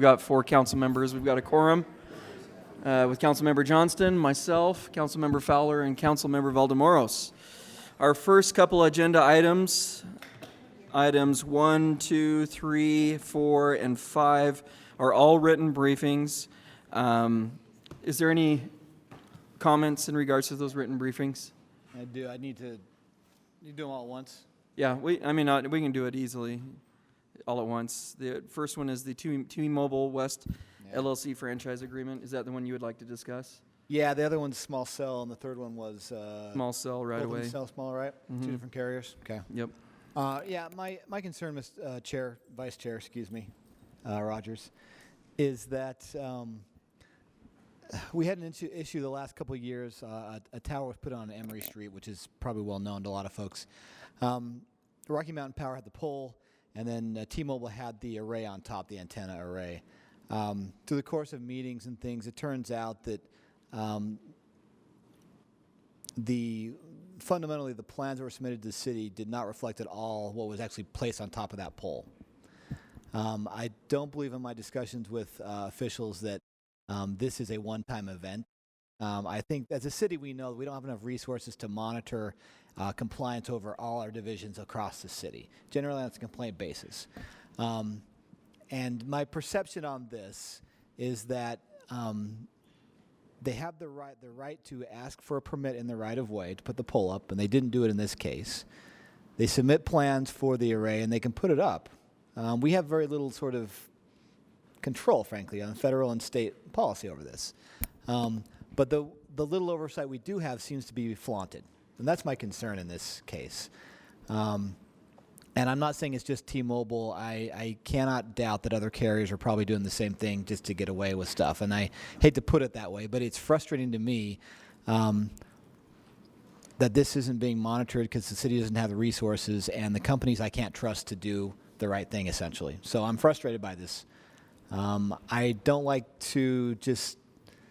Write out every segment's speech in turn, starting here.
got 4 council members. We've got a quorum with Councilmember Johnston, myself, Councilmember Fowler, and Councilmember Valdemoros. Our first couple agenda items 1, 2, 3, 4, and 5, are all written briefings. Is there any comments in regards to those written briefings? I do. I need to. You do them all at once? Yeah, we can do it easily, all at once. The first one is the T-Mobile West LLC franchise agreement. Is that the one you would like to discuss? Yeah, the other one's small cell, and the third one was Small cell right away. Small cell, right? Mhm. 2 different carriers. Okay. Yep. Yeah, my concern, Vice Chair, Rogers, is that we had an issue the last couple of years. A tower was put on Emory Street, which is probably well known to a lot of folks. Rocky Mountain Power had the pole, and then T-Mobile had the array on top, the antenna array. Through the course of meetings and things, it turns out that fundamentally the plans that were submitted to the city did not reflect at all what was actually placed on top of that pole. I don't believe in my discussions with officials that this is a one-time event. I think as a city we know that we don't have enough resources to monitor compliance over all our divisions across the city, generally on a complaint basis. And my perception on this is that they have the right to ask for a permit in the right-of-way to put the pole up, and they didn't do it in this case. They submit plans for the array, and they can put it up. We have very little sort of control, frankly, on federal and state policy over this. But the little oversight we do have seems to be flaunted, and that's my concern in this case. And I'm not saying it's just T-Mobile. I cannot doubt that other carriers are probably doing the same thing just to get away with stuff. And I hate to put it that way, but it's frustrating to me that this isn't being monitored because the city doesn't have the resources, and the companies I can't trust to do the right thing, essentially. So I'm frustrated by this. I don't like to just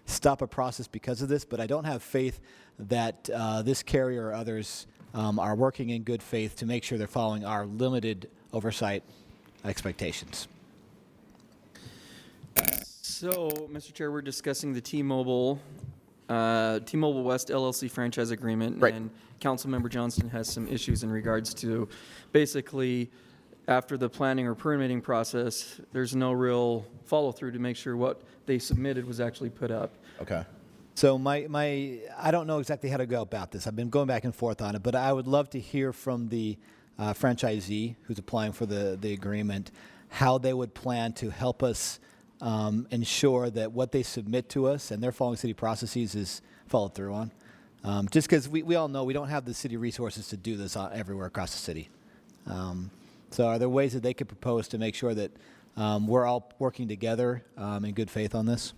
stop a process because of this, but I don't have faith that this carrier or others are working in good faith to make sure they're following our limited oversight expectations. So, Mr. Chair, we're discussing the T-Mobile West LLC franchise agreement, Right. And Councilmember Johnston has some issues in regards to basically after the planning or permitting process, there's no real follow-through to make sure what they submitted was actually put up. Okay. So I don't know exactly how to go about this. I've been going back and forth on it, but I would love to hear from the franchisee who's applying for the agreement, how they would plan to help us ensure that what they submit to us and they're following city processes is followed through on. Just because we all know we don't have the city resources to do this everywhere across the city. So are there ways that they could propose to make sure that we're all working together in good faith on this?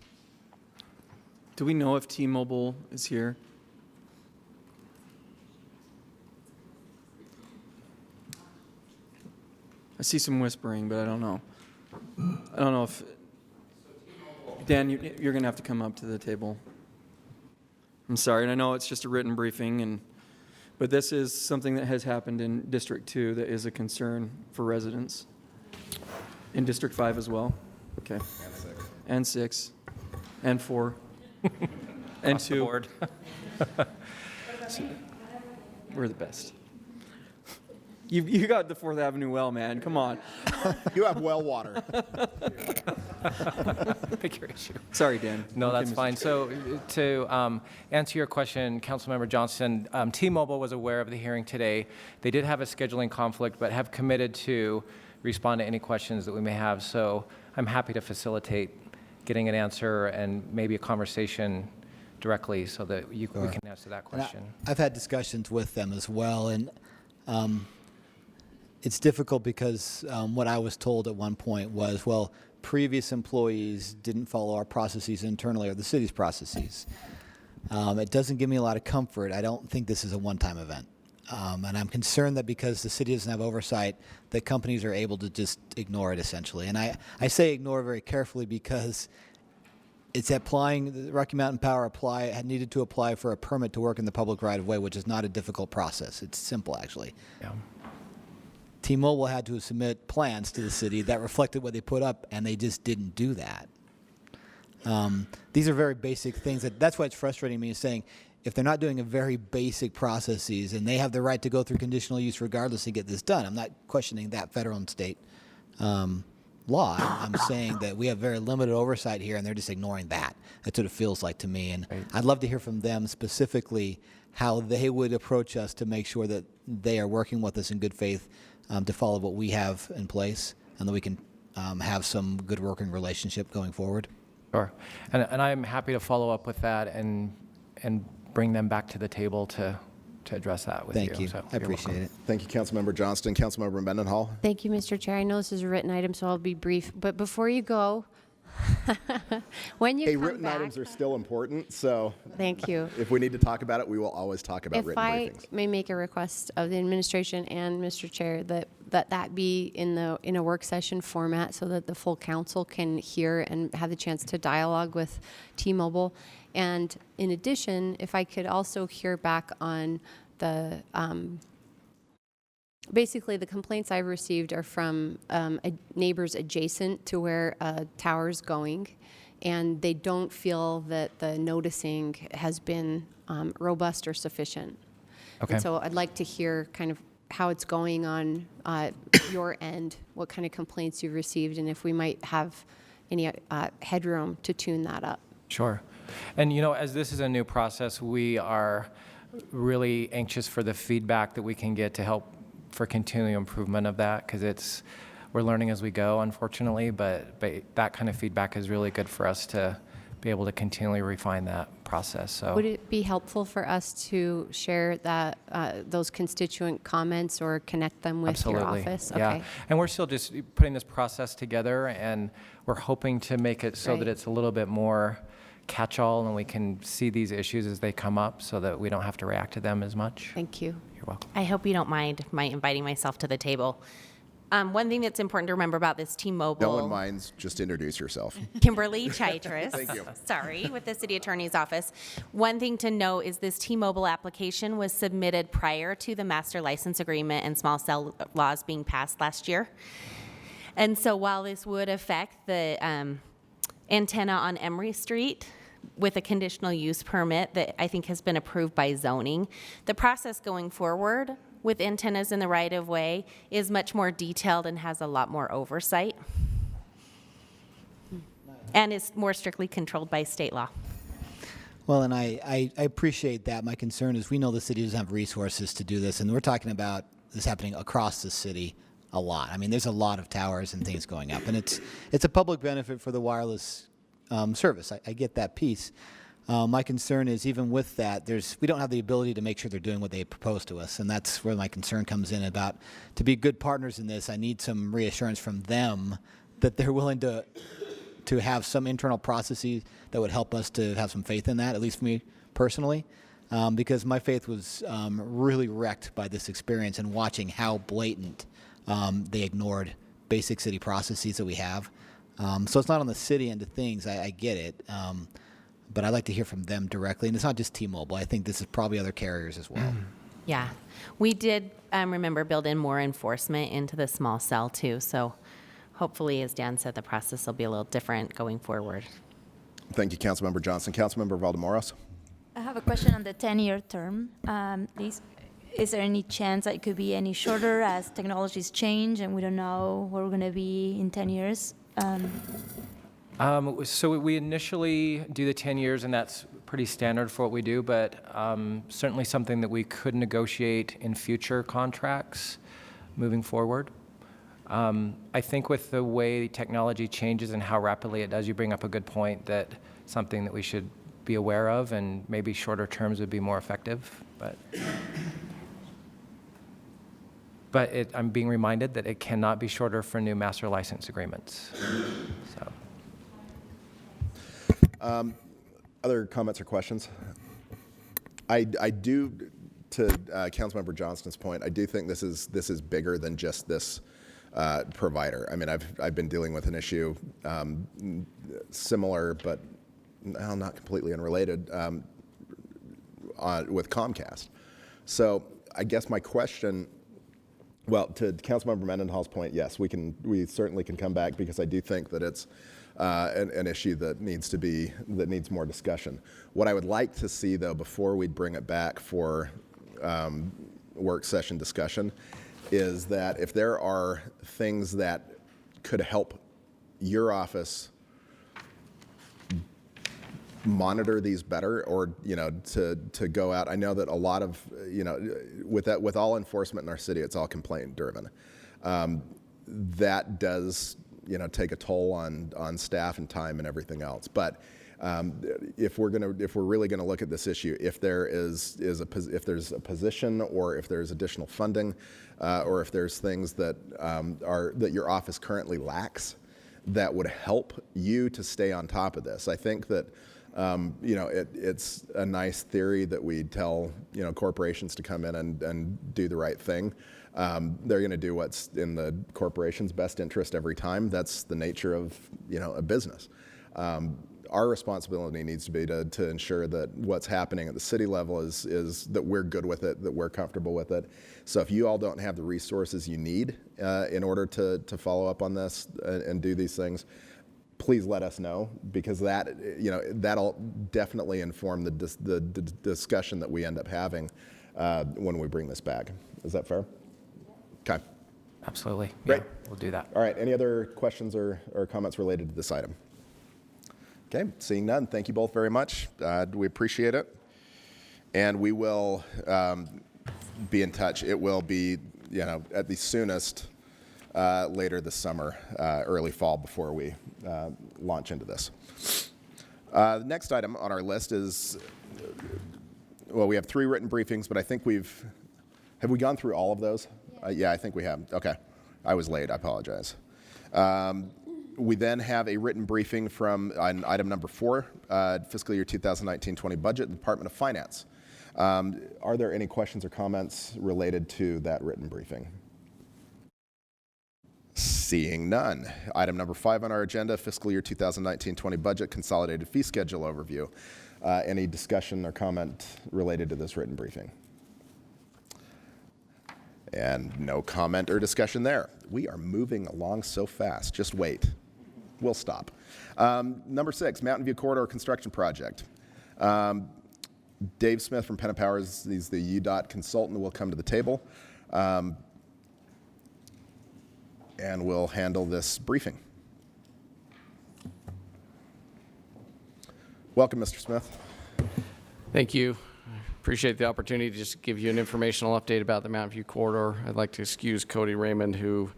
Do we know if T-Mobile is here? I see some whispering, but I don't know. I don't know if... Dan, you're going to have to come up to the table. I'm sorry, and I know it's just a written briefing, but this is something that has happened in District 2 that is a concern for residents. In District 5 as well? Okay. And 6. And 4. And 2. Board. We're the best. You got the 4th Avenue well, man. Come on. You have well water. Pick your issue. Sorry, Dan. No, Okay, that's Mr. fine. So to answer your question, Councilmember Johnson, T-Mobile was aware of the hearing today. They did have a scheduling conflict, but have committed to respond to any questions that we may have. So I'm happy to facilitate getting an answer and maybe a conversation directly so that we can answer that question. I've had discussions with them as well, and it's difficult because what I was told at one point was, well, previous employees didn't follow our processes internally or the city's processes. It doesn't give me a lot of comfort. I don't think this is a one-time event. And I'm concerned that because the city doesn't have oversight, that companies are able to just ignore it, essentially. And I say ignore very carefully because it's applying, Rocky Mountain Power had needed to apply for a permit to work in the public right-of-way, which is not a difficult process. It's simple, actually. Yeah. T-Mobile had to submit plans to the city that reflected what they put up, and they just didn't do that. These are very basic things. That's why it's frustrating me, is saying if they're not doing a very basic processes and they have the right to go through conditional use regardless to get this done. I'm not questioning that federal and state law. I'm saying that we have very limited oversight here, and they're just ignoring that. That's what it feels like to me. And I'd love to hear from them specifically how they would approach us to make sure that they are working with us in good faith to follow what we have in place, and that we can have some good working relationship going forward. Sure. And I'm happy to follow up with that and bring them back to the table to address that with you. Thank you. So I you're appreciate welcome. it. Thank you, Councilmember Johnston. Councilmember Mendenhall. Thank you, Mr. Chair. I know this is a written item, so I'll be brief. But before you go, when you Hey, come written back, items are still important, so thank you. if we need to talk about it, we will always talk about If written I briefings. may make a request of the administration and Mr. Chair that be in a work session format so that the full council can hear and have the chance to dialogue with T-Mobile. And in addition, if I could also hear back on the basically, the complaints I've received are from neighbors adjacent to where a tower's going, and they don't feel that the noticing has been robust or sufficient. Okay. And so I'd like to hear kind of how it's going on your end, what kind of complaints you've received, and if we might have any headroom to tune that up. Sure. And, as this is a new process, we are really anxious for the feedback that we can get to help for continuing improvement of that, because we're learning as we go, unfortunately, but that kind of feedback is really good for us to be able to continually refine that process. So Would it be helpful for us to share that those constituent comments or connect them with your absolutely. office? Yeah. Okay. And we're still just putting this process together, and we're hoping to make it so that Right. it's a little bit more catch-all, and we can see these issues as they come up so that we don't have to react to them as much. Thank you. You're welcome. I hope you don't mind my inviting myself to the table. One thing that's important to remember about this T-Mobile. No one minds, just introduce yourself. Kimberly Chitris. Thank you. Sorry, with the city attorney's office. One thing to note is this T-Mobile application was submitted prior to the master license agreement and small cell laws being passed last year. And so while this would affect the antenna on Emory Street with a conditional use permit that I think has been approved by zoning, the process going forward with antennas in the right-of-way is much more detailed and has a lot more oversight, and is more strictly controlled by state law. Well, and I appreciate that. My concern is we know the city doesn't have resources to do this, and we're talking about this happening across the city a lot. I mean, there's a lot of towers and things going up, and it's a public benefit for the wireless service. I get that piece. My concern is even with that, we don't have the ability to make sure they're doing what they propose to us, and that's where my concern comes in about to be good partners in this. I need some reassurance from them that they're willing to have some internal processes that would help us to have some faith in that, at least for me personally, because my faith was really wrecked by this experience and watching how blatant they ignored basic city processes that we have. So it's not on the city end of things. I get it. But I'd like to hear from them directly. And it's not just T-Mobile. I think this is probably other carriers as well. Yeah. We did, remember, build in more enforcement into the small cell, too. So hopefully, as Dan said, the process will be a little different going forward. Thank you, Councilmember Johnston. Councilmember Valdemoros. I have a question on the 10-year term. Is there any chance that it could be any shorter as technologies change and we don't know where we're going to be in 10 years? So we initially do the 10 years, and that's pretty standard for what we do, but certainly something that we could negotiate in future contracts moving forward. I think with the way technology changes and how rapidly it does, you bring up a good point, that something that we should be aware of, and maybe shorter terms would be more effective. But I'm being reminded that it cannot be shorter for new master license agreements. So. Other comments or questions? I do, to Councilmember Johnston's point, I do think this is bigger than just this provider. I mean, I've been dealing with an issue similar, but not completely unrelated, with Comcast. So I guess my question Well, to Councilmember Mendenhall's point, yes, we certainly can come back, because I do think that it's an issue that needs more discussion. What I would like to see, though, before we bring it back for work session discussion, is that if there are things that could help your office monitor these better, or to go out. I know that a lot of with all enforcement in our city, it's all complaint driven. That does take a toll on staff and time and everything else. But if we're really gonna look at this issue, if there's a position, or if there's additional funding, or if there's things that that your office currently lacks that would help you to stay on top of this, I think that. It's a nice theory that we tell corporations to come in and do the right thing. They're going to do what's in the corporation's best interest every time. That's the nature of a business. Our responsibility needs to be to ensure that what's happening at the city level is that we're good with it, that we're comfortable with it. So if you all don't have the resources you need in order to follow up on this and do these things, please let us know, because that'll definitely inform the discussion that we end up having when we bring this back. Is that fair? Okay. Absolutely. Great. Yeah, we'll do that. All right. Any other questions or comments related to this item? Okay. Seeing none, thank you both very much. We appreciate it. And we will be in touch. It will be, at the soonest, later this summer, early fall, before we launch into this. The next item on our list is, we have 3 written briefings, but I think have we gone through all of those? Yeah, I think we have. Okay. I was late. I apologize. We then have a written briefing on item number 4, fiscal year 2019-20 budget, the Department of Finance. Are there any questions or comments related to that written briefing? Seeing none. Item number 5 on our agenda, fiscal year 2019-20 budget, consolidated fee schedule overview. Any discussion or comment related to this written briefing? And no comment or discussion there. We are moving along so fast. Just wait. We'll stop. Number 6, Mountain View Corridor Construction Project. Dave Smith from Penn & Powers, he's the UDOT consultant, will come to the table. And we'll handle this briefing. Welcome, Mr. Smith. Thank you. I appreciate the opportunity to just give you an informational update about the Mountain View Corridor. I'd like to excuse Cody Raymond, who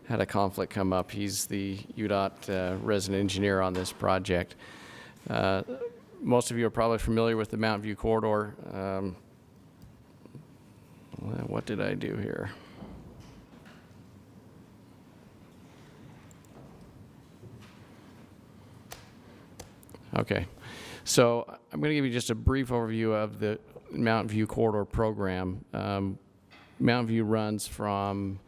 had a conflict come up. He's the UDOT resident engineer on this project. Most of you are probably familiar with the Mountain View Corridor. What did I do here? Okay, so I'm going to give you just a brief overview of the Mountain View Corridor program. Mountain View runs from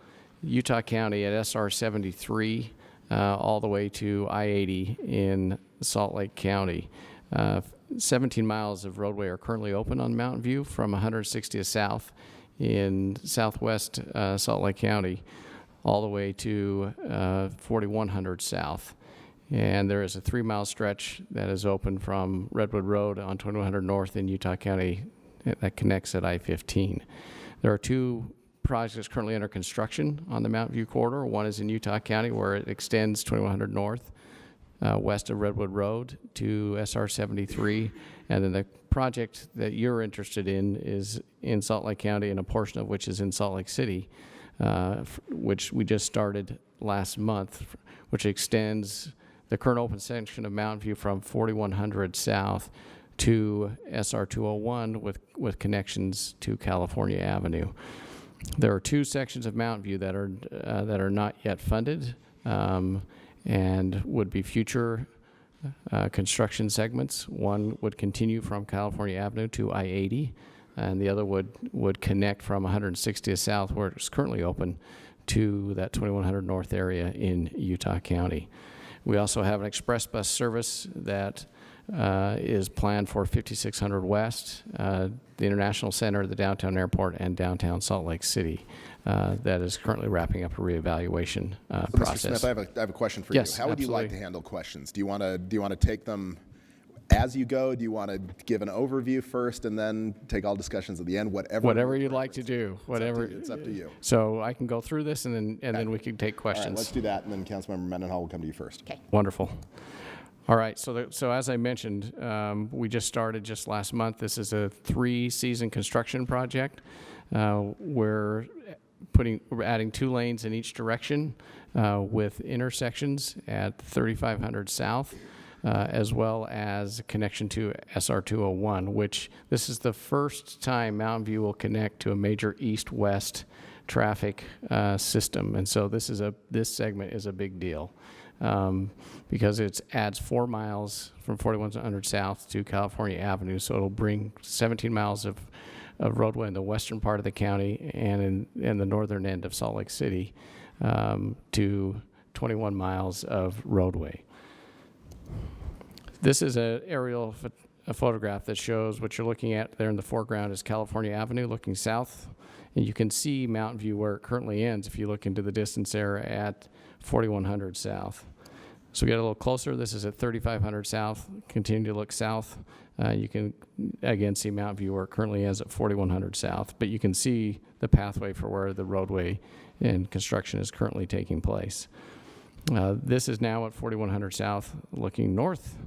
Utah County at SR 73 all the way to I-80 in Salt Lake County. 17 miles of roadway are currently open on Mountain View from 160th South in southwest Salt Lake County all the way to 4100 South. And there is a 3-mile stretch that is open from Redwood Road on 2100 North in Utah County that connects at I-15. There are 2 projects currently under construction on the Mountain View Corridor. One is in Utah County, where it extends 2100 North west of Redwood Road to SR 73. And then the project that you're interested in is in Salt Lake County, and a portion of which is in Salt Lake City, which we just started last month, which extends the current open section of Mountain View from 4100 South to SR 201 with connections to California Avenue. There are 2 sections of Mountain View that are not yet funded and would be future construction segments. One would continue from California Avenue to I-80, and the other would connect from 160th South, where it's currently open, to that 2100 North area in Utah County. We also have an express bus service that is planned for 5600 West, the International Center, the downtown airport, and downtown Salt Lake City. That is currently wrapping up a reevaluation process. Mr. Smith, I have a question for Yes, you. How would you like absolutely. to handle questions? Do you want to take them as you go? Do you want to give an overview first and then take all discussions at the end? Whatever you'd like to do. Whatever. It's up to you. So I can go through this, and then we can take All right, questions. let's do that, and then Councilmember Mendenhall will come to you first. Okay. Wonderful. All right, so as I mentioned, we just started just last month. This is a 3-season construction project. We're adding 2 lanes in each direction with intersections at 3500 South, as well as a connection to SR 201, which this is the first time Mountain View will connect to a major east-west traffic system, and so this segment is a big deal. Because it adds 4 miles from 4100 South to California Avenue, so it'll bring 17 miles of roadway in the western part of the county and in the northern end of Salt Lake City to 21 miles of roadway. This is an aerial photograph that shows what you're looking at there in the foreground is California Avenue looking south, and you can see Mountain View where it currently ends if you look into the distance there at 4100 South. So we get a little closer. This is at 3500 South. Continue to look south. You can, again, see Mountain View where it currently is at 4100 South. But you can see the pathway for where the roadway and construction is currently taking place. This is now at 4100 South, looking north,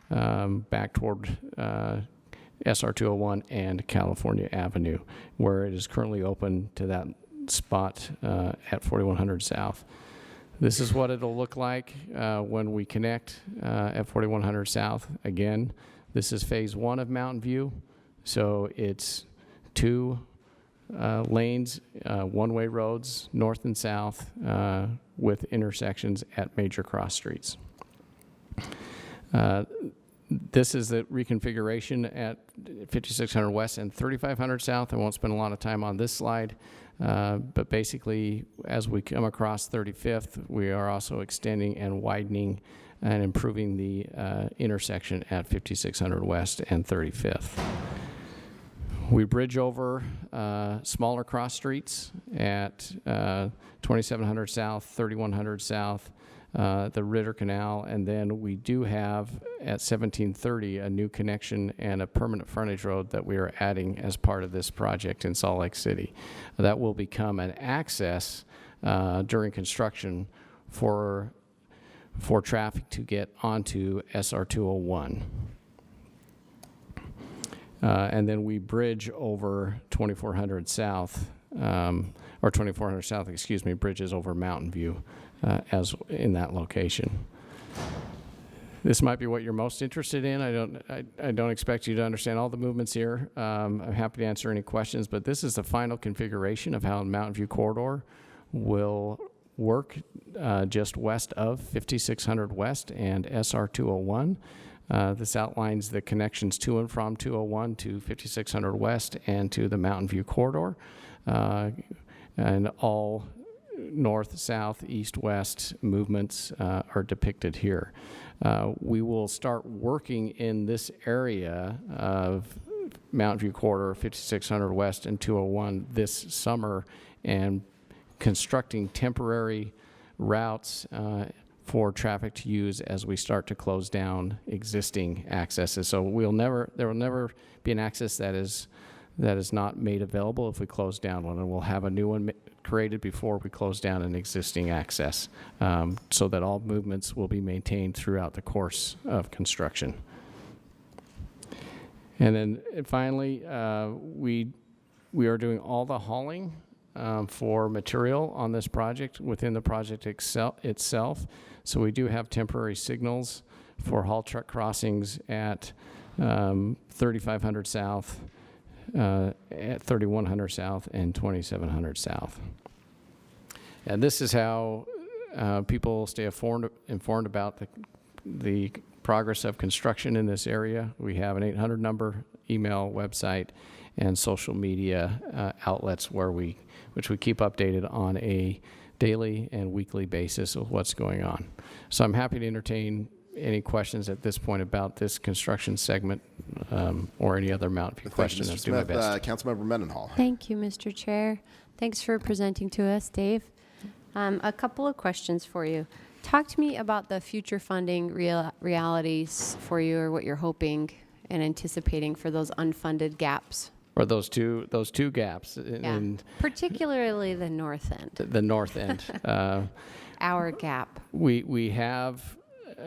back toward SR 201 and California Avenue, where it is currently open to that spot at 4100 South. This is what it'll look like when we connect at 4100 South. Again, this is phase 1 of Mountain View. So it's 2 lanes, one-way roads, north and south, with intersections at major cross streets. This is the reconfiguration at 5600 West and 3500 South. I won't spend a lot of time on this slide. But basically, as we come across 35th, we are also extending and widening and improving the intersection at 5600 West and 35th. We bridge over smaller cross streets at 2700 South, 3100 South, the Ritter Canal, and then we do have at 1730 a new connection and a permanent frontage road that we are adding as part of this project in Salt Lake City. That will become an access during construction for traffic to get onto SR 201. And then we bridge over 2400 South, or 2400 South, excuse me, bridges over Mountain View as in that location. This might be what you're most interested in. I don't expect you to understand all the movements here. I'm happy to answer any questions, but this is the final configuration of how Mountain View Corridor will work just west of 5600 West and SR 201. This outlines the connections to and from 201 to 5600 West and to the Mountain View Corridor, and all north, south, east, west movements are depicted here. We will start working in this area of Mountain View Corridor, 5600 West and 201 this summer, and constructing temporary routes for traffic to use as we start to close down existing accesses. So there will never be an access that is not made available if we close down one, and we'll have a new one created before we close down an existing access, so that all movements will be maintained throughout the course of construction. And then finally, we are doing all the hauling for material on this project within the project itself. So we do have temporary signals for haul truck crossings at 3500 South, at 3100 South, and 2700 South. And this is how people stay informed about the progress of construction in this area. We have an 800 number, email, website, and social media outlets which we keep updated on a daily and weekly basis of what's going on. So I'm happy to entertain any questions at this point about this construction segment or any other Mountain View Thank you, question. Mr. I'll do my Smith. best. Councilmember Mendenhall. Thank you, Mr. Chair. Thanks for presenting to us, Dave. A couple of questions for you. Talk to me about the future funding realities for you, or what you're hoping and anticipating for those unfunded gaps. Or those two gaps Yeah. in Particularly the north end, the north end. our gap. We have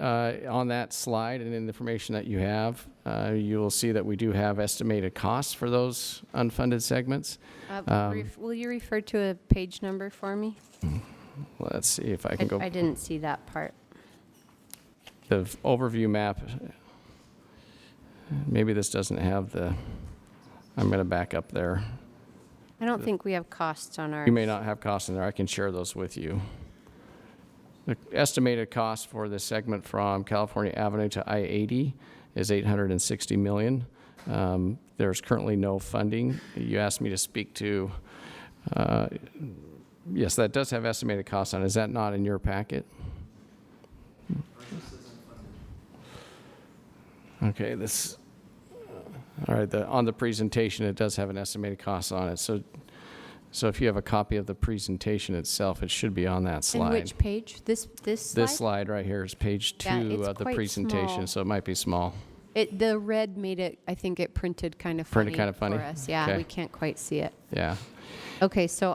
on that slide and in the information that you have, you will see that we do have estimated costs for those unfunded segments. Will you refer to a page number for me? Let's see if I can go. I didn't see that part. The overview map, maybe this doesn't have the, I'm going to back up there. I don't think we have costs on our. You may not have costs in there. I can share those with you. The estimated cost for this segment from California Avenue to I-80 is $860 million. There's currently no funding. You asked me to speak to, yes, that does have estimated costs on it. Is that not in your packet? Okay, this, all right, on the presentation, it does have an estimated cost on it. So if you have a copy of the presentation itself, it should be on that slide. And which page? This slide? This slide right here is page 2 Yeah, it's of the quite presentation, small. so it might be small. The red made it, I think it printed kind of funny. Printed kind of funny? For us. Yeah, Okay. we can't quite see it. Yeah. Okay, so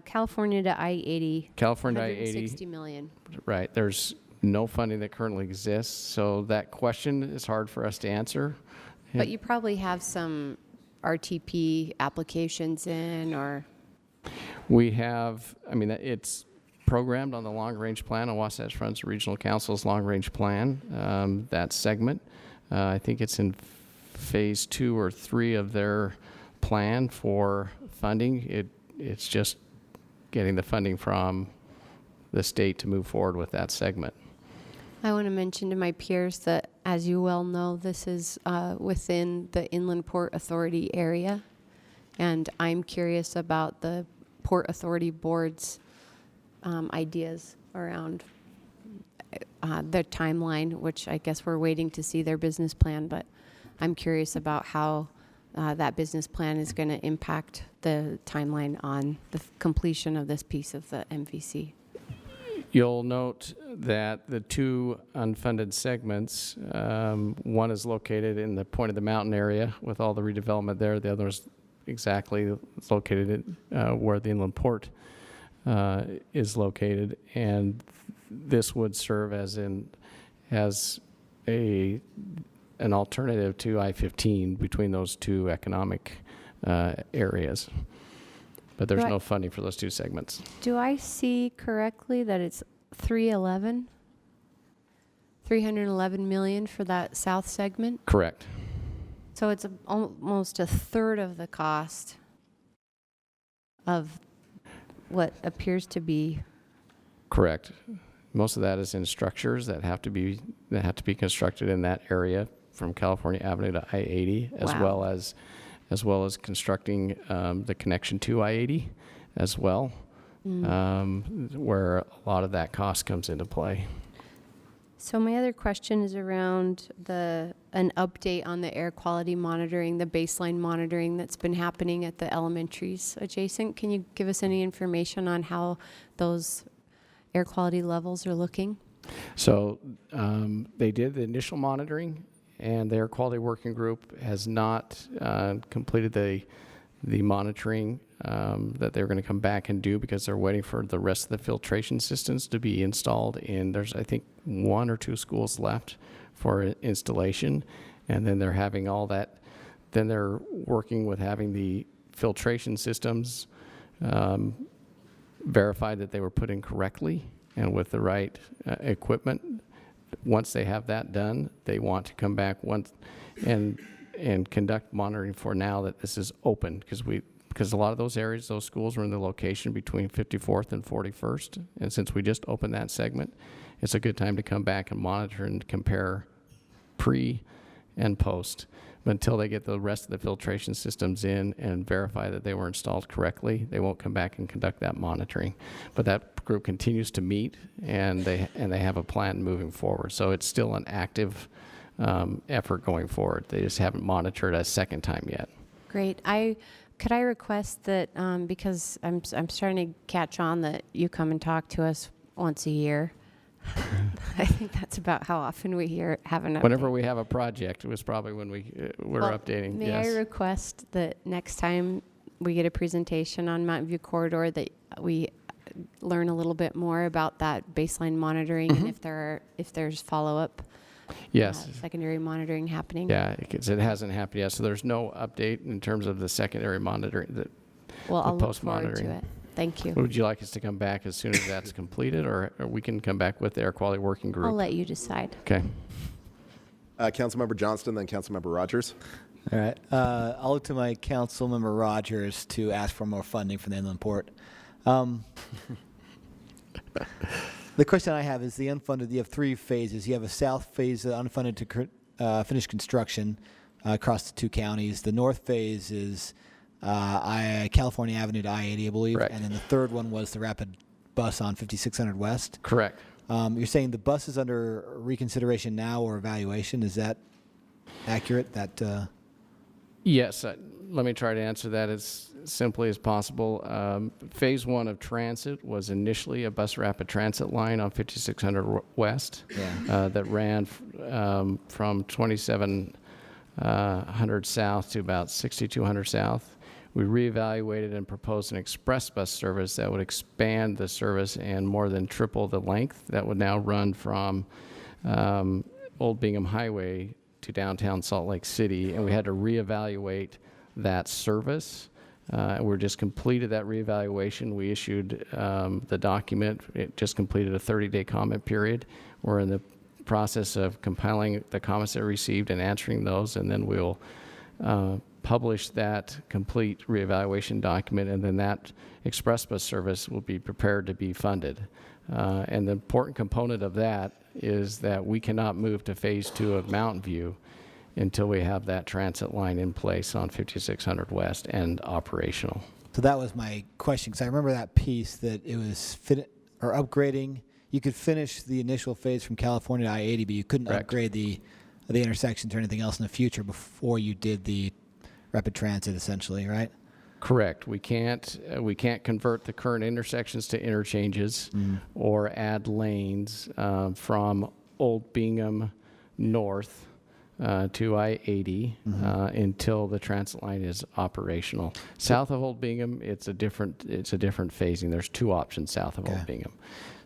California to I-80. California I-80. $160 million. Right. There's no funding that currently exists, so that question is hard for us to answer. But you probably have some RTP applications in, or, We have, I mean, it's programmed on the long-range plan, on Wasatch Front's Regional Council's long-range plan, that segment. I think it's in phase 2 or 3 of their plan for funding. It's just getting the funding from the state to move forward with that segment. I want to mention to my peers that, as you well know, this is within the Inland Port Authority area. And I'm curious about the Port Authority Board's ideas around their timeline, which I guess we're waiting to see their business plan, but I'm curious about how that business plan is going to impact the timeline on the completion of this piece of the MVC. You'll note that the two unfunded segments, one is located in the Point of the Mountain area with all the redevelopment there. The other is exactly located where the inland port is located, and this would serve as an alternative to I-15 between those two economic areas. But there's Right. no funding for those two segments. Do I see correctly that it's 311 million for that south segment? Correct. So it's almost a third of the cost of what appears to be. Correct. Most of that is in structures that have to be constructed in that area from California Avenue to I-80, Wow. as well as constructing the connection to I-80 as well, where a lot of that cost comes into play. So my other question is around an update on the air quality monitoring, the baseline monitoring that's been happening at the elementaries adjacent. Can you give us any information on how those air quality levels are looking? So they did the initial monitoring, and the air quality working group has not completed the monitoring that they're going to come back and do because they're waiting for the rest of the filtration systems to be installed in. There's, I think, 1 or 2 schools left for installation, and then they're having all that. Then they're working with having the filtration systems verified that they were put in correctly and with the right equipment. Once they have that done, they want to come back once and conduct monitoring for now that this is open, because a lot of those areas, those schools are in the location between 54th and 41st, and since we just opened that segment, it's a good time to come back and monitor and compare pre and post. until they get the rest of the filtration systems in and verify that they were installed correctly, they won't come back and conduct that monitoring. But that group continues to meet, and they have a plan moving forward. So it's still an active effort going forward. They just haven't monitored a second time yet. Great. Could I request that, because I'm starting to catch on that you come and talk to us once a year. I think that's about how often we have an update. Whenever we have a project, it was probably when we're Well, updating. May Yes. I request that next time we get a presentation on Mountain View Corridor that we learn a little bit more about that baseline monitoring and if there's follow-up Yes. secondary monitoring happening? Yeah, because it hasn't happened yet. So there's no update in terms of the secondary monitoring. Well, I'll look forward to post-monitoring. it. Thank you. Would you like us to come back as soon as that's completed, or we can come back with the air quality working group? I'll let you decide. Okay. Councilmember Johnston, then Councilmember Rogers. All right. I'll look to my council member Rogers to ask for more funding for the inland port. The question I have is the unfunded. You have three phases. You have a south phase unfunded to finish construction across the two counties. The north phase is California Avenue to I-80, I believe. Correct. And then the third one was the rapid bus on 5600 West. Correct. You're saying the bus is under reconsideration now or evaluation. Is that accurate? Yes. Let me try to answer that as simply as possible. Phase one of transit was initially a bus rapid transit line on 5600 West that ran from 2700 South to about 6200 South. We reevaluated and proposed an express bus service that would expand the service and more than triple the length that would now run from Old Bingham Highway to downtown Salt Lake City, and we had to reevaluate that service. We just completed that reevaluation. We issued the document. It just completed a 30-day comment period. We're in the process of compiling the comments that we received and answering those, and then we'll publish that complete reevaluation document, and then that express bus service will be prepared to be funded. And the important component of that is that we cannot move to phase two of Mountain View until we have that transit line in place on 5600 West and operational. So that was my question, because I remember that piece that it was upgrading. You could finish the initial phase from California to I-80, but you couldn't Correct. upgrade the intersections or anything else in the future before you did the rapid transit, essentially, right? Correct. We can't convert the current intersections to interchanges or add lanes from Old Bingham north to I-80 until the transit line is operational. South of Old Bingham, it's a different phasing. There's two options south of Old Bingham.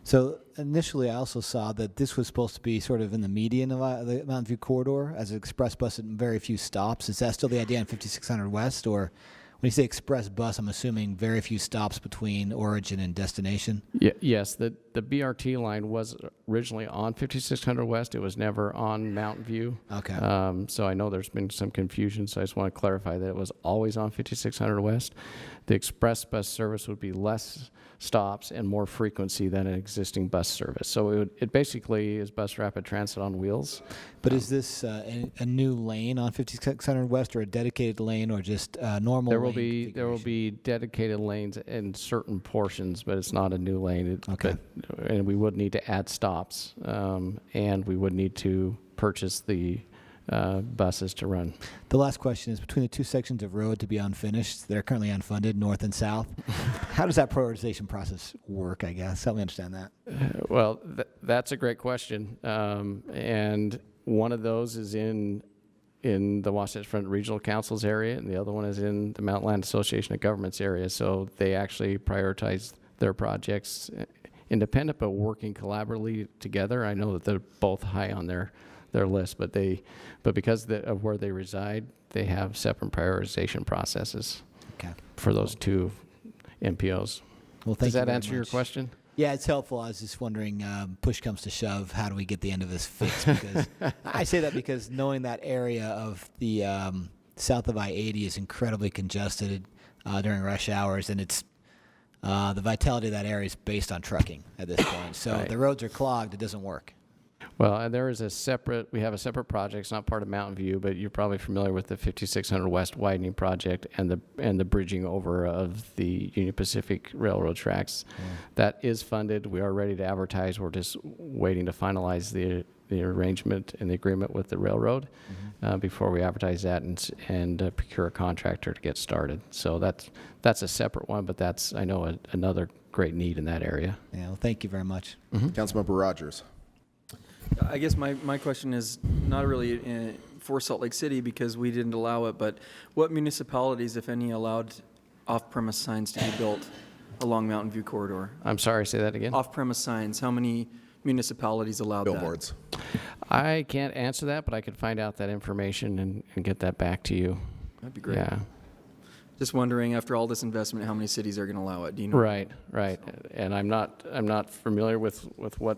So initially, I also saw that this was supposed to be sort of in the median of the Mountain View corridor as an express bus at very few stops. Is that still the idea on 5600 West? Or when you say express bus, I'm assuming very few stops between origin and destination? Yes, the BRT line was originally on 5600 West. It was never on Mountain View. Okay. So I know there's been some confusion, so I just want to clarify that it was always on 5600 West. The express bus service would be less stops and more frequency than an existing bus service. So it basically is bus rapid transit on wheels. But is this a new lane on 5600 West, or a dedicated lane, or just normal There lane will be dedicated lanes in certain portions, but it's not a new lane. Okay. And we would need to add stops, and we would need to purchase the buses to run. The last question is, between the two sections of road to be unfinished, they're currently unfunded, north and south. How does that prioritization process work, I guess? Help me understand that. Well, that's a great question. And one of those is in the Wasatch Front Regional Council's area, and the other one is in the Mountain Land Association of Governments area. So they actually prioritize their projects independent, but working collaboratively together. I know that they're both high on their list, but because of where they reside, they have separate prioritization processes for those two MPOs. Well, thank Does you that very answer your much. question? Yeah, it's helpful. I was just wondering, push comes to shove, how do we get the end of this fixed? Because I say that because knowing that area of the south of I-80 is incredibly congested during rush hours, and it's the vitality of that area is based on trucking at this point. So Right. the roads are clogged, it doesn't work. Well, and there is we have a separate project. It's not part of Mountain View, but you're probably familiar with the 5600 West widening project and the bridging over of the Union Pacific Railroad tracks. That is funded. We are ready to advertise. We're just waiting to finalize the arrangement and the agreement with the railroad before we advertise that and procure a contractor to get started. So that's a separate one, but that's, I know, another great need in that area. Yeah, well, thank you very much. Councilmember Rogers. I guess my question is not really for Salt Lake City because we didn't allow it, but what municipalities, if any, allowed off-premise signs to be built along Mountain View Corridor? I'm sorry, say that again? Off-premise signs, how many municipalities allowed that? Billboards. I can't answer that, but I could find out that information and get that back to you. That'd be great. Yeah. Just wondering, after all this investment, how many cities are going to allow it? Do you know? Right. And I'm not familiar with what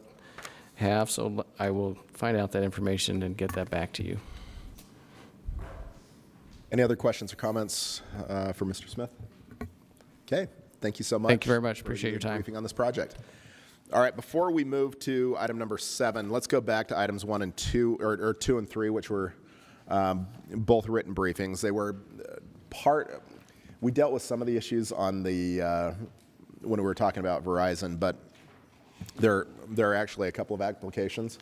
have, so I will find out that information and get that back to you. Any other questions or comments for Mr. Smith? Okay, thank you so much. Thank you very much. for Appreciate your the time. briefing on this project. All right, before we move to item number 7, let's go back to items 1 and 2, or 2 and 3, which were both written briefings. They were we dealt with some of the issues on the when we were talking about Verizon, but there are actually a couple of applications.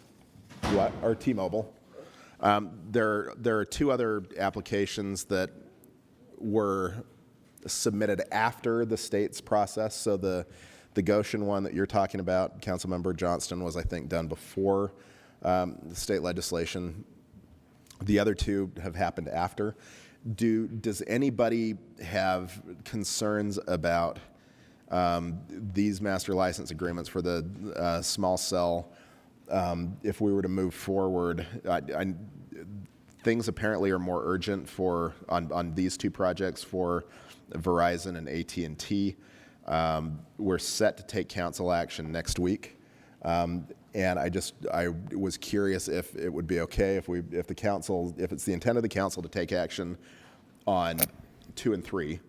Or T-Mobile. There are 2 other applications that were submitted after the state's process. So the Goshen one that you're talking about, Councilmember Johnston, was, I think, done before the state legislation. The other 2 have happened after. Does anybody have concerns about these master license agreements for the small cell? If we were to move forward, things apparently are more urgent on these 2 projects for Verizon and AT&T. We're set to take council action next week, and I was curious if it would be okay if it's the intent of the council to take action on 2 and 3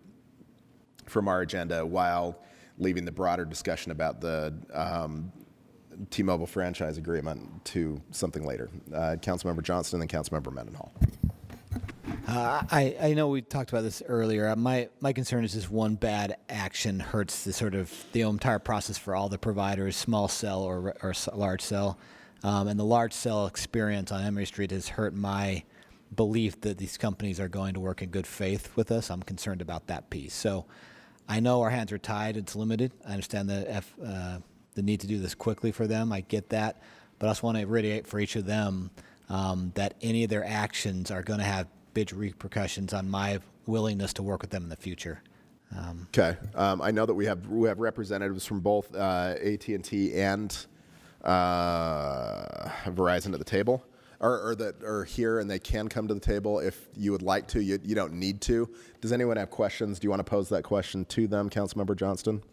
from our agenda while leaving the broader discussion about the T-Mobile franchise agreement to something later. Councilmember Johnston and Councilmember Mendenhall. I know we talked about this earlier. My concern is just one bad action hurts the entire process for all the providers, small cell or large cell. And the large cell experience on Emory Street has hurt my belief that these companies are going to work in good faith with us. I'm concerned about that piece. So I know our hands are tied. It's limited. I understand the need to do this quickly for them. I get that. But I just want to reiterate for each of them that any of their actions are going to have big repercussions on my willingness to work with them in the future. Okay. I know that we have representatives from both AT&T and Verizon at the table, or that are here, and they can come to the table if you would like to. You don't need to. Does anyone have questions? Do you want to pose that question to them, Councilmember Johnston?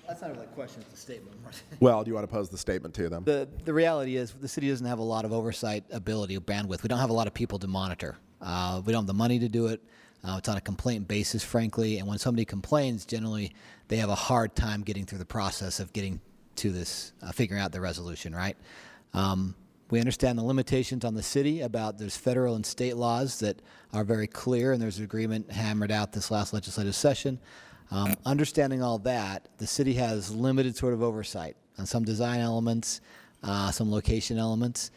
That's not really a question, it's a statement. Well, do you want to pose the statement to them? The reality is the city doesn't have a lot of oversight ability or bandwidth. We don't have a lot of people to monitor. We don't have the money to do it. It's on a complaint basis, frankly. And when somebody complains, generally they have a hard time getting through the process of getting to this, figuring out the resolution, right? We understand the limitations on the city about there's federal and state laws that are very clear, and there's an agreement hammered out this last legislative session. Understanding all that, the city has limited sort of oversight on some design elements, some location elements.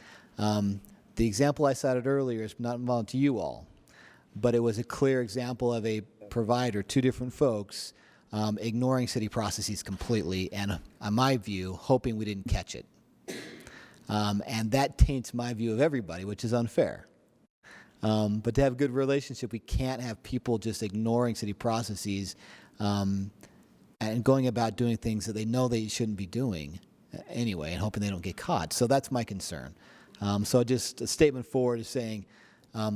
The example I cited earlier is not involved to you all, but it was a clear example of a provider, 2 different folks, ignoring city processes completely, and on my view, hoping we didn't catch it. And that taints my view of everybody, which is unfair. But to have a good relationship, we can't have people just ignoring city processes and going about doing things that they know they shouldn't be doing anyway, and hoping they don't get caught. So that's my concern. So just a statement forward is saying,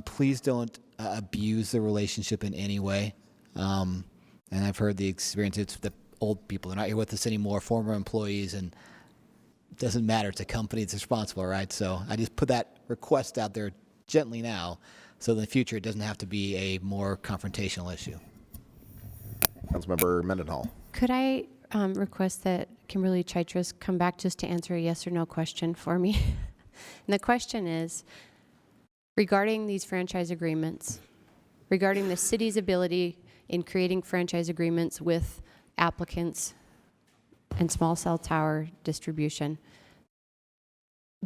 please don't abuse the relationship in any way. And I've heard the experience, it's the old people, they're not here with us anymore, former employees, and it doesn't matter, it's a company that's responsible, right? So I just put that request out there gently now, so in the future it doesn't have to be a more confrontational issue. Councilmember Mendenhall. Could I request that Kimberly Chytris come back just to answer a yes or no question for me? And the question is, regarding these franchise agreements, regarding the city's ability in creating franchise agreements with applicants and small cell tower distribution,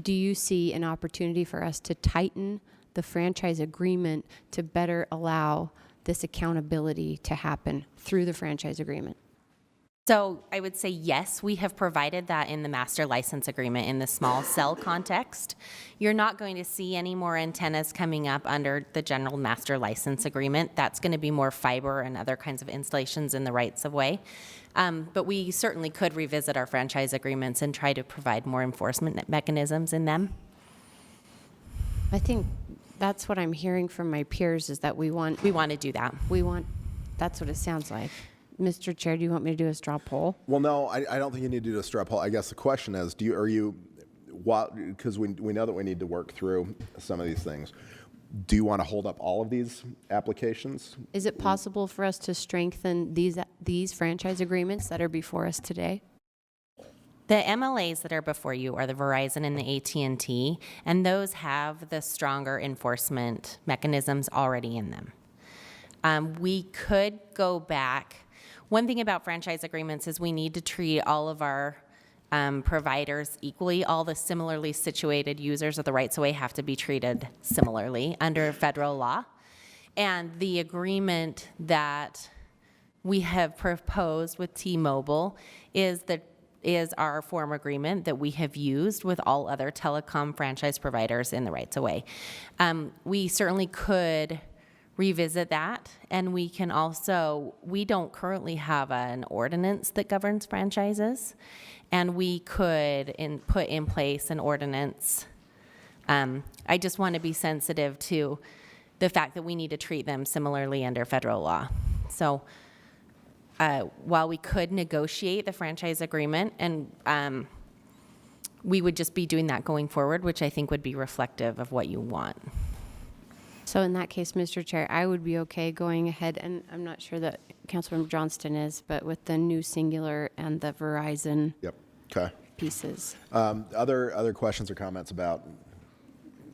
do you see an opportunity for us to tighten the franchise agreement to better allow this accountability to happen through the franchise agreement? So I would say yes, we have provided that in the master license agreement in the small cell context. You're not going to see any more antennas coming up under the general master license agreement. That's going to be more fiber and other kinds of installations in the rights of way. But we certainly could revisit our franchise agreements and try to provide more enforcement mechanisms in them. I think that's what I'm hearing from my peers is that we want, We want to do that. that's what it sounds like. Mr. Chair, do you want me to do a straw poll? Well, no, I don't think you need to do a straw poll. I guess the question is, because we know that we need to work through some of these things. Do you want to hold up all of these applications? Is it possible for us to strengthen these franchise agreements that are before us today? The MLAs that are before you are the Verizon and the AT&T, and those have the stronger enforcement mechanisms already in them. We could go back. One thing about franchise agreements is we need to treat all of our providers equally. All the similarly situated users of the rights of way have to be treated similarly under federal law. And the agreement that we have proposed with T-Mobile is our form agreement that we have used with all other telecom franchise providers in the rights of way. We certainly could revisit that, and we can also, we don't currently have an ordinance that governs franchises, and we could put in place an ordinance. I just want to be sensitive to the fact that we need to treat them similarly under federal law. So while we could negotiate the franchise agreement, and we would just be doing that going forward, which I think would be reflective of what you want. So in that case, Mr. Chair, I would be okay going ahead, and I'm not sure that Councilmember Johnston is, but with the new singular and the Verizon Yep. Okay. pieces. Other questions or comments about?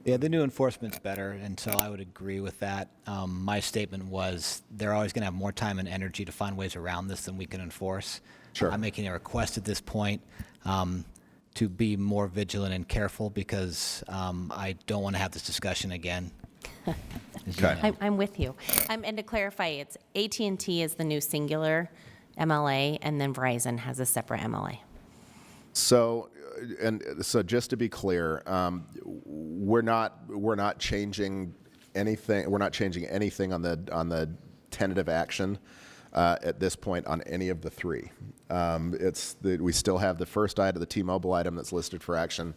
Yeah, the new enforcement's better, and so I would agree with that. My statement was they're always going to have more time and energy to find ways around this than we can enforce. Sure. I'm making a request at this point to be more vigilant and careful because I don't want to have this discussion again. Okay. I'm with you. And to clarify, it's AT&T is the new singular MLA, and then Verizon has a separate MLA. So just to be clear, we're not changing anything. We're not changing anything on the tentative action at this point on any of the three. We still have the first item, the T-Mobile item that's listed for action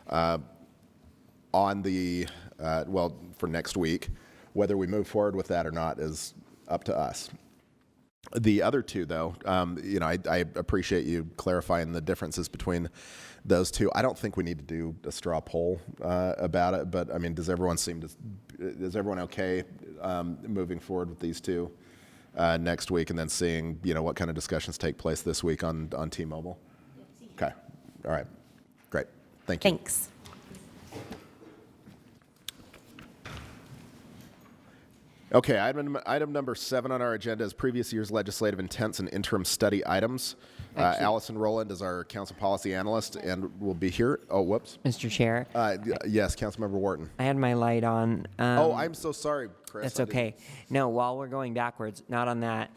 on the for next week. Whether we move forward with that or not is up to us. The other two, though, I appreciate you clarifying the differences between those two. I don't think we need to do a straw poll about it, but I mean, is everyone okay moving forward with these two next week, and then seeing what kind of discussions take place this week on T-Mobile? Okay, all right, great, thank you. Thanks. Okay, item number 7 on our agenda is previous year's legislative intents and interim study items. Allison Rowland is our council policy analyst and will be here. Oh, whoops. Mr. Chair, Yes, Councilmember Wharton. I had my light on. I'm so sorry, Chris. That's I didn't- okay. No, while we're going backwards, not on that.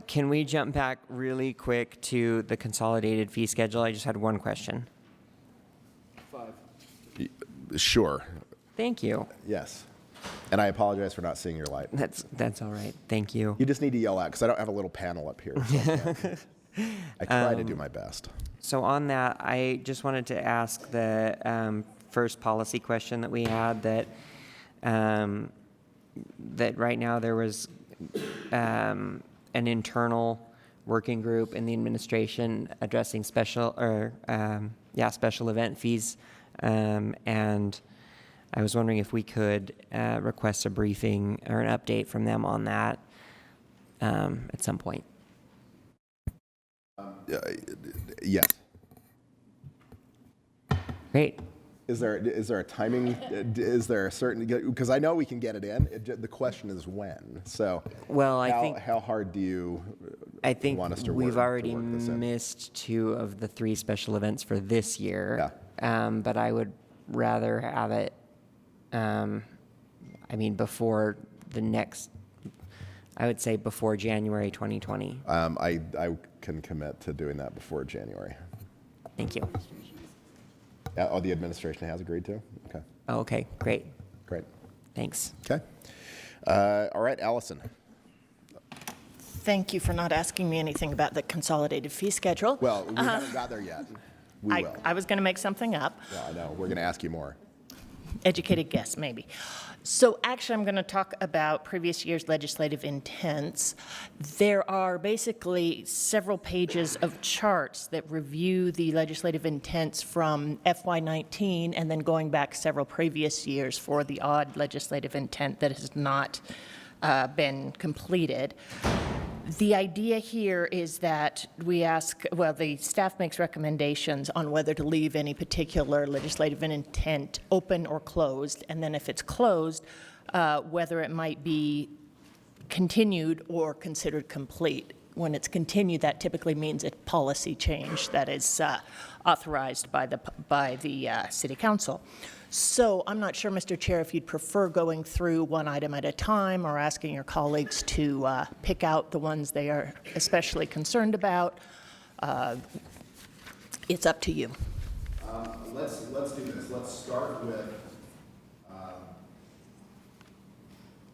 Can we jump back really quick to the consolidated fee schedule? I just had one question. Sure, Thank you. yes. And I apologize for not seeing your light. That's all right. Thank you. You just need to yell out because I don't have a little panel up here. So I try to do my best. So on that, I just wanted to ask the first policy question that we had that right now there was an internal working group in the administration addressing special event fees, and I was wondering if we could request a briefing or an update from them on that at some point. Yes. Great. Is there a timing? Is there a certain? Because I know we can get it in. The question is when. So, Well, I think how hard do you I think want us to we've work already this in? missed 2 of the 3 special events for this year. But I would rather have it, before the next, I would say before January 2020. I can commit to doing that before January. Thank you. Oh, the administration has agreed to? Okay, Oh, okay, great. great. Thanks. Okay. All right, Allison. Thank you for not asking me anything about the consolidated fee schedule. Well, we haven't got there yet. We will. I was going to make something up. Yeah, I know. We're going to ask you more. Educated guess, maybe. So actually, I'm going to talk about previous year's legislative intents. There are basically several pages of charts that review the legislative intents from FY19 and then going back several previous years for the odd legislative intent that has not been completed. The idea here is that the staff makes recommendations on whether to leave any particular legislative intent open or closed, and then if it's closed, whether it might be continued or considered complete. When it's continued, that typically means a policy change that is authorized by the City Council. So I'm not sure, Mr. Chair, if you'd prefer going through one item at a time or asking your colleagues to pick out the ones they are especially concerned about. It's up to you. Let's do this. Let's start with.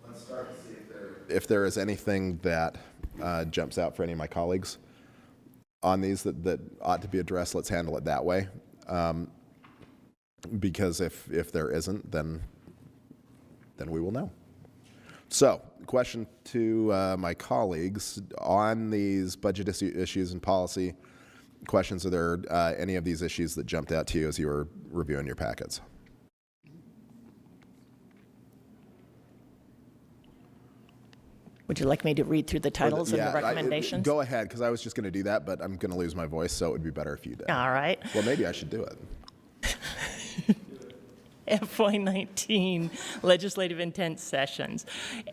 Let's start to see if there is anything that jumps out for any of my colleagues on these that ought to be addressed. Let's handle it that way. Because if there isn't, then we will know. So, question to my colleagues on these budget issues and policy questions. Are there any of these issues that jumped out to you as you were reviewing your packets? Would you like me to read through the titles and the recommendations? Go ahead, because I was just going to do that, but I'm going to lose my voice, so it would be better if you did. All right. Well, maybe I should do it. FY19 legislative intent sessions.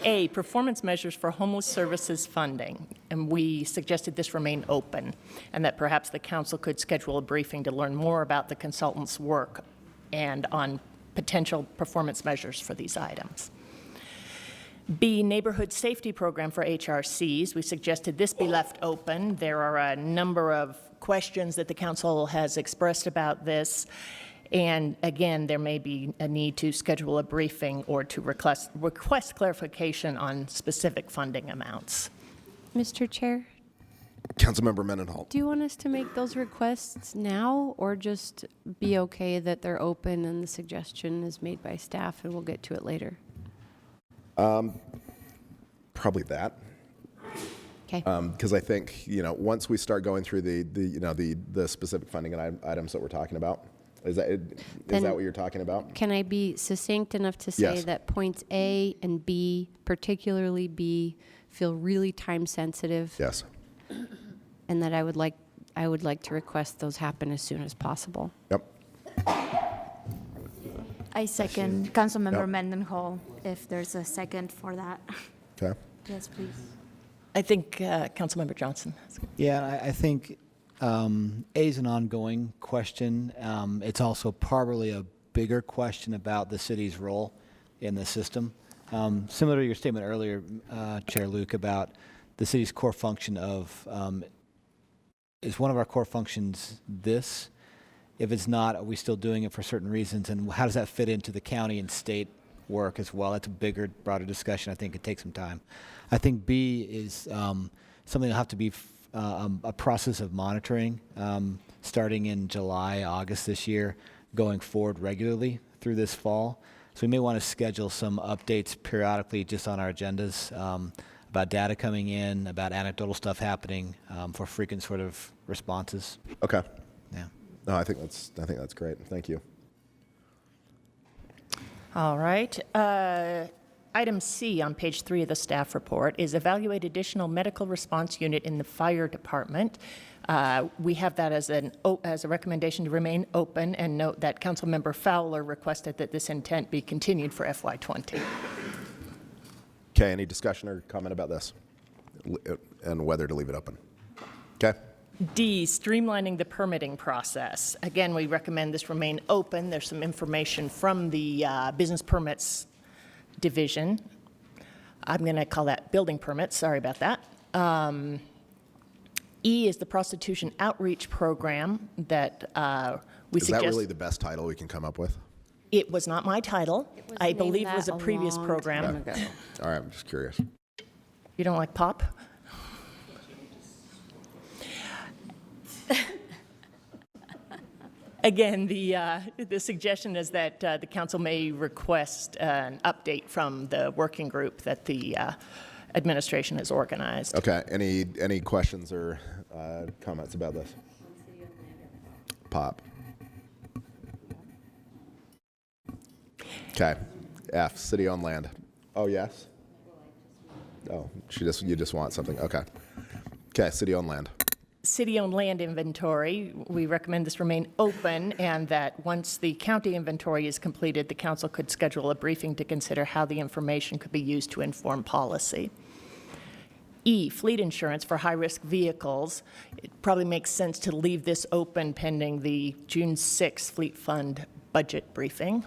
A, performance measures for homeless services funding. And we suggested this remain open and that perhaps the council could schedule a briefing to learn more about the consultant's work and on potential performance measures for these items. B, neighborhood safety program for HRCs. We suggested this be left open. There are a number of questions that the council has expressed about this. And again, there may be a need to schedule a briefing or to request clarification on specific funding amounts. Mr. Chair, Councilmember Mendenhall. do you want us to make those requests now or just be okay that they're open and the suggestion is made by staff and we'll get to it later? Probably that. Okay. Because I think, once we start going through the specific funding items that we're talking about, is that what you're talking about? Can I be succinct enough to say Yes. that points A and B, particularly B, feel really time sensitive? Yes. And that I would like to request those happen as soon as possible. Yep. I second Councilmember Yep. Mendenhall, if there's a second for that. Okay. Yes, please. I think Councilmember Johnson. Yeah, I think A is an ongoing question. It's also probably a bigger question about the city's role in the system. Similar to your statement earlier, Chair Luke, about the city's core function of, is one of our core functions this? If it's not, are we still doing it for certain reasons? And how does that fit into the county and state work as well? That's a bigger, broader discussion. I think it takes some time. I think B is something that'll have to be a process of monitoring starting in July, August this year, going forward regularly through this fall. So we may want to schedule some updates periodically just on our agendas about data coming in, about anecdotal stuff happening for frequent sort of responses. Okay. Yeah. No, I think that's great. Thank you. All right. Item C on page 3 of the staff report is evaluate additional medical response unit in the fire department. We have that as a recommendation to remain open, and note that Councilmember Fowler requested that this intent be continued for FY20. Okay, any discussion or comment about this? And whether to leave it open? Okay. D, streamlining the permitting process. Again, we recommend this remain open. There's some information from the business permits division. I'm going to call that building permits. Sorry about that. E is the prostitution outreach program that we Is suggest. that really the best title we can come up with? It was not my title. was I named believe it that was a a previous long program. time ago. All right, I'm just curious. You don't like pop? Again, the suggestion is that the council may request an update from the working group that the administration has organized. Okay, any questions or comments about this? Pop. Okay, F, city-owned land. Oh, yes? Oh, you just want something, okay. Okay, city-owned land. City-owned land inventory, we recommend this remain open, and that once the county inventory is completed, the council could schedule a briefing to consider how the information could be used to inform policy. E, fleet insurance for high-risk vehicles. It probably makes sense to leave this open pending the June 6th Fleet Fund budget briefing.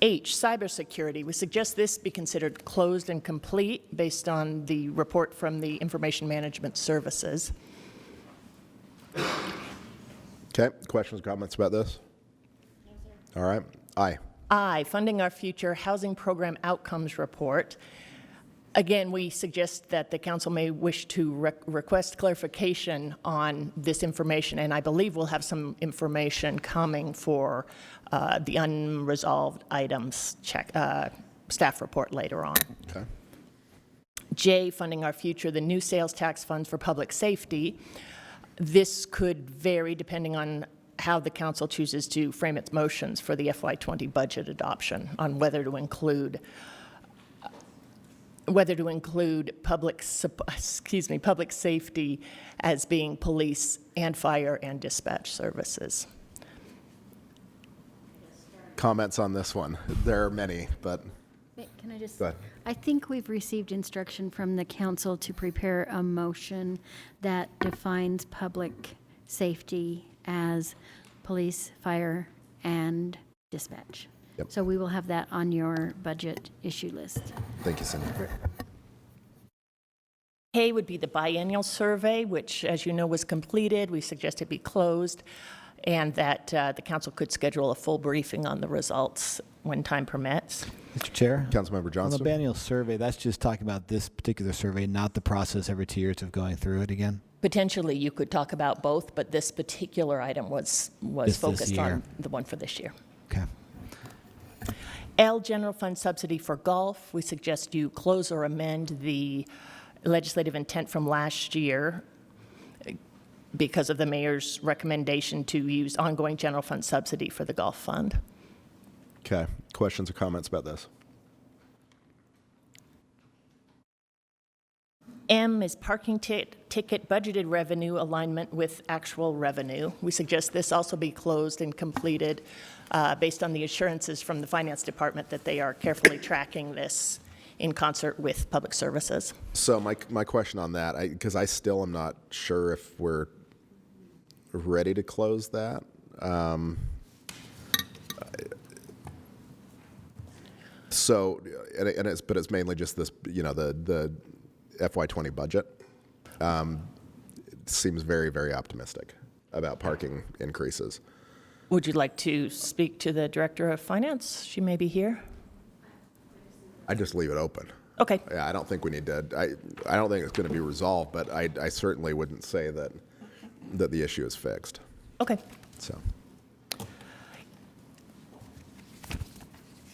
H, cybersecurity. We suggest this be considered closed and complete based on the report from the Information Management Services. Okay, questions, comments about this? All right, I. I, funding our future housing program outcomes report. Again, we suggest that the council may wish to request clarification on this information, and I believe we'll have some information coming for the unresolved items staff report later on. Okay. J, funding our future, the new sales tax funds for public safety. This could vary depending on how the council chooses to frame its motions for the FY20 budget adoption on whether to include public safety as being police and fire and dispatch services. Comments on this one? There are many, but Can I just? go ahead. I think we've received instruction from the council to prepare a motion that defines public safety as police, fire, and dispatch. Yep. So we will have that on your budget issue list. Thank you, Cindy. K would be the biennial survey, which, as you know, was completed. We suggest it be closed, and that the council could schedule a full briefing on the results when time permits. Mr. Chair? Councilmember On the Johnston? biennial survey, that's just talking about this particular survey, not the process every 2 years of going through it again? Potentially, you could talk about both, but this particular item was This focused year. on the one for this year. Okay. L, general fund subsidy for golf. We suggest you close or amend the legislative intent from last year because of the mayor's recommendation to use ongoing general fund subsidy for the golf fund. Okay, questions or comments about this? M is parking ticket budgeted revenue alignment with actual revenue. We suggest this also be closed and completed based on the assurances from the finance department that they are carefully tracking this in concert with public services. So my question on that, because I still am not sure if we're ready to close that. So, but it's mainly just this, the FY20 budget. It seems very, very optimistic about parking increases. Would you like to speak to the Director of Finance? She may be here. I just leave it open. Okay. Yeah, I don't think we need to. I don't think it's going to be resolved, but I certainly wouldn't say that the issue is fixed. Okay. So.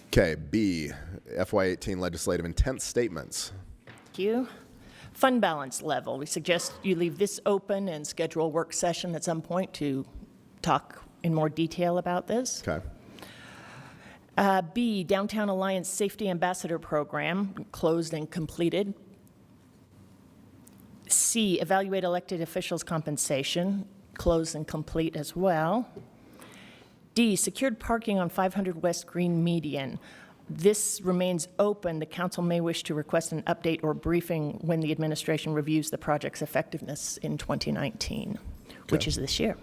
Okay, B, FY18 legislative intent statements. Thank you. Fund balance level. We suggest you leave this open and schedule a work session at some point to talk in more detail about this. Okay. B, Downtown Alliance Safety Ambassador Program, closed and completed. C, evaluate elected officials' compensation, closed and complete as well. D, secured parking on 500 West Green Median. This remains open. The council may wish to request an update or briefing when the administration reviews the project's effectiveness in 2019, which is this year.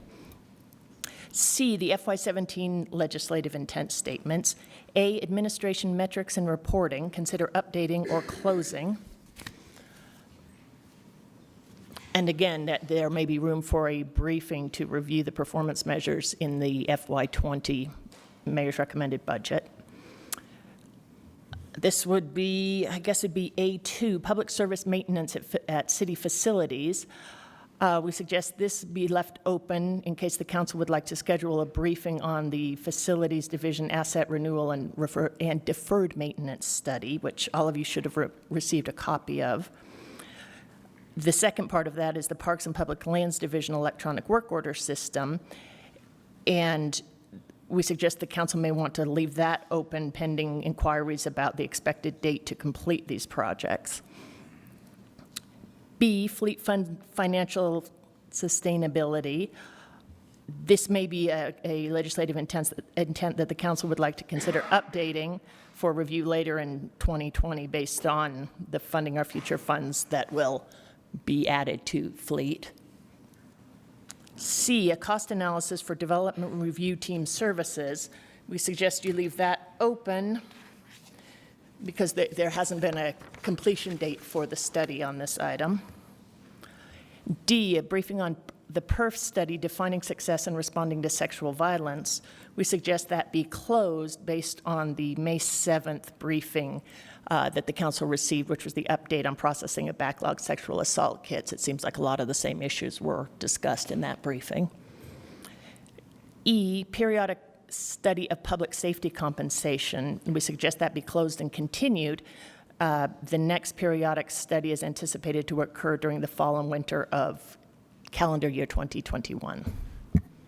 C, the FY17 legislative intent statements. A, administration metrics and reporting, consider updating or closing. And again, that there may be room for a briefing to review the performance measures in the FY20 mayor's recommended budget. This would be, I guess it'd be A2, public service maintenance at city facilities. We suggest this be left open in case the council would like to schedule a briefing on the facilities division asset renewal and deferred maintenance study, which all of you should have received a copy of. The second part of that is the Parks and Public Lands Division electronic work order system. And we suggest the council may want to leave that open pending inquiries about the expected date to complete these projects. B, fleet fund financial sustainability. This may be a legislative intent that the council would like to consider updating for review later in 2020 based on the funding our future funds that will be added to fleet. C, a cost analysis for development review team services. We suggest you leave that open because there hasn't been a completion date for the study on this item. D, a briefing on the PERF study defining success in responding to sexual violence. We suggest that be closed based on the May 7th briefing that the council received, which was the update on processing of backlog sexual assault kits. It seems like a lot of the same issues were discussed in that briefing. E, periodic study of public safety compensation. We suggest that be closed and continued. The next periodic study is anticipated to occur during the fall and winter of calendar year 2021.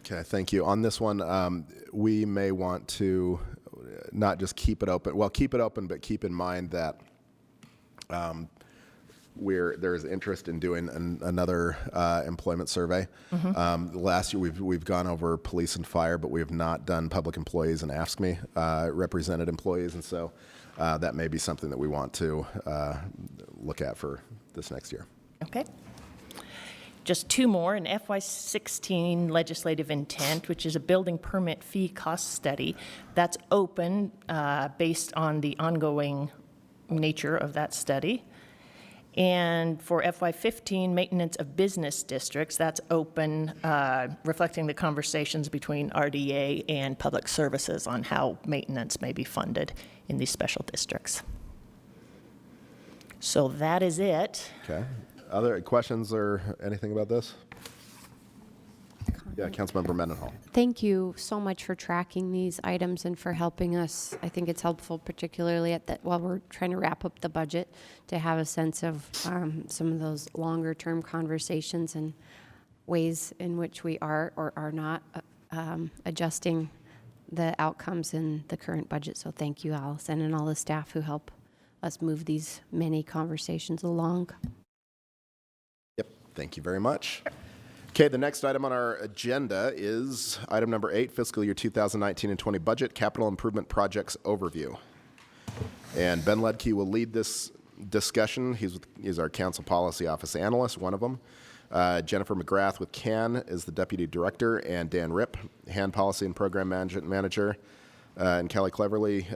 Okay, thank you. On this one, we may want to not just keep it open, well, keep it open, but keep in mind that there's interest in doing another employment survey. Last year, we've gone over police and fire, but we have not done public employees and AFSCME represented employees, and so that may be something that we want to look at for this next year. Okay. Just two more, an FY16 legislative intent, which is a building permit fee cost study. That's open based on the ongoing nature of that study. And for FY15, maintenance of business districts, that's open, reflecting the conversations between RDA and public services on how maintenance may be funded in these special districts. So that is it. Okay. Other questions or anything about this? Yeah, Councilmember Mendenhall. Thank you so much for tracking these items and for helping us. I think it's helpful, particularly at that while we're trying to wrap up the budget, to have a sense of some of those longer term conversations and ways in which we are or are not adjusting the outcomes in the current budget. So thank you, Allison, and all the staff who help us move these many conversations along. Yep, thank you very much. Okay, the next item on our agenda is item number 8, fiscal year 2019 and 20 budget, capital improvement projects overview. And Ben Ledke will lead this discussion. He's our council policy office analyst, one of them. Jennifer McGrath with CAN is the deputy director, and Dan Ripp, hand policy and program management manager, and Kelly Cleverly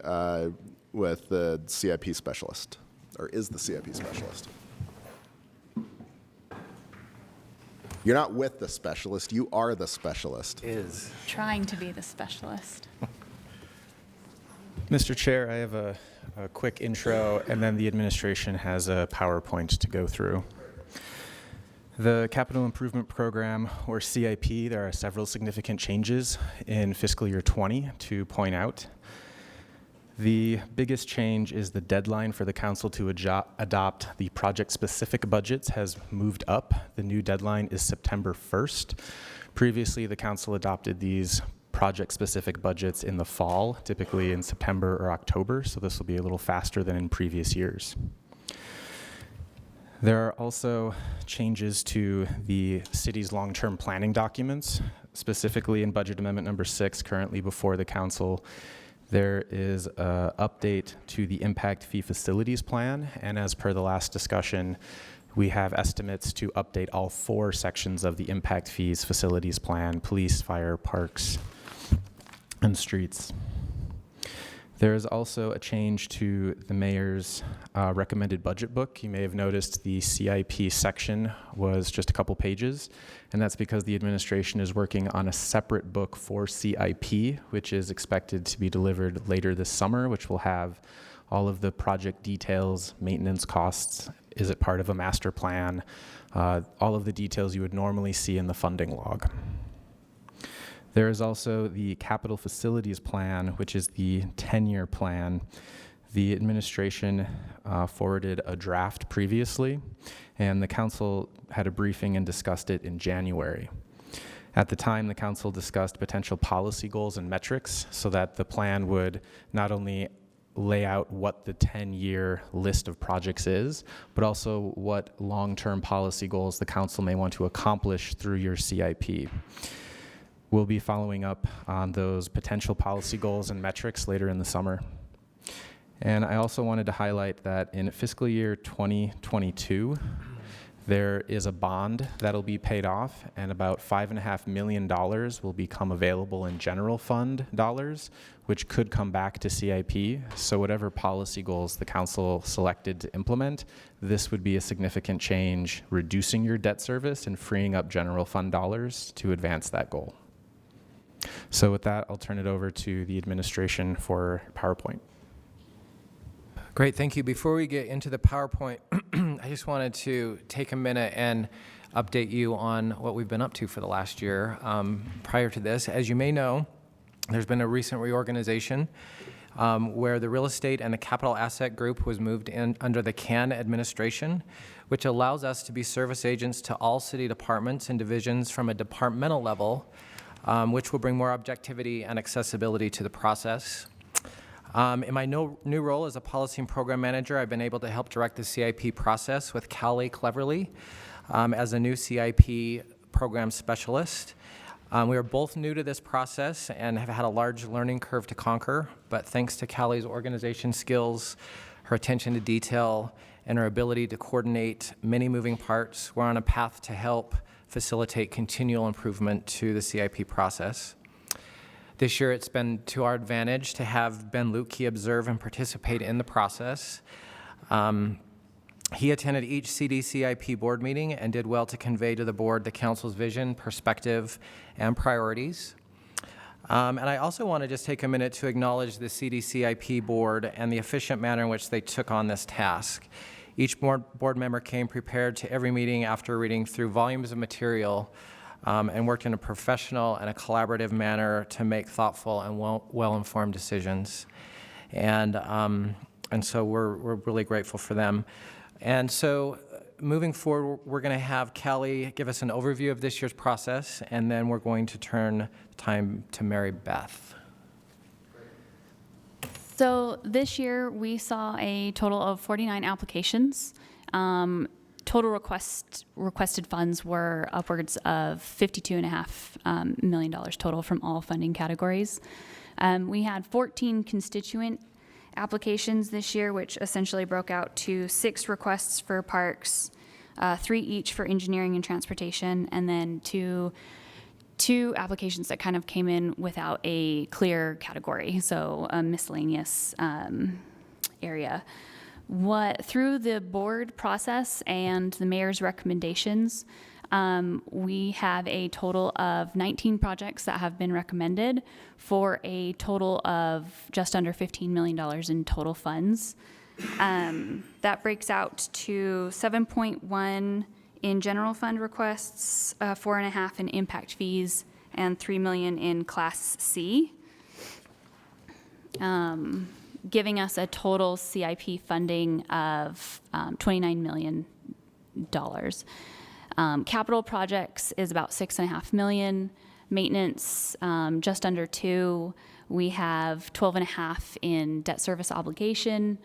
with the CIP specialist, or is the CIP specialist. You're not with the specialist, you are the specialist. Trying to be the specialist. Mr. Chair, I have a quick intro, and then the administration has a PowerPoint to go through. The Capital Improvement Program, or CIP, there are several significant changes in fiscal year 20 to point out. The biggest change is the deadline for the council to adopt the project-specific budgets has moved up. The new deadline is September 1st. Previously, the council adopted these project-specific budgets in the fall, typically in September or October, so this will be a little faster than in previous years. There are also changes to the city's long-term planning documents, specifically in Budget Amendment number 6, currently before the council. There is an update to the impact fee facilities plan, and as per the last discussion, we have estimates to update all 4 sections of the impact fees facilities plan: police, fire, parks, and streets. There is also a change to the mayor's recommended budget book. You may have noticed the CIP section was just a couple pages, and that's because the administration is working on a separate book for CIP, which is expected to be delivered later this summer, which will have all of the project details, maintenance costs, is it part of a master plan, all of the details you would normally see in the funding log. There is also the capital facilities plan, which is the 10-year plan. The administration forwarded a draft previously, and the council had a briefing and discussed it in January. At the time, the council discussed potential policy goals and metrics so that the plan would not only lay out what the 10-year list of projects is, but also what long-term policy goals the council may want to accomplish through your CIP. We'll be following up on those potential policy goals and metrics later in the summer. And I also wanted to highlight that in fiscal year 2022, there is a bond that'll be paid off, and about $5.5 million will become available in general fund dollars, which could come back to CIP. So whatever policy goals the council selected to implement, this would be a significant change, reducing your debt service and freeing up general fund dollars to advance that goal. So with that, I'll turn it over to the administration for PowerPoint. Great, thank you. Before we get into the PowerPoint, I just wanted to take a minute and update you on what we've been up to for the last year. Prior to this, as you may know, there's been a recent reorganization where the real estate and the capital asset group was moved in under the CAN administration, which allows us to be service agents to all city departments and divisions from a departmental level, which will bring more objectivity and accessibility to the process. In my new role as a policy and program manager, I've been able to help direct the CIP process with Callie Cleverly as a new CIP program specialist. We are both new to this process and have had a large learning curve to conquer, but thanks to Callie's organization skills, her attention to detail, and her ability to coordinate many moving parts, we're on a path to help facilitate continual improvement to the CIP process. This year, it's been to our advantage to have Ben Lutke observe and participate in the process. He attended each CDCIP board meeting and did well to convey to the board the council's vision, perspective, and priorities. And I also want to just take a minute to acknowledge the CDCIP board and the efficient manner in which they took on this task. Each board member came prepared to every meeting after reading through volumes of material and worked in a professional and a collaborative manner to make thoughtful and well-informed decisions. And so we're really grateful for them. And so moving forward, we're going to have Callie give us an overview of this year's process, and then we're going to turn time to Mary Beth. So this year, we saw a total of 49 applications. Total requested funds were upwards of $52.5 million total from all funding categories. We had 14 constituent applications this year, which essentially broke out to 6 requests for parks, 3 each for engineering and transportation, and then two applications that kind of came in without a clear category, so a miscellaneous area. Through the board process and the mayor's recommendations, we have a total of 19 projects that have been recommended for a total of just under $15 million in total funds. That breaks out to 7.1 in general fund requests, 4.5 in impact fees, and $3 million in Class C, giving us a total CIP funding of $29 million. Capital projects is about $6.5 million. Maintenance, just under 2. We have 12.5 in debt service obligation.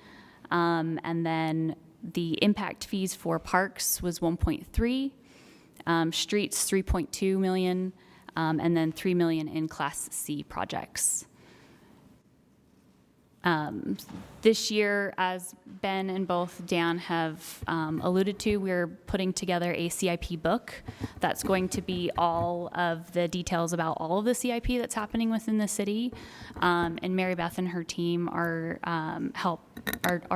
And then the impact fees for parks was 1.3. Streets, 3.2 million. And then 3 million in Class C projects. This year, as Ben and both Dan have alluded to, we're putting together a CIP book that's going to be all of the details about all of the CIP that's happening within the city. And Mary Beth and her team are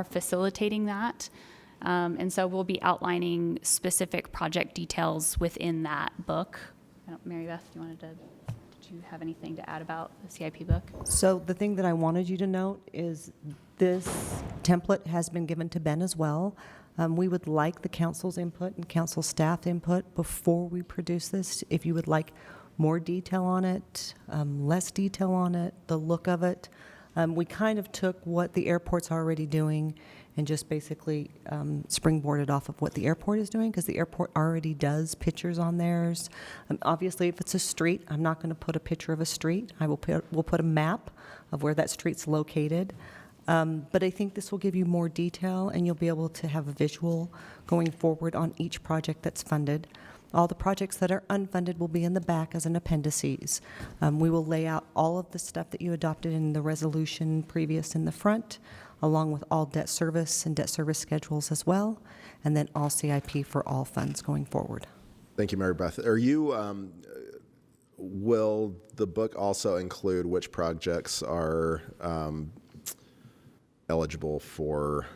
facilitating that. And so we'll be outlining specific project details within that book. Mary Beth, did you have anything to add about the CIP book? So the thing that I wanted you to note is this template has been given to Ben as well. We would like the council's input and council staff input before we produce this. If you would like more detail on it, less detail on it, the look of it. We kind of took what the airport's already doing and just basically springboarded off of what the airport is doing, because the airport already does pictures on theirs. Obviously, if it's a street, I'm not going to put a picture of a street. We'll put a map of where that street's located. But I think this will give you more detail, and you'll be able to have a visual going forward on each project that's funded. All the projects that are unfunded will be in the back as an appendices. We will lay out all of the stuff that you adopted in the resolution previous in the front, along with all debt service and debt service schedules as well, and then all CIP for all funds going forward. Thank you, Mary Beth. Will the book also include which projects are eligible for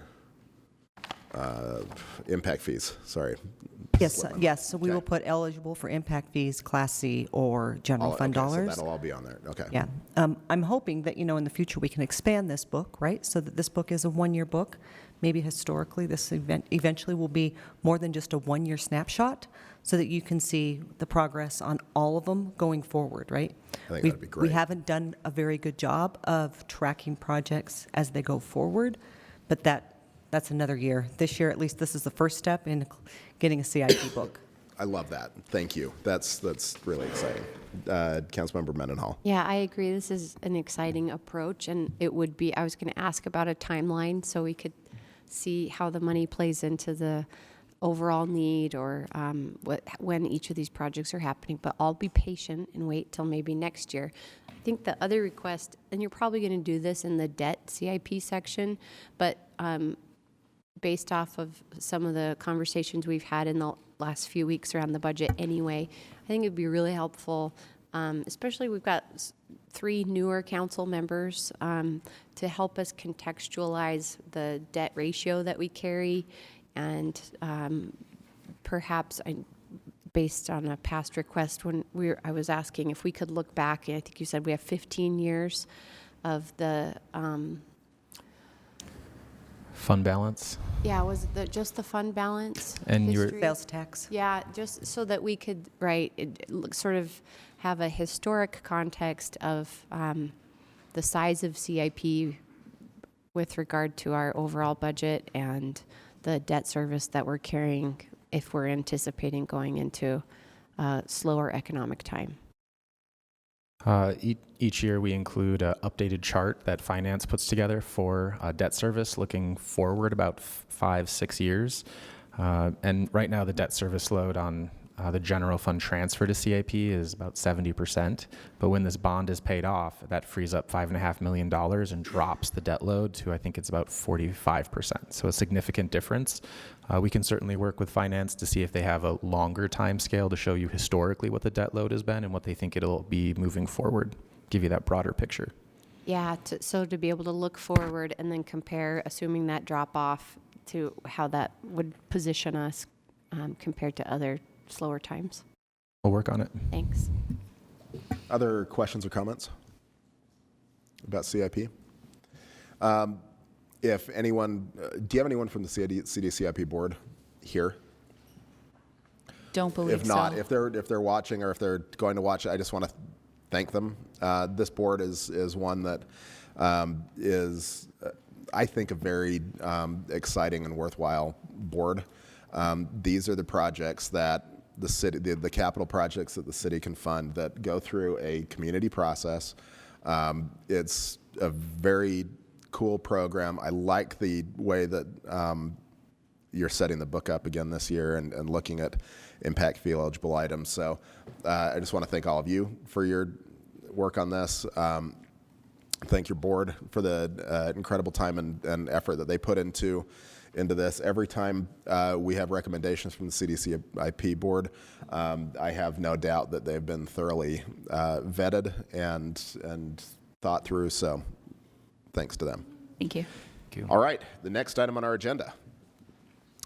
impact fees? Sorry. Yes. So we will put eligible for impact fees, Class C, or general fund dollars. So that'll all be on there. Okay. Yeah. I'm hoping that, in the future we can expand this book, right? So that this book is a one-year book. Maybe historically this event eventually will be more than just a one-year snapshot, so that you can see the progress on all of them going forward, right? I think that'd be great. We haven't done a very good job of tracking projects as they go forward, but that's another year. This year, at least, this is the first step in getting a CIP book. I love that. Thank you. That's really exciting. Councilmember Mendenhall. Yeah, I agree. This is an exciting approach, and it would be, I was going to ask about a timeline so we could see how the money plays into the overall need, or when each of these projects are happening. But I'll be patient and wait till maybe next year. I think the other request, and you're probably going to do this in the debt CIP section, but based off of some of the conversations we've had in the last few weeks around the budget anyway, I think it'd be really helpful, especially we've got 3 newer council members, to help us contextualize the debt ratio that we carry, and perhaps based on a past request when I was asking if we could look back, and I think you said we have 15 years of the Fund balance. Yeah, was it just the fund balance? And you were sales tax. Yeah, just so that we could, sort of have a historic context of the size of CIP with regard to our overall budget and the debt service that we're carrying if we're anticipating going into a slower economic time. Each year we include an updated chart that finance puts together for debt service looking forward about 5-6 years. And right now the debt service load on the general fund transfer to CIP is about 70%. But when this bond is paid off, that frees up $5.5 million and drops the debt load to, I think it's about 45%. So a significant difference. We can certainly work with finance to see if they have a longer time scale to show you historically what the debt load has been and what they think it'll be moving forward, give you that broader picture. Yeah, so to be able to look forward and then compare, assuming that drop off, to how that would position us compared to other slower times. We'll work on it. Thanks. Other questions or comments about CIP? If anyone, do you have anyone from the CDCIP board here? Don't believe If not, so. if they're watching or if they're going to watch it, I just want to thank them. This board is one that is, I think, a very exciting and worthwhile board. These are the projects that the city, the capital projects that the city can fund that go through a community process. It's a very cool program. I like the way that you're setting the book up again this year and looking at impact fee eligible items. So I just want to thank all of you for your work on this. Thank your board for the incredible time and effort that they put into this. Every time we have recommendations from the CDCIP board, I have no doubt that they've been thoroughly vetted and thought through. So thanks to them. Thank you. All right, the next item on our agenda.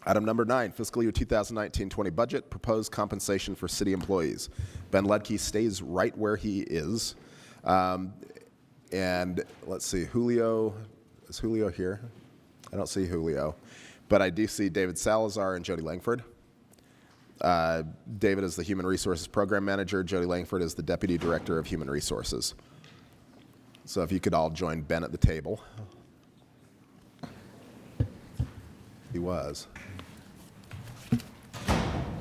Item number 9, fiscal year 2019-20 budget, proposed compensation for city employees. Ben Ledke stays right where he is. And let's see, Julio, is Julio here? I don't see Julio, but I do see David Salazar and Jody Langford. David is the Human Resources Program Manager. Jody Langford is the Deputy Director of Human Resources. So if you could all join Ben at the table. He was.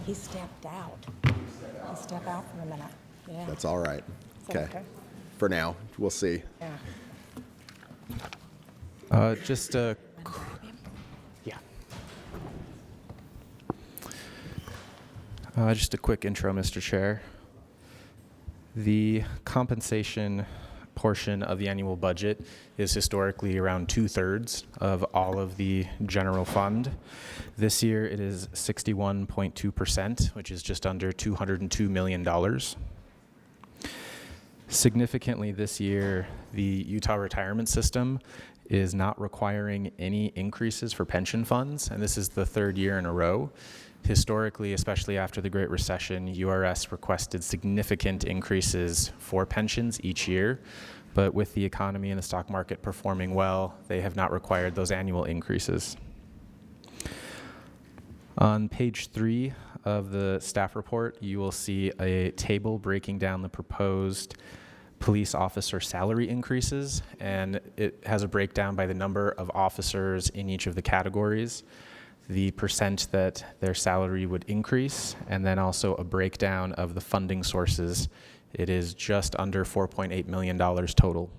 He stepped out. He stepped out for a minute. Yeah. That's all right. Is that okay? For now, we'll see. Yeah. Just a quick intro, Mr. Chair. The compensation portion of the annual budget is historically around 2/3 of all of the general fund. This year it is 61.2%, which is just under $202 million. Significantly this year, the Utah retirement system is not requiring any increases for pension funds, and this is the 3rd year in a row. Historically, especially after the Great Recession, URS requested significant increases for pensions each year, but with the economy and the stock market performing well, they have not required those annual increases. On page 3 of the staff report, you will see a table breaking down the proposed police officer salary increases, and it has a breakdown by the number of officers in each of the categories, the percent that their salary would increase, and then also a breakdown of the funding sources. It is just under $4.8 million total.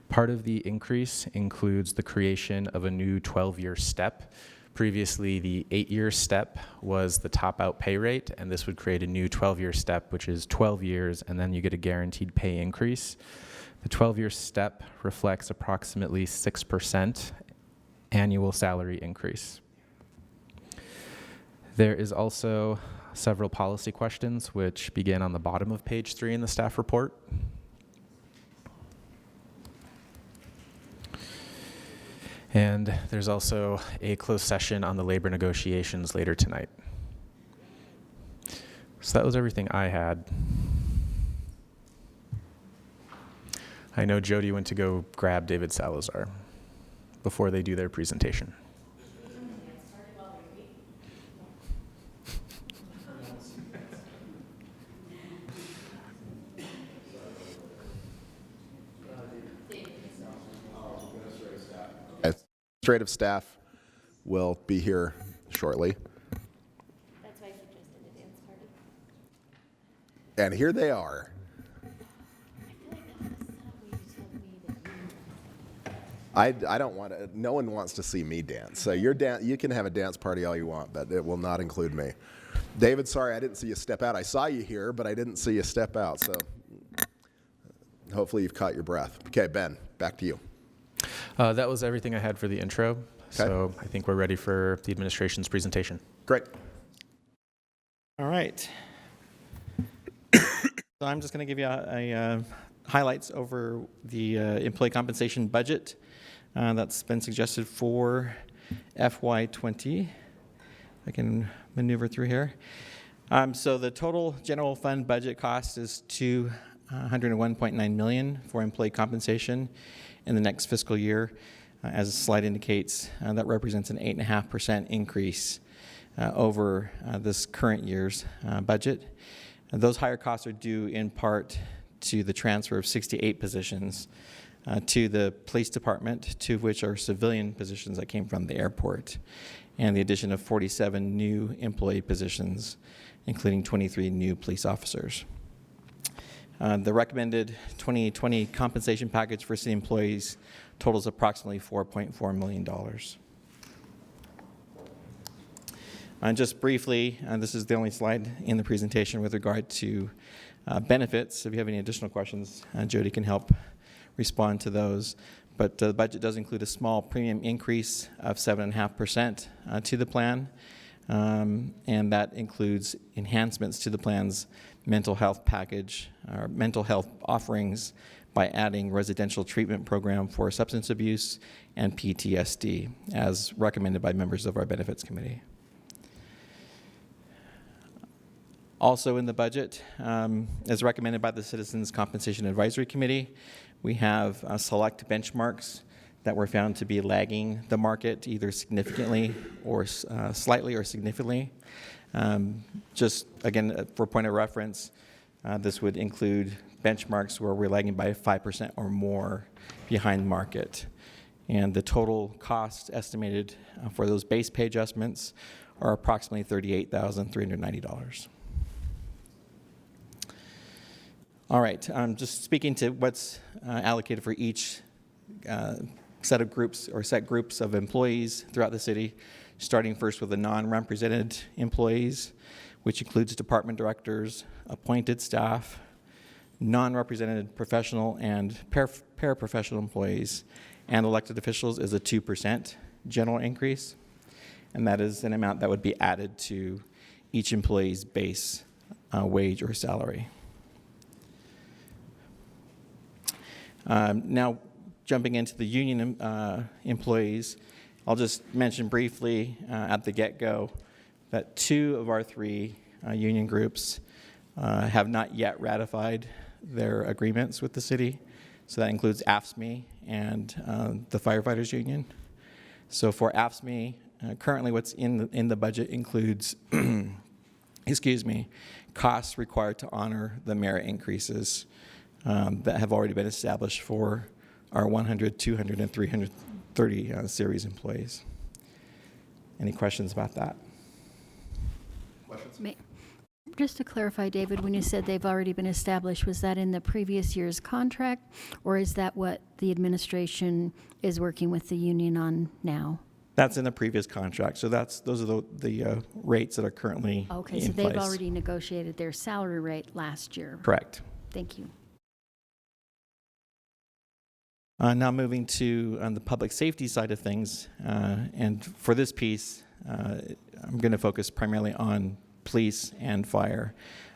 Part of the increase includes the creation of a new 12-year step. Previously, the 8-year step was the top-out pay rate, and this would create a new 12-year step, which is 12 years, and then you get a guaranteed pay increase. The 12-year step reflects approximately 6% annual salary increase. There is also several policy questions which begin on the bottom of page 3 in the staff report. And there's also a closed session on the labor negotiations later tonight. So that was everything I had. I know Jody went to go grab David Salazar before they do their presentation. Administrative staff will be here shortly. That's why I suggested a dance party. And here they are. I don't want to, no one wants to see me dance. So you can have a dance party all you want, but it will not include me. David, sorry I didn't see you step out. I saw you here, but I didn't see you step out. So hopefully you've caught your breath. Okay, Ben, back to you. That was everything I had for the intro. So I think we're ready for the administration's presentation. Great. All right. So I'm just going to give you a highlights over the employee compensation budget that's been suggested for FY20. I can maneuver through here. So the total general fund budget cost is $201.9 million for employee compensation in the next fiscal year. As the slide indicates, that represents an 8.5% increase over this current year's budget. Those higher costs are due in part to the transfer of 68 positions to the police department, two of which are civilian positions that came from the airport, and the addition of 47 new employee positions including 23 new police officers. The recommended 2020 compensation package for city employees totals approximately $4.4 million. And just briefly, this is the only slide in the presentation with regard to benefits. If you have any additional questions, Jody can help respond to those. But the budget does include a small premium increase of 7.5% to the plan, and that includes enhancements to the plan's mental health package, or mental health offerings, by adding residential treatment program for substance abuse and PTSD, as recommended by members of our benefits committee. Also in the budget, as recommended by the Citizens Compensation Advisory Committee, we have select benchmarks that were found to be lagging the market either significantly or slightly or significantly. Just again, for point of reference, this would include benchmarks where we're lagging by 5% or more behind market. And the total cost estimated for those base pay adjustments are approximately $38,390. All right, just speaking to what's allocated for each set of groups or set groups of employees throughout the city, starting first with the non-represented employees, which includes department directors, appointed staff, non-represented professional and paraprofessional employees, and elected officials is a 2% general increase, and that is an amount that would be added to each employee's base wage or salary. Now, jumping into the union employees, I'll just mention briefly at the get-go that 2 of our 3 union groups have not yet ratified their agreements with the city. So that includes AFSCME and the firefighters union. So for AFSCME, currently what's in the budget includes costs required to honor the merit increases that have already been established for our 100, 200, and 330 series employees. Any questions about that? Questions? Just to clarify, David, when you said they've already been established, was that in the previous year's contract, or is that what the administration is working with the union on now? That's in the previous contract. So those are the rates that are currently okay, in so they've place. already negotiated their salary rate last year. Correct. Thank you. Now moving to the public safety side of things, and for this piece, I'm going to focus primarily on police and fire.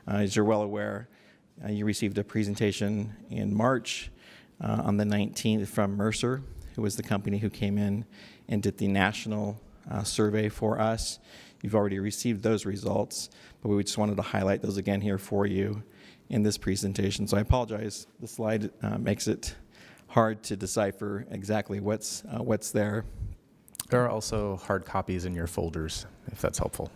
As you're well aware, you received a presentation in March on the 19th from Mercer, who was the company who came in and did the national survey for us. You've already received those results, but we just wanted to highlight those again here for you in this presentation. So I apologize, the slide makes it hard to decipher exactly what's there. There are also hard copies in your folders, if that's helpful.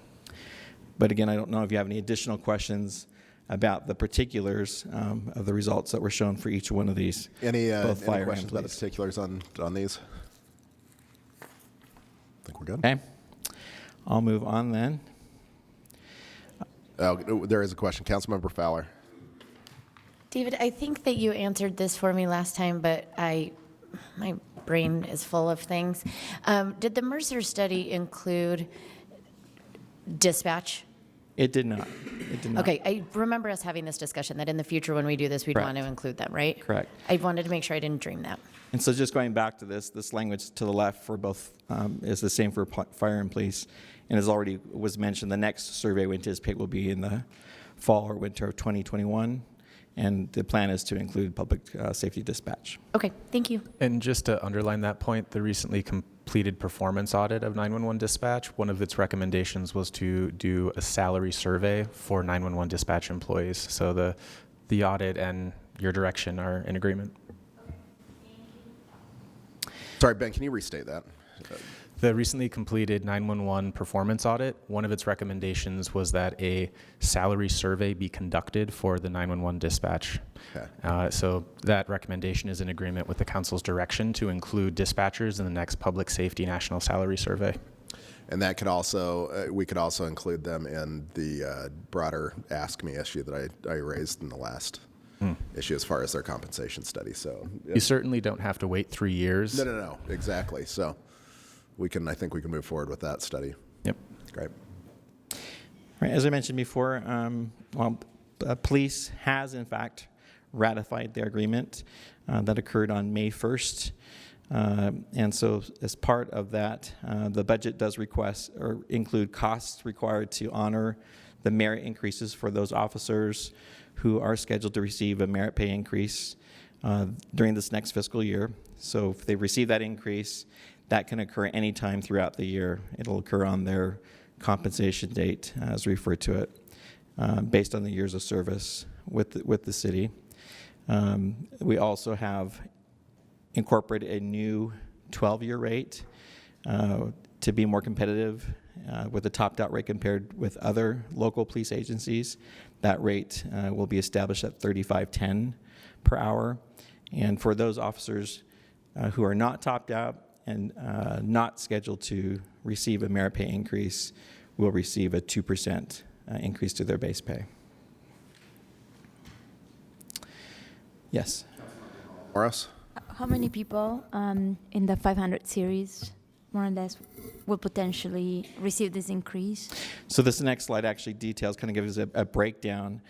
But again, I don't know if you have any additional questions about the particulars of the results that were shown for each one of these. Any both fire questions and about the police. particulars on these? I think we're good. Okay. I'll move on then. Oh, there is a question. Councilmember Fowler. David, I think that you answered this for me last time, but my brain is full of things. Did the Mercer study include dispatch? It did not. It did not. Okay, I remember us having this discussion that in the future when we do this, we'd Correct. want to include them, right? Correct. I wanted to make sure I didn't dream that. And so just going back to this language to the left for both is the same for fire and police. And as already was mentioned, the next survey we anticipate will be in the fall or winter of 2021. And the plan is to include public safety dispatch. Okay, thank you. And just to underline that point, the recently completed performance audit of 911 dispatch, one of its recommendations was to do a salary survey for 911 dispatch employees. So the audit and your direction are in agreement. Sorry, Ben, can you restate that? The recently completed 911 performance audit, one of its recommendations was that a salary survey be conducted for the 911 dispatch. Okay. So that recommendation is in agreement with the council's direction to include dispatchers in the next public safety national salary survey. And that could also, we could also include them in the broader Ask Me issue that I raised in the last issue as far as their compensation study. So You certainly don't have to wait 3 years. no, exactly. So I think we can move forward with that study. Yep. Great. Right, as I mentioned before, police has in fact ratified their agreement that occurred on May 1st. And so as part of that, the budget does request or include costs required to honor the merit increases for those officers who are scheduled to receive a merit pay increase during this next fiscal year. So if they receive that increase, that can occur anytime throughout the year. It'll occur on their compensation date, as we refer to it, based on the years of service with the city. We also have incorporated a new 12-year rate to be more competitive with the topped-out rate compared with other local police agencies. That rate will be established at $35.10 per hour. And for those officers who are not topped out and not scheduled to receive a merit pay increase, will receive a 2% increase to their base pay. Yes. Morris? How many people in the 500 series, more or less, will potentially receive this increase? So this next slide actually details, kind of gives a breakdown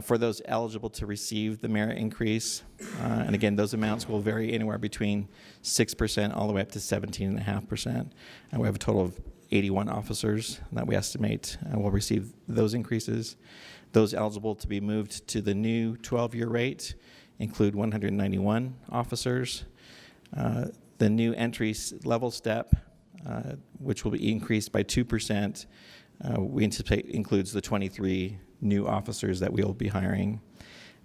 for those eligible to receive the merit increase. And again, those amounts will vary anywhere between 6% all the way up to 17.5%. And we have a total of 81 officers that we estimate will receive those increases. Those eligible to be moved to the new 12-year rate include 191 officers. The new entry level step, which will be increased by 2%, we anticipate includes the 23 new officers that we will be hiring.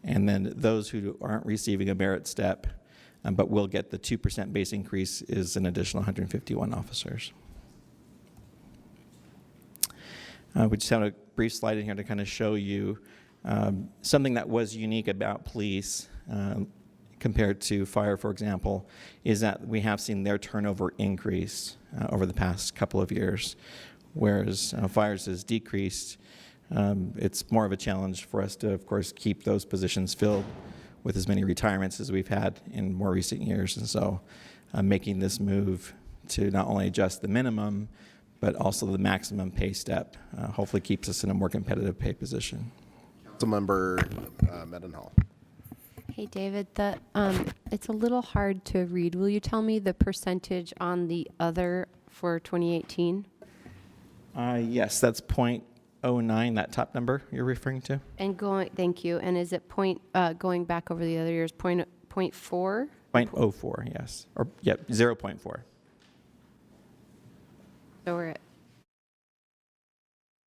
And then those who aren't receiving a merit step, but will get the 2% base increase, is an additional 151 officers. We just have a brief slide in here to kind of show you something that was unique about police compared to fire, for example, is that we have seen their turnover increase over the past couple of years, whereas fires has decreased. It's more of a challenge for us to, of course, keep those positions filled with as many retirements as we've had in more recent years. And so making this move to not only adjust the minimum, but also the maximum pay step hopefully keeps us in a more competitive pay position. Councilmember Mendenhall. Hey, David, it's a little hard to read. Will you tell me the percentage on the other for 2018? Yes, that's 0.09, that top number you're referring to. And thank you. And is it going back over the other years, 0.4? 0.04, yes. Or, yep, 0.4. So we're at,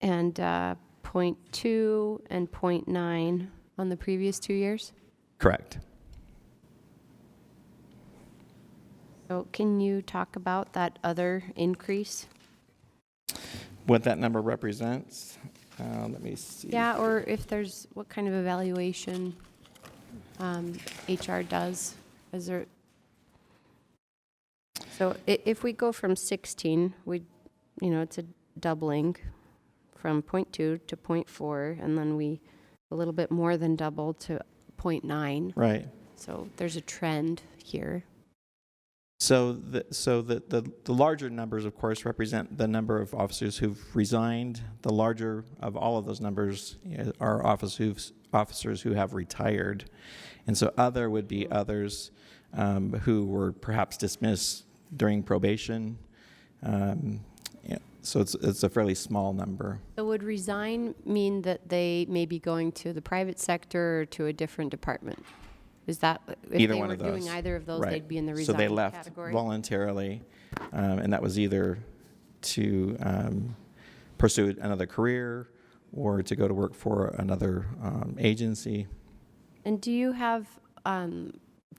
and 0.2 and 0.9 on the previous 2 years? Correct. So can you talk about that other increase? What that number represents, let me see. Yeah, or if there's, what kind of evaluation HR does? Is there, so if we go from 16, it's a doubling from 0.2 to 0.4, and then we a little bit more than double to 0.9. Right. So there's a trend here. So the larger numbers, of course, represent the number of officers who've resigned. The larger of all of those numbers are officers who have retired. And so other would be others who were perhaps dismissed during probation. So it's a fairly small number. So would resign mean that they may be going to the private sector or to a different department? Is that, if Either they one were of those. doing either of those, Right. they'd be in the So resign they left category? voluntarily, and that was either to pursue another career or to go to work for another agency. And do you have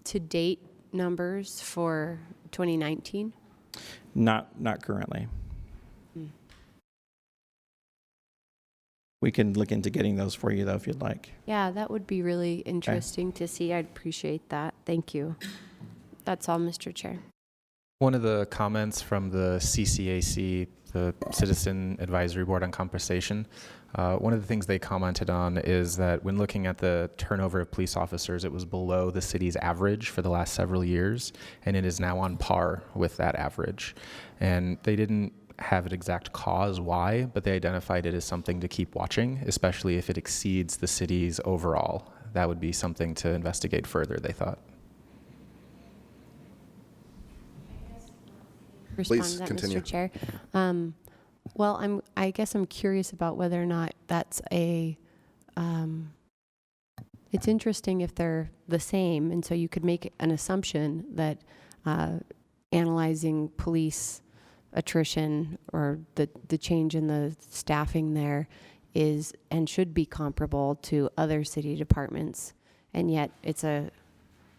to-date numbers for 2019? Not currently. We can look into getting those for you, though, if you'd like. Yeah, that would be really interesting to see. I'd appreciate that. Thank you. That's all, Mr. Chair. One of the comments from the CCAC, the Citizen Advisory Board on Compensation, one of the things they commented on is that when looking at the turnover of police officers, it was below the city's average for the last several years, and it is now on par with that average. And they didn't have an exact cause why, but they identified it as something to keep watching, especially if it exceeds the city's overall. That would be something to investigate further, they thought. Respond Please to that, continue. Mr. Chair. Well, I guess I'm curious about whether or not that's a. It's interesting if they're the same, and so you could make an assumption that analyzing police attrition or the change in the staffing there is and should be comparable to other city departments, and yet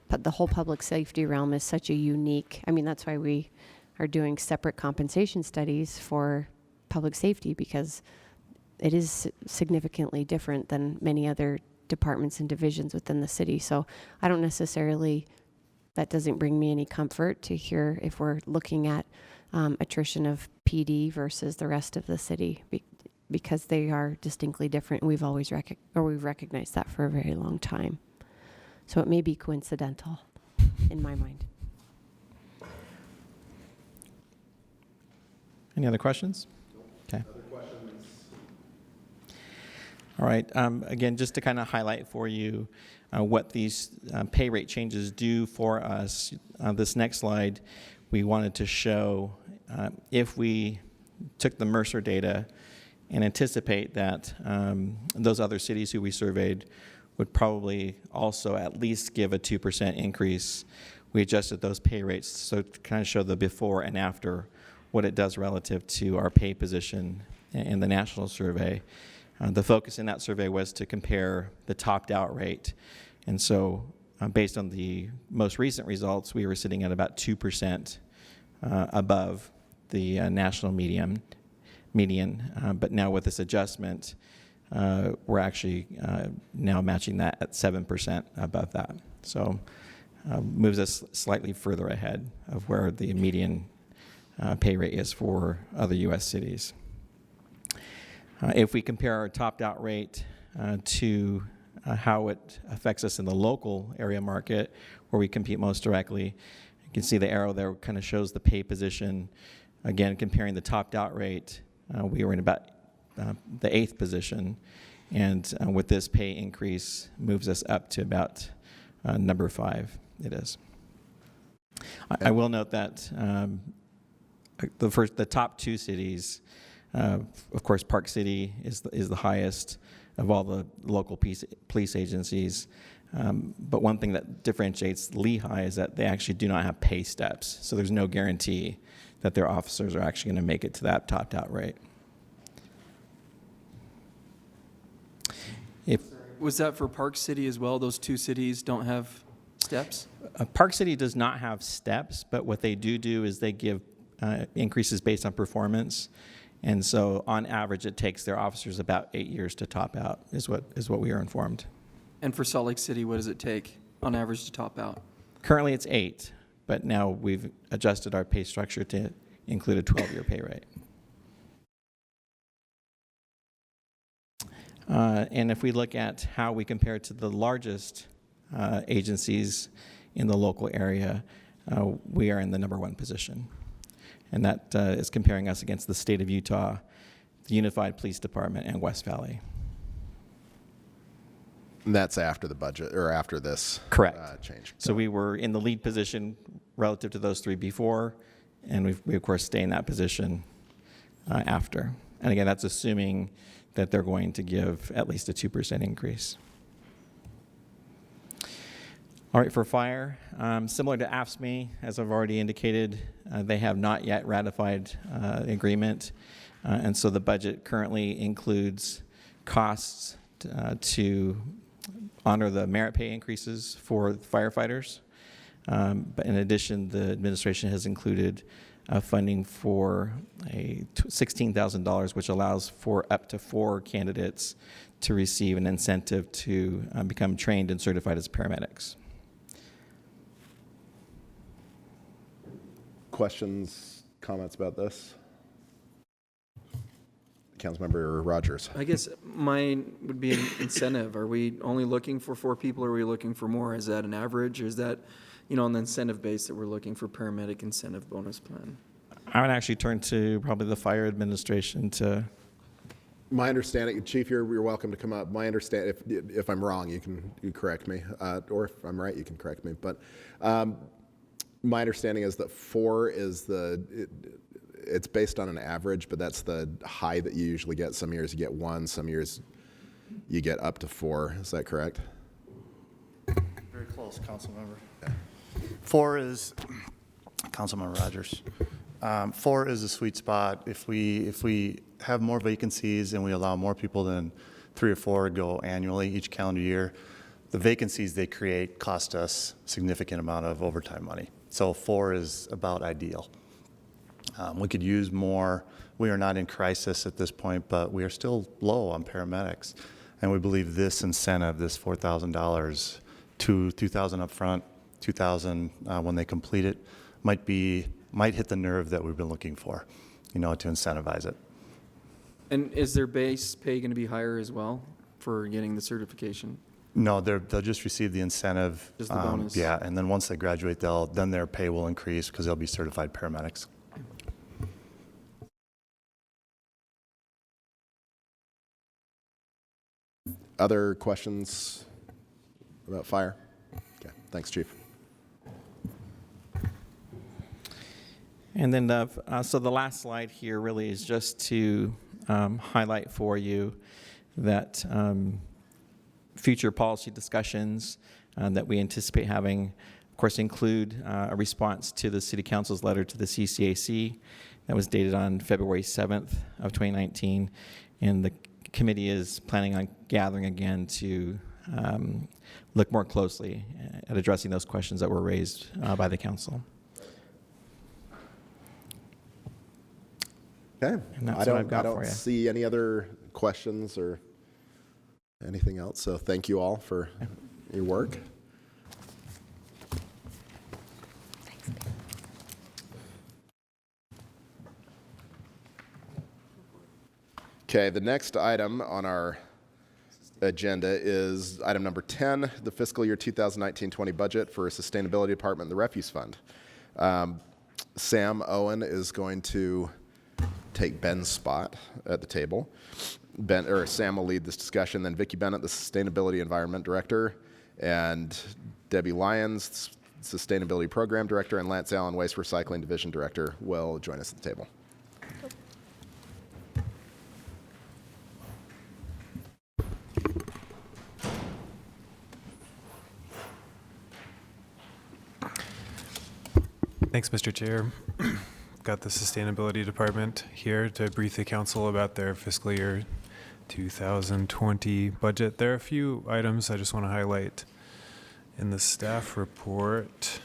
but the whole public safety realm is such a unique. I mean, that's why we are doing separate compensation studies for public safety, because it is significantly different than many other departments and divisions within the city. So I don't necessarily, that doesn't bring me any comfort to hear if we're looking at attrition of PD versus the rest of the city, because they are distinctly different. We've always we've recognized that for a very long time. So it may be coincidental in my mind. Any other questions? Okay. All right. Again, just to kind of highlight for you what these pay rate changes do for us, this next slide, we wanted to show if we took the Mercer data and anticipate that those other cities who we surveyed would probably also at least give a 2% increase. We adjusted those pay rates so to kind of show the before and after, what it does relative to our pay position in the national survey. The focus in that survey was to compare the topped out rate. And so based on the most recent results, we were sitting at about 2% above the national median. But now with this adjustment, we're actually now matching that at 7% above that. So moves us slightly further ahead of where the median pay rate is for other U.S. cities. If we compare our topped out rate to how it affects us in the local area market where we compete most directly, you can see the arrow there kind of shows the pay position. Again, comparing the topped out rate, we were in about the 8th position, and with this pay increase moves us up to about number 5 it is. I will note that the top 2 cities, of course, Park City is the highest of all the local police agencies. But one thing that differentiates Lehigh is that they actually do not have pay steps. So there's no guarantee that their officers are actually going to make it to that topped out rate. Was that for Park City as well? Those 2 cities don't have steps? Park City does not have steps, but what they do is they give increases based on performance. And so on average, it takes their officers about 8 years to top out, is what we are informed. And for Salt Lake City, what does it take on average to top out? Currently, it's 8, but now we've adjusted our pay structure to include a 12-year pay rate. And if we look at how we compare to the largest agencies in the local area, we are in the number 1 position. And that is comparing us against the state of Utah, the Unified Police Department, and West Valley. And that's after the budget, or after this change. So we were in the lead position relative to those 3 before, and we of course, stay in that position after. And again, that's assuming that they're going to give at least a 2% increase. All right, for fire, similar to AFSCME, as I've already indicated, they have not yet ratified the agreement. And so the budget currently includes costs to honor the merit pay increases for firefighters. But in addition, the administration has included funding for a $16,000, which allows for up to 4 candidates to receive an incentive to become trained and certified as paramedics. questions, comments about this? Councilmember Rogers. I guess mine would be an incentive. Are we only looking for 4 people, or are we looking for more? Is that an average, or is that, on the incentive base that we're looking for paramedic incentive bonus plan? I would actually turn to probably the fire administration to. My understanding, Chief, you're welcome to come up. My understanding, if I'm wrong, you correct me, or if I'm right, you can correct me. But my understanding is that 4 is it's based on an average, but that's the high that you usually get. Some years you get 1, some years you get up to 4. Is that correct? Very close, Councilmember. Yeah. 4 is, Councilmember Rogers. 4 is a sweet spot. If we have more vacancies and we allow more people than 3 or 4 go annually each calendar year, the vacancies they create cost us significant amount of overtime money. So 4 is about ideal. We could use more. We are not in crisis at this point, but we are still low on paramedics. And we believe this incentive, this $4,000, $2,000 up front, $2,000 when they complete it, might hit the nerve that we've been looking for, to incentivize it. And is their base pay going to be higher as well for getting the certification? No, they'll just receive the incentive. Just the bonus. Yeah, and then once they graduate, then their pay will increase because they'll be certified paramedics. Other questions about fire? Okay, thanks, Chief. And then, so the last slide here really is just to highlight for you that future policy discussions that we anticipate having, of course, include a response to the City Council's letter to the CCAC that was dated on February 7th of 2019, and the committee is planning on gathering again to look more closely at addressing those questions that were raised by the council. Okay. And that's I what I've got for don't you. see any other questions or anything else. So thank you all for your work. Okay, the next item on our agenda is item number 10, the fiscal year 2019-20 budget for Sustainability Department and the Refuse Fund. Sam Owen is going to take Ben's spot at the table. Sam will lead this discussion, then Vicki Bennett, the Sustainability Environment Director, and Debbie Lyons, Sustainability Program Director, and Lance Allen, Waste Recycling Division Director, will join us at the table. Thanks, Mr. Chair. Got the Sustainability Department here to brief the council about their fiscal year 2020 budget. There are a few items I just want to highlight in the staff report.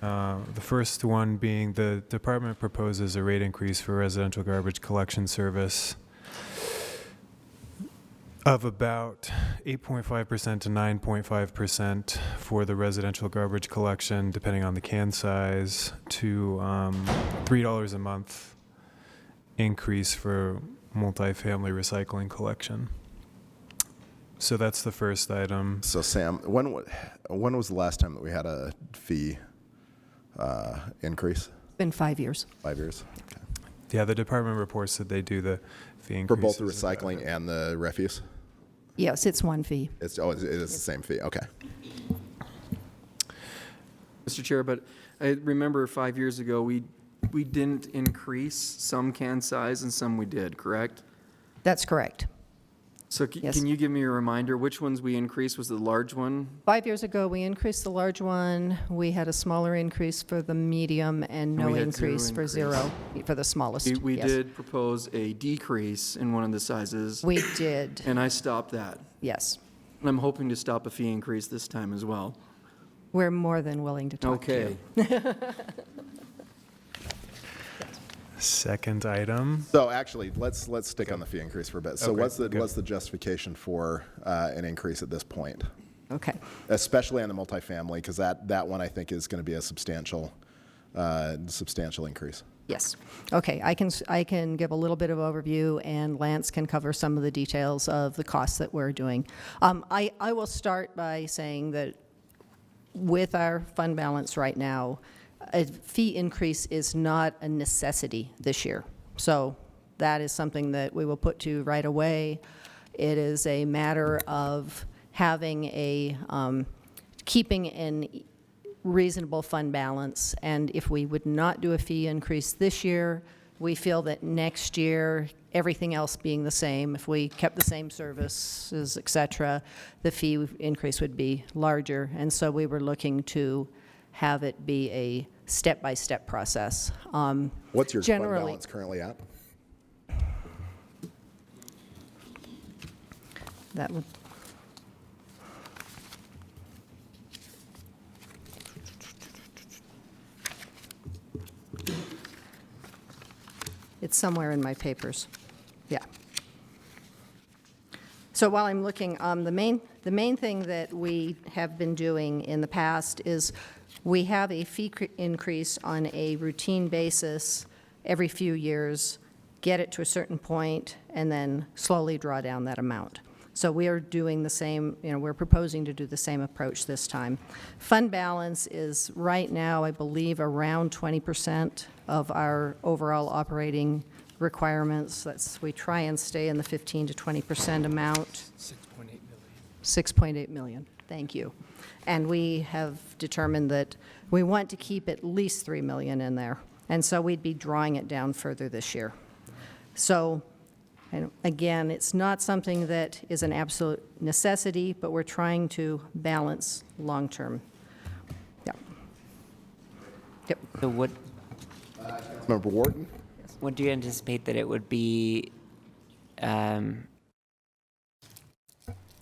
The first one being the department proposes a rate increase for residential garbage collection service of about 8.5% to 9.5% for the residential garbage collection, depending on the can size, to $3 a month increase for multifamily recycling collection. So that's the first item. So Sam, when was the last time that we had a fee increase? Been 5 years. 5 years. Okay. Yeah, the department reports that they do the fee increase For both the recycling and the refuse? Yes, it's one fee. It is the same fee. Okay. Mr. Chair, but I remember 5 years ago, we didn't increase some can size and some we did, correct? That's correct. So Yes. can you give me a reminder, which ones we increased? Was it the large one? 5 years ago, we increased the large one. We had a smaller increase for the medium and no we had zero increase for increase. zero for the smallest. We Yes. did propose a decrease in one of the sizes. We did. And I stopped that. Yes. And I'm hoping to stop a fee increase this time as well. We're more than willing to talk to you. Okay. Second item. So actually, let's stick on the fee increase for a bit. So Okay, what's the justification for an increase at this point? Okay. Especially on the multifamily, because that one I think is going to be a substantial substantial increase? Yes. Okay, I can give a little bit of overview, and Lance can cover some of the details of the costs that we're doing. I will start by saying that with our fund balance right now, a fee increase is not a necessity this year. So that is something that we will put to right away. It is a matter of having a, keeping an reasonable fund balance, and if we would not do a fee increase this year, we feel that next year, everything else being the same, if we kept the same services, et cetera, the fee increase would be larger, and so we were looking to have it be a step-by-step process. What's your fund generally, balance currently at? that would, it's somewhere in my papers. Yeah. So while I'm looking, the main thing that we have been doing in the past is we have a fee increase on a routine basis every few years, get it to a certain point, and then slowly draw down that amount. So we are doing the same, we're proposing to do the same approach this time. Fund balance is right now, I believe, around 20% of our overall operating requirements. We try and stay in the 15 to 20% amount. 6.8 million. 6.8 million, thank you. And we have determined that we want to keep at least 3 million in there. And so we'd be drawing it down further this year. So, and again, it's not something that is an absolute necessity, but we're trying to balance long-term. Yep. Yep. So what, Member Wharton? what do you anticipate that it would be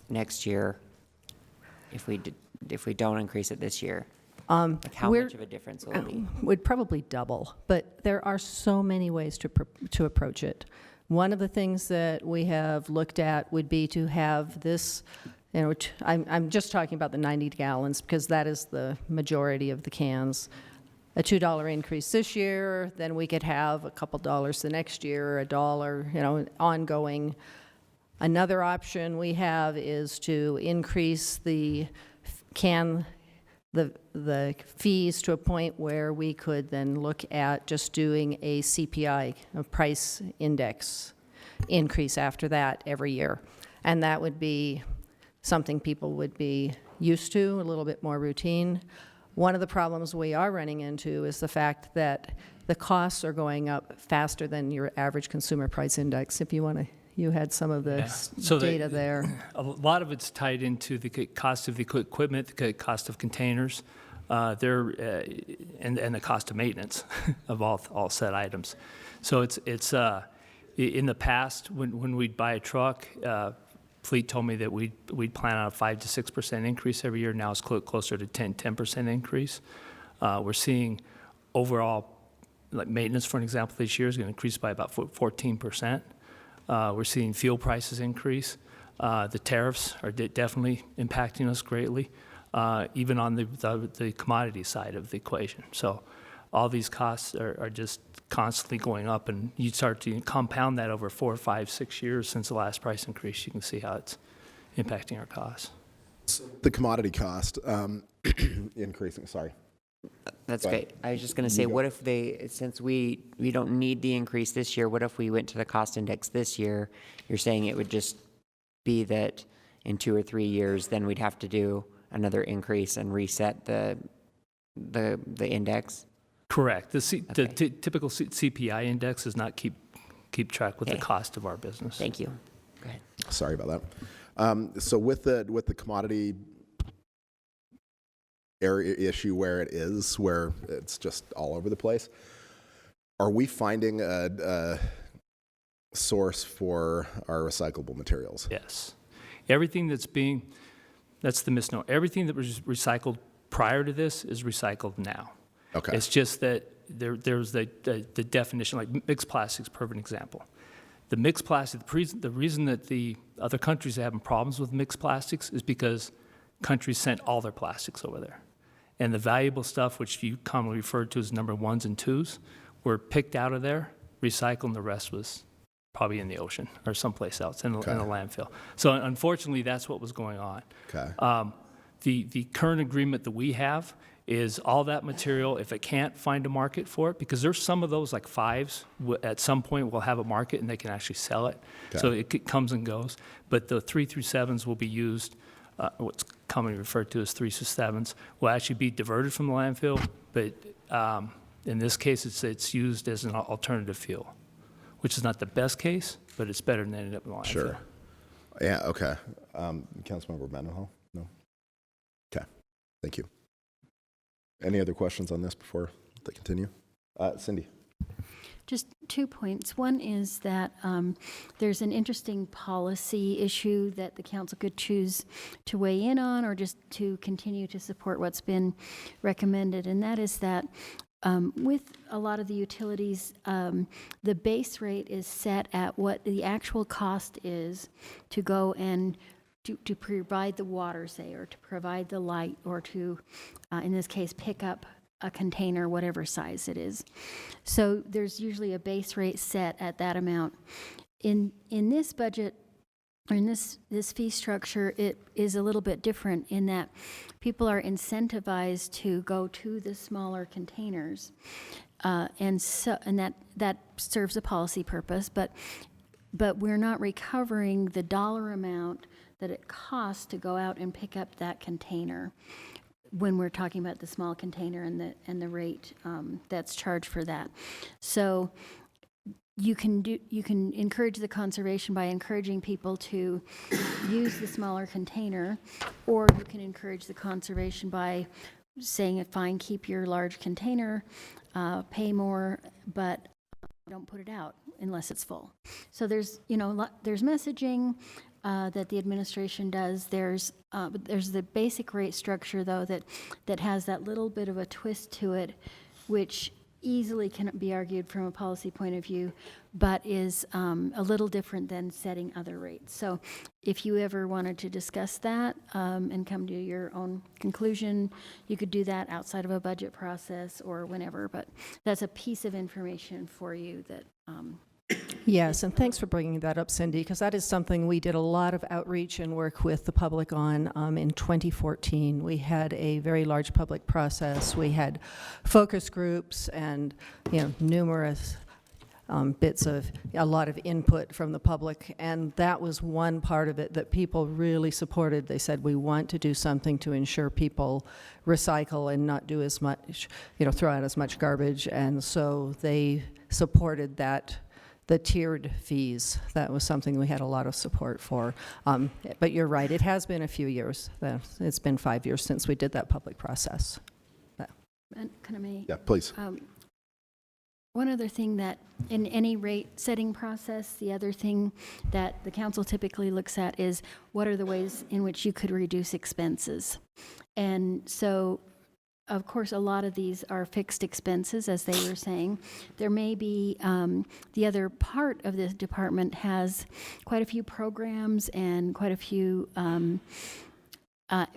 next year if we don't increase it this year? Like how much of a difference will it be? Would probably double, but there are so many ways to approach it. One of the things that we have looked at would be to have this, I'm just talking about the 90 gallons because that is the majority of the cans. A $2 increase this year, then we could have a couple dollars the next year, $1, ongoing. Another option we have is to increase the fees to a point where we could then look at just doing a CPI, a price index increase after that every year. And that would be something people would be used to, a little bit more routine. One of the problems we are running into is the fact that the costs are going up faster than your average consumer price index. If you want to, you had some of the data there. A lot of it's tied into the cost of the equipment, the cost of containers, and the cost of maintenance of all said items. So it's in the past when we'd buy a truck, Fleet told me that we'd plan on a 5 to 6% increase every year. Now it's closer to 10% increase. We're seeing overall, like maintenance, for an example, this year is going to increase by about 14%. We're seeing fuel prices increase. The tariffs are definitely impacting us greatly, even on the commodity side of the equation. So all these costs are just constantly going up, and you start to compound that over 4, 5, 6 years since the last price increase. You can see how it's impacting our costs. The commodity cost increasing, sorry. That's great. I was just going to say, what if since we don't need the increase this year, what if we went to the cost index this year? You're saying it would just be that in 2 or 3 years, then we'd have to do another increase and reset the index? Correct. The typical CPI index does not keep track with the cost of our business. Thank you. Go ahead. Sorry about that. So with the commodity area issue where it's just all over the place, are we finding a source for our recyclable materials? Yes. Everything that's the misnomer. Everything that was recycled prior to this is recycled now. Okay. It's just that there's the definition, like mixed plastics, perfect example. The mixed plastic, the reason that the other countries are having problems with mixed plastics is because countries sent all their plastics over there. And the valuable stuff, which you commonly refer to as number 1s and 2s, were picked out of there, recycled, and the rest was probably in the ocean or someplace else in the landfill. So unfortunately, that's what was going on. Okay. The current agreement that we have is all that material, if it can't find a market for it, because there's some of those like 5s, at some point will have a market and they can actually sell it. Okay. So it comes and goes. But the 3 through 7s will be used, what's commonly referred to as 3 through 7s, will actually be diverted from the landfill. But in this case, it's used as an alternative fuel, which is not the best case, but it's better than ending up in the landfill. Sure. Yeah, okay. Councilmember Mendenhall? No? Okay, thank you. Any other questions on this before they continue? Cindy? Just 2 points. One is that there's an interesting policy issue that the council could choose to weigh in on or just to continue to support what's been recommended, and that is that with a lot of the utilities, the base rate is set at what the actual cost is to go and to provide the water, say, or to provide the light, or to, in this case, pick up a container, whatever size it is. So there's usually a base rate set at that amount. In this budget, or in this fee structure, it is a little bit different in that people are incentivized to go to the smaller containers, and that serves a policy purpose. But we're not recovering the dollar amount that it costs to go out and pick up that container when we're talking about the small container and the rate that's charged for that. So you can encourage the conservation by encouraging people to use the smaller container, or you can encourage the conservation by saying, fine, keep your large container, pay more, but don't put it out unless it's full. So there's messaging that the administration does. There's the basic rate structure, though, that has that little bit of a twist to it, which easily can be argued from a policy point of view, but is a little different than setting other rates. So if you ever wanted to discuss that and come to your own conclusion, you could do that outside of a budget process or whenever, but that's a piece of information for you that Yes, and thanks for bringing that up, Cindy, because that is something we did a lot of outreach and work with the public on in 2014. We had a very large public process. We had focus groups and numerous bits of a lot of input from the public, and that was one part of it that people really supported. They said, we want to do something to ensure people recycle and not do as much, throw out as much garbage, and so they supported that. The tiered fees, that was something we had a lot of support for. But you're right, it has been a few years. It's been 5 years since we did that public process. And can I make? Yeah, please. One other thing that in any rate setting process, the other thing that the council typically looks at is what are the ways in which you could reduce expenses. And so, of course, a lot of these are fixed expenses, as they were saying. There may be, the other part of this department has quite a few programs and quite a few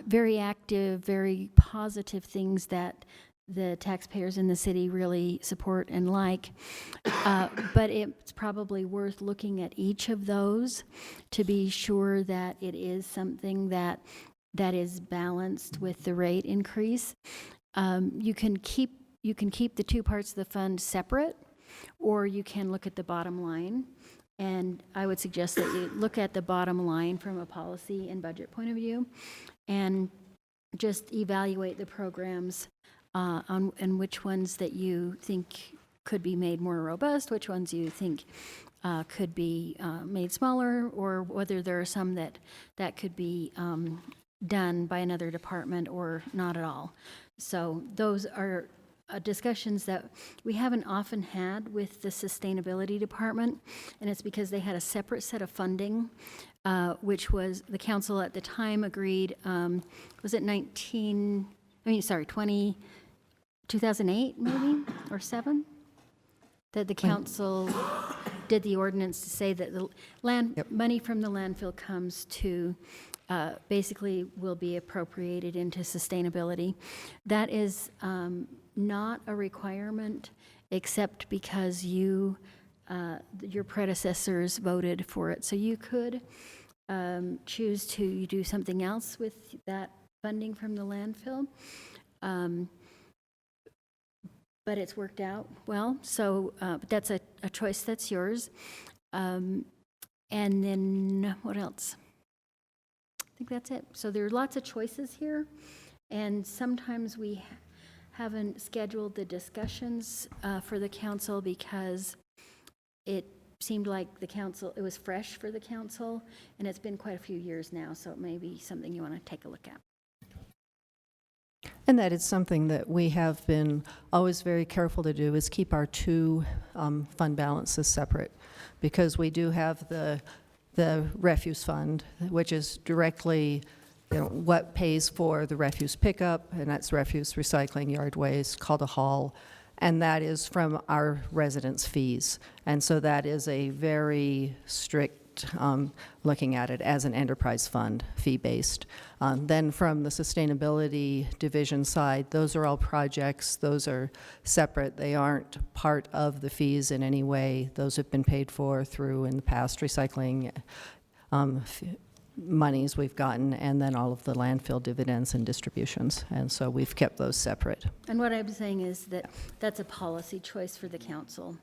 very active, very positive things that the taxpayers in the city really support and like. But it's probably worth looking at each of those to be sure that it is something that is balanced with the rate increase. You can keep the two parts of the fund separate, or you can look at the bottom line. And I would suggest that you look at the bottom line from a policy and budget point of view, and just evaluate the programs and which ones that you think could be made more robust, which ones you think could be made smaller, or whether there are some that could be done by another department or not at all. So those are discussions that we haven't often had with the sustainability department, and it's because they had a separate set of funding, which was the council at the time agreed, was it 2008 maybe, or 7? That the council did the ordinance to say that the money from the landfill comes to basically will be appropriated into sustainability. That is not a requirement, except because your predecessors voted for it. So you could choose to do something else with that funding from the landfill. But it's worked out well, so but that's a choice that's yours. And then what else? I think that's it. So there are lots of choices here, and sometimes we haven't scheduled the discussions for the council because it seemed like it was fresh for the council, and it's been quite a few years now, so it may be something you want to take a look at. And that is something that we have been always very careful to do, is keep our two fund balances separate, because we do have the refuse fund, which is directly what pays for the refuse pickup, and that's refuse, recycling, yard waste, call to haul, and that is from our residents' fees. And so that is a very strict looking at it as an enterprise fund, fee-based. Then from the sustainability division side, those are all projects. Those are separate. They aren't part of the fees in any way. Those have been paid for through, in the past, recycling monies we've gotten, and then all of the landfill dividends and distributions. And so we've kept those separate. And what I'm saying is that that's a policy choice for the council.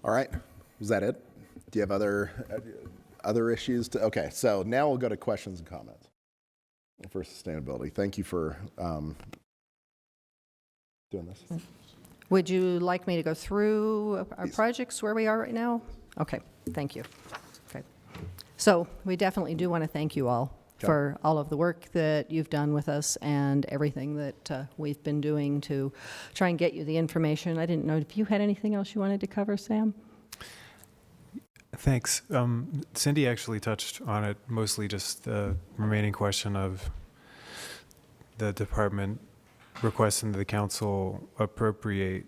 All right, was that it? Do you have other issues to, okay, so now we'll go to questions and comments for sustainability. Thank you for doing this. Would you like me to go through our projects where we are right now? Okay, thank you. Okay. So we definitely do want to thank you all for all of the work that you've done with us and everything that we've been doing to try and get you the information. I didn't know if you had anything else you wanted to cover, Sam? Thanks. Cindy actually touched on it, mostly just the remaining question of the department requesting the council appropriate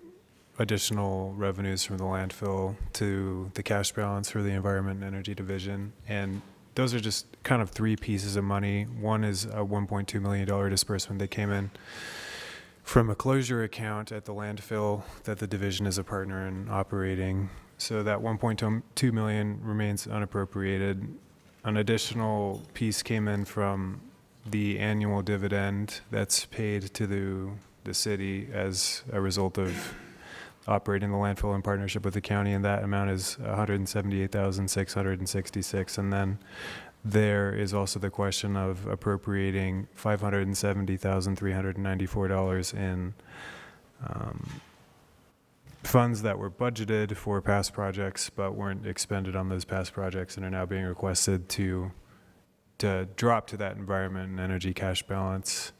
additional revenues from the landfill to the cash balance for the Environment and Energy Division. And those are just kind of three pieces of money. One is a $1.2 million disbursement that came in from a closure account at the landfill that the division is a partner in operating. So that $1.2 million remains unappropriated. An additional piece came in from the annual dividend that's paid to the city as a result of operating the landfill in partnership with the county, and that amount is $178,666. And then there is also the question of appropriating $570,394 in funds that were budgeted for past projects but weren't expended on those past projects and are now being requested to drop to that environment and energy cash balance,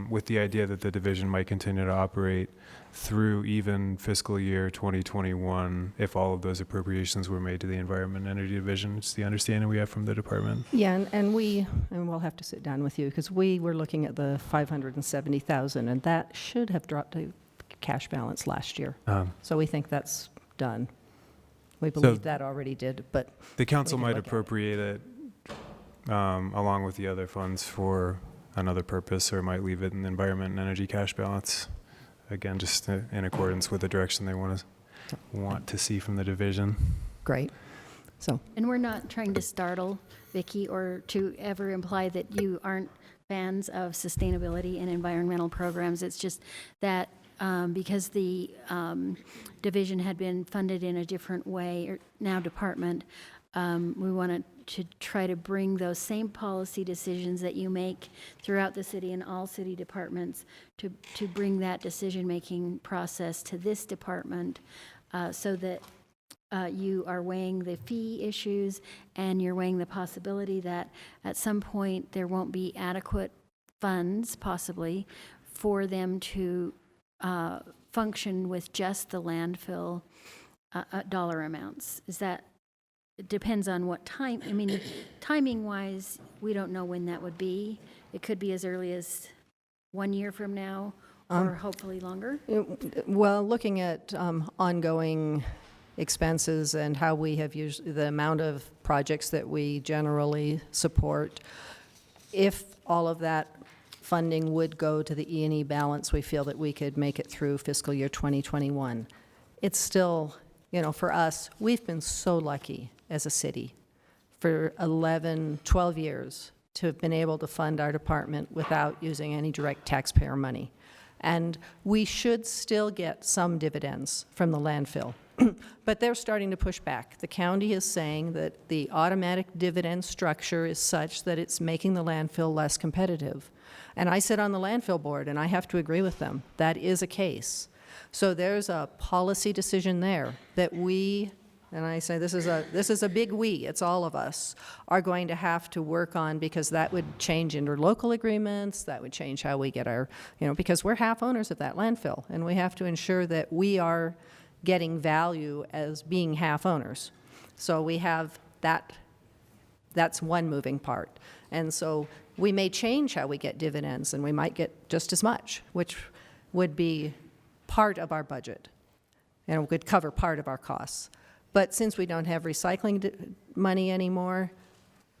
with the idea that the division might continue to operate through even fiscal year 2021 if all of those appropriations were made to the Environment and Energy Division. It's the understanding we have from the department. Yeah, and we'll have to sit down with you, because we were looking at the $570,000, and that should have dropped to cash balance last year. So we think that's done. We believe that already did, but the council might appropriate it along with the other funds for another purpose, or might leave it in the Environment and Energy cash balance. Again, just in accordance with the direction they want to see from the division. Great. So. And we're not trying to startle Vicki or to ever imply that you aren't fans of sustainability and environmental programs. It's just that because the division had been funded in a different way, or now department, we wanted to try to bring those same policy decisions that you make throughout the city and all city departments to bring that decision-making process to this department so that you are weighing the fee issues and you're weighing the possibility that at some point there won't be adequate funds, possibly, for them to function with just the landfill dollar amounts. Is that? It depends on what time. I mean, timing-wise, we don't know when that would be. It could be as early as 1 year from now, or hopefully longer? Well, looking at ongoing expenses and how we have used the amount of projects that we generally support, if all of that funding would go to the E&E balance, we feel that we could make it through fiscal year 2021. It's still, for us, we've been so lucky as a city for 11, 12 years to have been able to fund our department without using any direct taxpayer money. And we should still get some dividends from the landfill. But they're starting to push back. The county is saying that the automatic dividend structure is such that it's making the landfill less competitive. And I sit on the landfill board, and I have to agree with them. That is a case. So there's a policy decision there that we, and I say this is a big we, it's all of us, are going to have to work on, because that would change interlocal agreements, that would change how we get our, because we're half owners of that landfill, and we have to ensure that we are getting value as being half owners. So we have that's one moving part. And so we may change how we get dividends, and we might get just as much, which would be part of our budget and would cover part of our costs. But since we don't have recycling money anymore,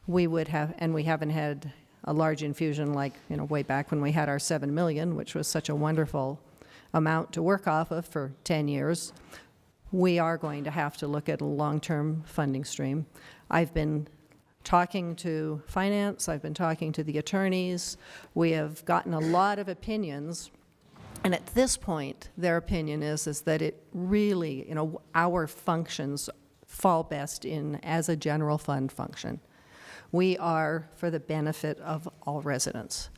we would have, and we haven't had a large infusion like, way back when we had our $7 million, which was such a wonderful amount to work off of for 10 years, we are going to have to look at a long-term funding stream. I've been talking to finance, I've been talking to the attorneys. We have gotten a lot of opinions, and at this point, their opinion is that it really, our functions fall best in as a general fund function. We are for the benefit of all residents.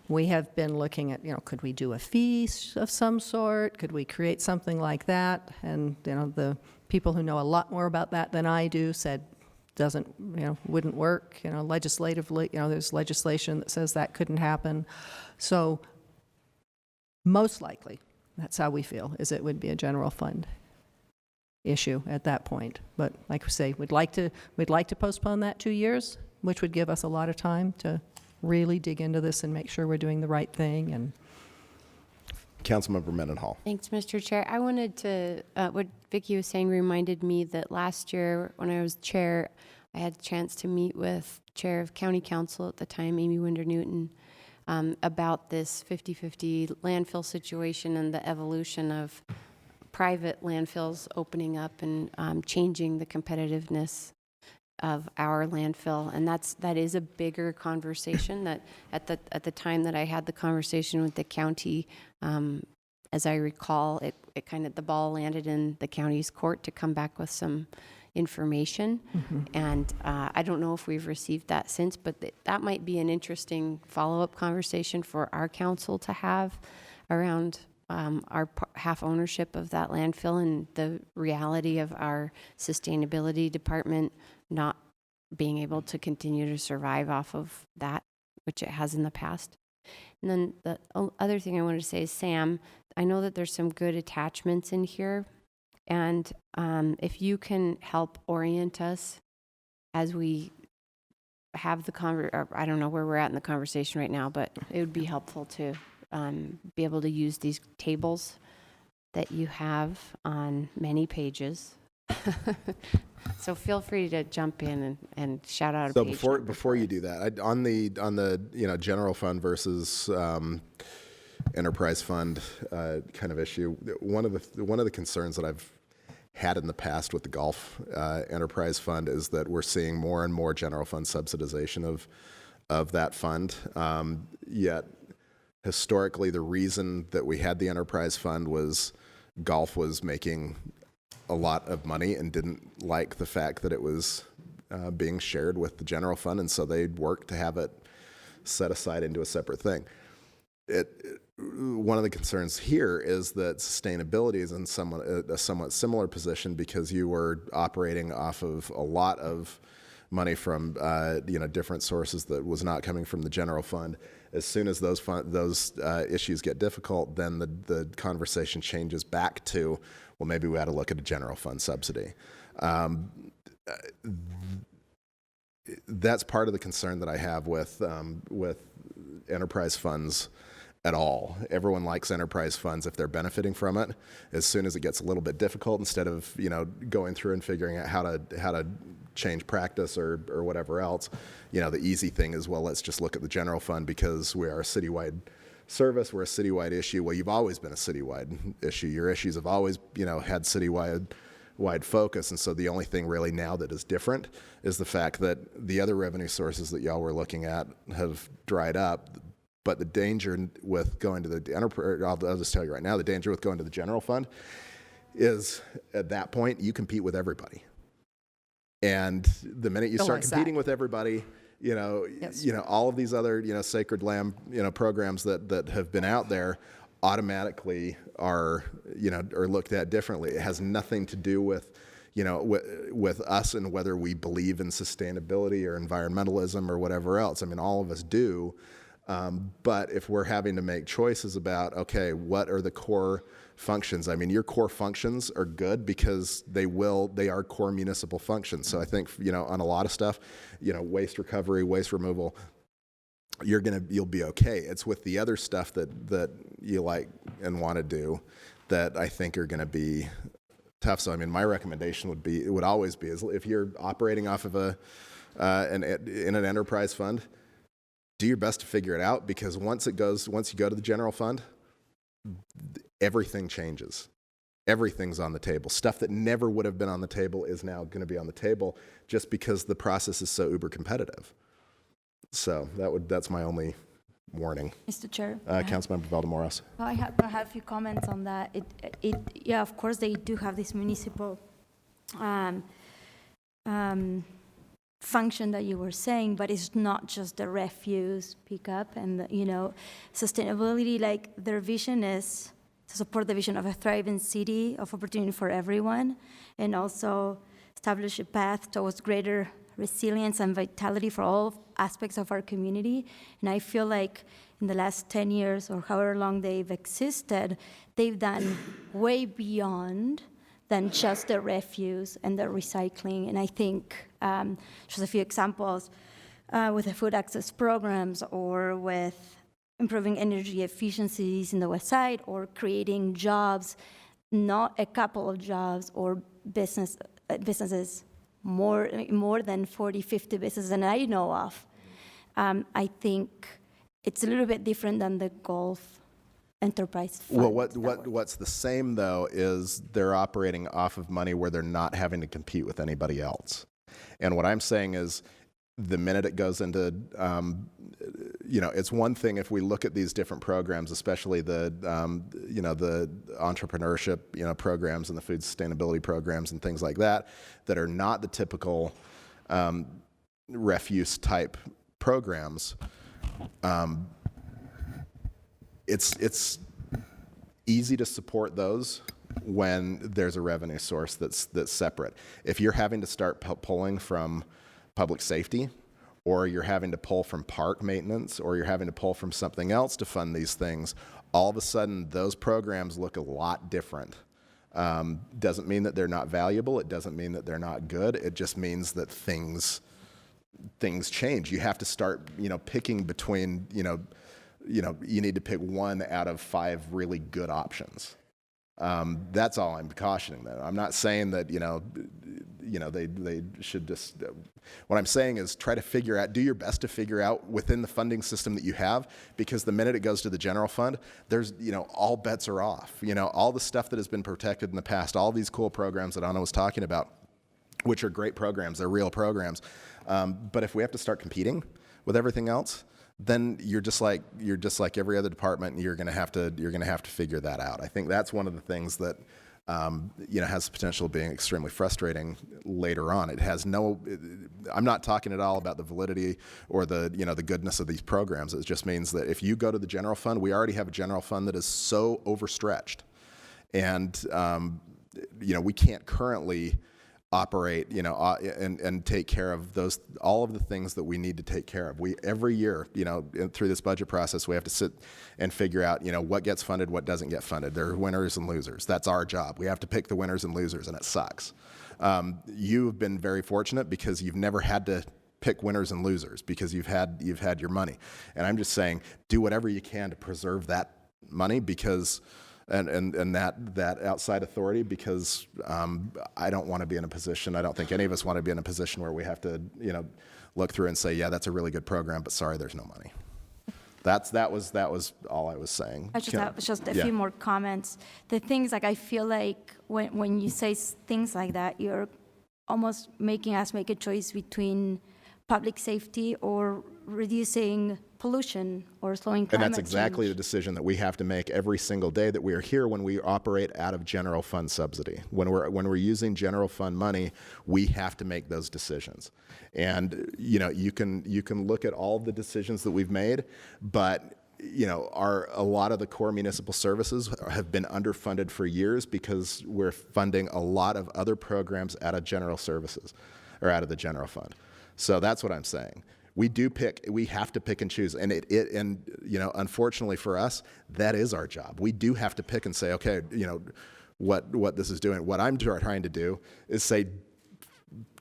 We have been looking at, could we do a fee of some sort? Could we create something like that? And, the people who know a lot more about that than I do said wouldn't work. Legislatively, there's legislation that says that couldn't happen. So most likely, that's how we feel, is it would be a general fund issue at that point. But like we say, we'd like to postpone that 2 years, which would give us a lot of time to really dig into this and make sure we're doing the right thing. And Councilmember Mendenhall. Thanks, Mr. Chair. I wanted to, what Vicki was saying reminded me that last year when I was chair, I had a chance to meet with Chair of County Council at the time, Amy Winder Newton, about this 50-50 landfill situation and the evolution of private landfills opening up and changing the competitiveness of our landfill. And that is a bigger conversation that at the time that I had the conversation with the county, as I recall, it kind of, the ball landed in the county's court to come back with some information. Mm-hmm. And I don't know if we've received that since, but that might be an interesting follow-up conversation for our council to have around our half ownership of that landfill and the reality of our sustainability department not being able to continue to survive off of that, which it has in the past. And then the other thing I wanted to say is, Sam, I know that there's some good attachments in here, and if you can help orient us as we have the I don't know where we're at in the conversation right now, but it would be helpful to be able to use these tables that you have on many pages. So feel free to jump in and shout out a So page before you do that, on the general fund versus enterprise fund kind of issue, one of the concerns that I've had in the past with the golf enterprise fund is that we're seeing more and more general fund subsidization of that fund. Yet historically, the reason that we had the enterprise fund was golf was making a lot of money and didn't like the fact that it was being shared with the general fund, and so they worked to have it set aside into a separate thing. One of the concerns here is that sustainability is in a somewhat similar position, because you were operating off of a lot of money from different sources that was not coming from the general fund. As soon as those issues get difficult, then the conversation changes back to, well, maybe we ought to look at a general fund subsidy. That's part of the concern that I have with enterprise funds at all. Everyone likes enterprise funds if they're benefiting from it. As soon as it gets a little bit difficult, instead of going through and figuring out how to change practice or whatever else, the easy thing is, well, let's just look at the general fund because we are a citywide service, we're a citywide issue. Well, you've always been a citywide issue. Your issues have always had citywide focus, and so the only thing really now that is different is the fact that the other revenue sources that y'all were looking at have dried up. But the danger with going to the enterprise, I'll just tell you right now, the danger with going to the general fund is at that point you compete with everybody. And the minute you start competing with everybody, all of these other, sacred lamb, programs that have been out there automatically are looked at differently. It has nothing to do with, with us and whether we believe in sustainability or environmentalism or whatever else. I mean, all of us do. But if we're having to make choices about, okay, what are the core functions? I mean, your core functions are good because they are core municipal functions. So I think, on a lot of stuff, waste recovery, waste removal, you'll be okay. It's with the other stuff that you like and want to do that I think are going to be tough. So, I mean, my recommendation would always be is if you're operating off of in an enterprise fund, do your best to figure it out, because once you go to the general fund, everything changes. Everything's on the table. Stuff that never would have been on the table is now going to be on the table just because the process is so uber competitive. So that's my only warning. Mr. Chair. Councilmember Valdemoros. I have a few comments on that. Yeah, of course they do have this municipal function that you were saying, but it's not just the refuse pickup and sustainability. Like, their vision is to support the vision of a thriving city of opportunity for everyone, and also establish a path towards greater resilience and vitality for all aspects of our community. And I feel like in the last 10 years or however long they've existed, they've done way beyond than just the refuse and the recycling. And I think just a few examples with the food access programs, or with improving energy efficiencies in the West Side, or creating jobs, not a couple of jobs or businesses, more than 40, 50 businesses that I know of. I think it's a little bit different than the golf enterprise fund. Well, what's the same, though, is they're operating off of money where they're not having to compete with anybody else. And what I'm saying is, the minute it goes into, it's one thing if we look at these different programs, especially the entrepreneurship, programs and the food sustainability programs and things like that are not the typical refuse type programs. It's easy to support those when there's a revenue source that's separate. If you're having to start pulling from public safety, or you're having to pull from park maintenance, or you're having to pull from something else to fund these things, all of a sudden those programs look a lot different. Doesn't mean that they're not valuable. It doesn't mean that they're not good. It just means that things change. You have to start, picking between, you need to pick one out of 5 really good options. That's all I'm cautioning them. I'm not saying that, they should just, what I'm saying is try to do your best to figure out within the funding system that you have, because the minute it goes to the general fund, there's, all bets are off. All the stuff that has been protected in the past, all these cool programs that Anna was talking about, which are great programs, they're real programs. But if we have to start competing with everything else, then you're just like every other department, and you're going to have to figure that out. I think that's one of the things that has the potential of being extremely frustrating later on. I'm not talking at all about the validity or the goodness of these programs. It just means that if you go to the general fund, we already have a general fund that is so overstretched, and we can't currently operate, and take care of all of the things that we need to take care of. Every year, through this budget process, we have to sit and figure out, what gets funded, what doesn't get funded. There are winners and losers. That's our job. We have to pick the winners and losers, and it sucks. You've been very fortunate because you've never had to pick winners and losers because you've had your money. And I'm just saying, do whatever you can to preserve that money because, and that outside authority, because I don't want to be in a position, I don't think any of us want to be in a position where we have to, look through and say, yeah, that's a really good program, but sorry, there's no money. That was all I was saying. I just have just a few more comments. The things like I feel like when you say things like that, you're almost making us make a choice between public safety or reducing pollution or slowing climate And that's exactly change. the decision that we have to make every single day that we are here when we operate out of general fund subsidy. When we're using general fund money, we have to make those decisions. And you can look at all the decisions that we've made, but a lot of the core municipal services have been underfunded for years because we're funding a lot of other programs out of general services or out of the general fund. So that's what I'm saying. We have to pick and choose. And unfortunately for us, that is our job. We do have to pick and say, okay, what this is doing. What I'm trying to do is say,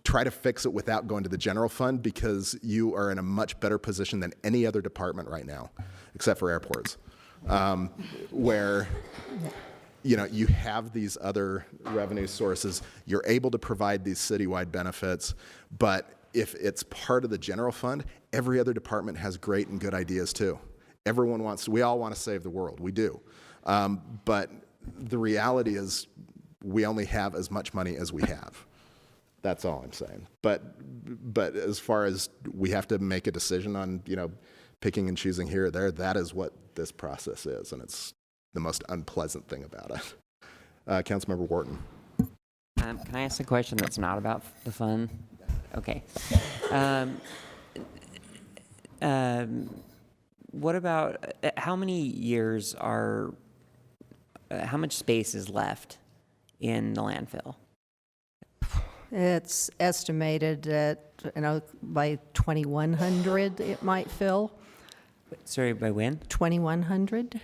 try to fix it without going to the general fund because you are in a much better position than any other department right now, except for airports, where you have these other revenue sources. You're able to provide these citywide benefits, but if it's part of the general fund, every other department has great and good ideas too. We all want to save the world, we do. But the reality is we only have as much money as we have. That's all I'm saying. But as far as we have to make a decision on, picking and choosing here or there, that is what this process is, and it's the most unpleasant thing about it. Councilmember Wharton. Can I ask a question that's not about the fund? Okay. What about, how many years how much space is left in the landfill? It's estimated that, by 2100 it might fill. Sorry, by when? 2100.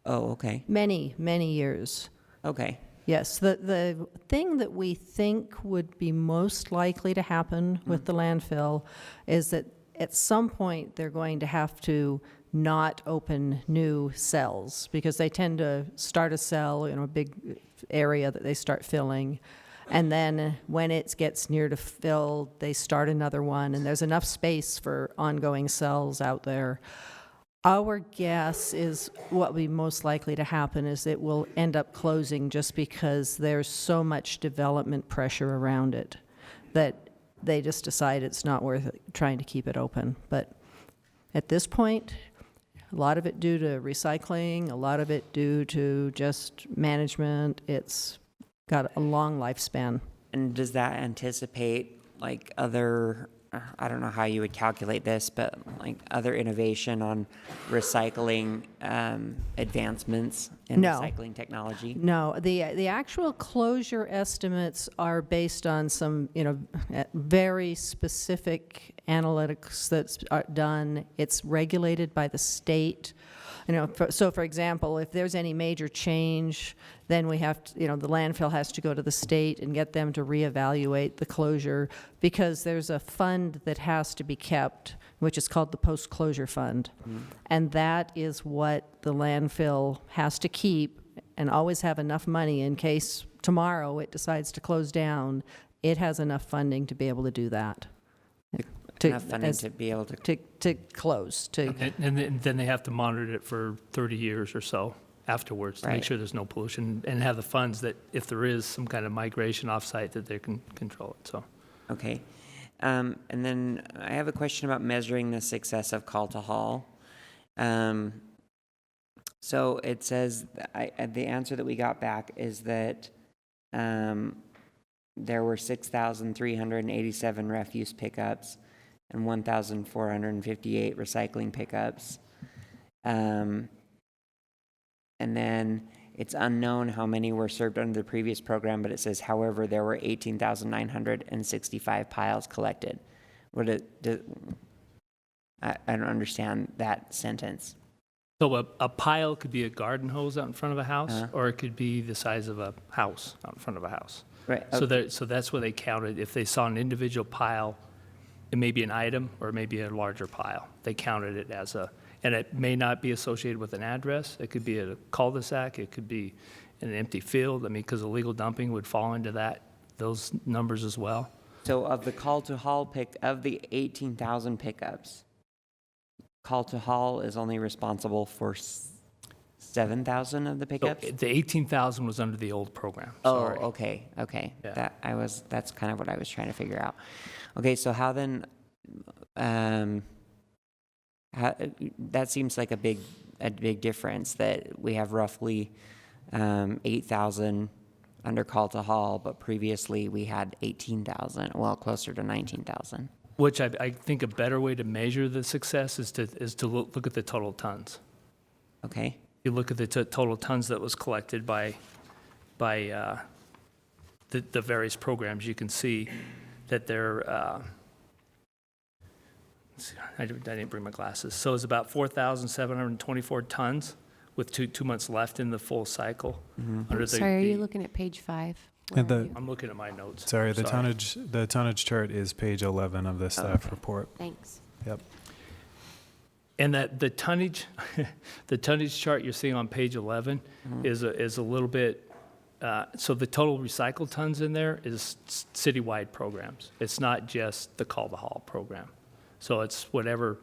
Oh, okay. Many, many years. Okay. Yes, the thing that we think would be most likely to happen with the landfill is that at some point they're going to have to not open new cells because they tend to start a cell in a big area that they start filling. And then when it gets near to fill, they start another one, and there's enough space for ongoing cells out there. Our guess is what will be most likely to happen is it will end up closing just because there's so much development pressure around it that they just decide it's not worth trying to keep it open. But at this point, a lot of it due to recycling, a lot of it due to just management. It's got a long lifespan. And does that anticipate like other, I don't know how you would calculate this, but like other innovation on recycling advancements in No. recycling technology? No, the actual closure estimates are based on some, very specific analytics that's done. It's regulated by the state. So for example, if there's any major change, then we have to, the landfill has to go to the state and get them to reevaluate the closure because there's a fund that has to be kept, which is called the post-closure fund. Mm-hmm. And that is what the landfill has to keep and always have enough money in case tomorrow it decides to close down. It has enough funding to be able to do that. Enough funding to be able to close. And then they have to monitor it for 30 years or so afterwards to make Right. sure there's no pollution and have the funds that if there is some kind of migration offsite that they can control it. So. Okay. And then I have a question about measuring the success of call to haul. So it says, the answer that we got back is that there were 6,387 refuse pickups and 1,458 recycling pickups. And then it's unknown how many were served under the previous program, but it says, however, there were 18,965 piles collected. I don't understand that sentence. So a pile could be a garden hose out in front of a house, or it could be the size of a house out in front of a house. Right. So that's where they counted. If they saw an individual pile It may be an item or it may be a larger pile. They counted it as and it may not be associated with an address. It could be a cul-de-sac. It could be an empty field. I mean, because illegal dumping would fall into those numbers as well. So of the call to haul of the 18,000 pickups, call to haul is only responsible for 7,000 of the So pickups? the 18,000 was under the old program. Sorry. Oh, okay. Yeah. That's kind of what I was trying to figure out. Okay, so how then, that seems like a big difference that we have roughly 8,000 under call to haul, but previously we had 18,000, well, closer to 19,000. Which I think a better way to measure the success is to look at the total tons. Okay. You look at the total tons that was collected by the various programs, you can see that they're, I didn't bring my glasses. So it's about 4,724 tons with two months left in the full cycle. Under Sorry, are you looking at page 5? And I'm looking at my notes. Sorry, the tonnage chart is page 11 of the staff report. Thanks. Yep. And that the tonnage, the tonnage chart you're seeing on page 11 is a little bit. So the total recycled tons in there is citywide programs. It's not just the call to haul program. So it's whatever.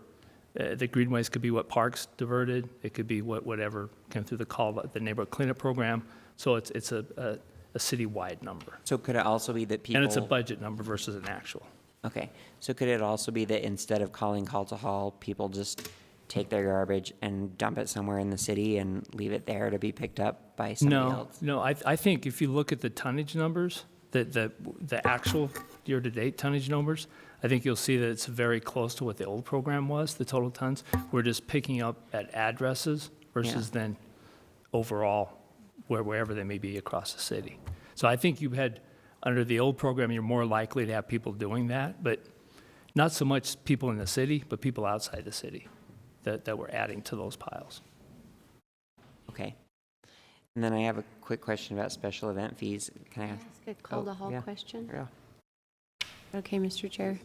The greenways could be what parks diverted. It could be whatever came through the neighborhood cleanup program. So it's a citywide number. So could it also be that people... And it's a budget number versus an actual. Okay. So could it also be that instead of calling call to haul, people just take their garbage and dump it somewhere in the city and leave it there to be picked up by somebody else? No. I think if you look at the tonnage numbers, the actual year-to-date tonnage numbers, I think you'll see that it's very close to what the old program was, the total tons. We're just picking up at addresses versus then overall wherever they may be across the city. So I think you had, under the old program, you're more likely to have people doing that, but not so much people in the city, but people outside the city that were adding to those piles. Okay. And then I have a quick question about special event fees. Can I ask? A call to haul question? Yeah. Okay, Mr. Chair.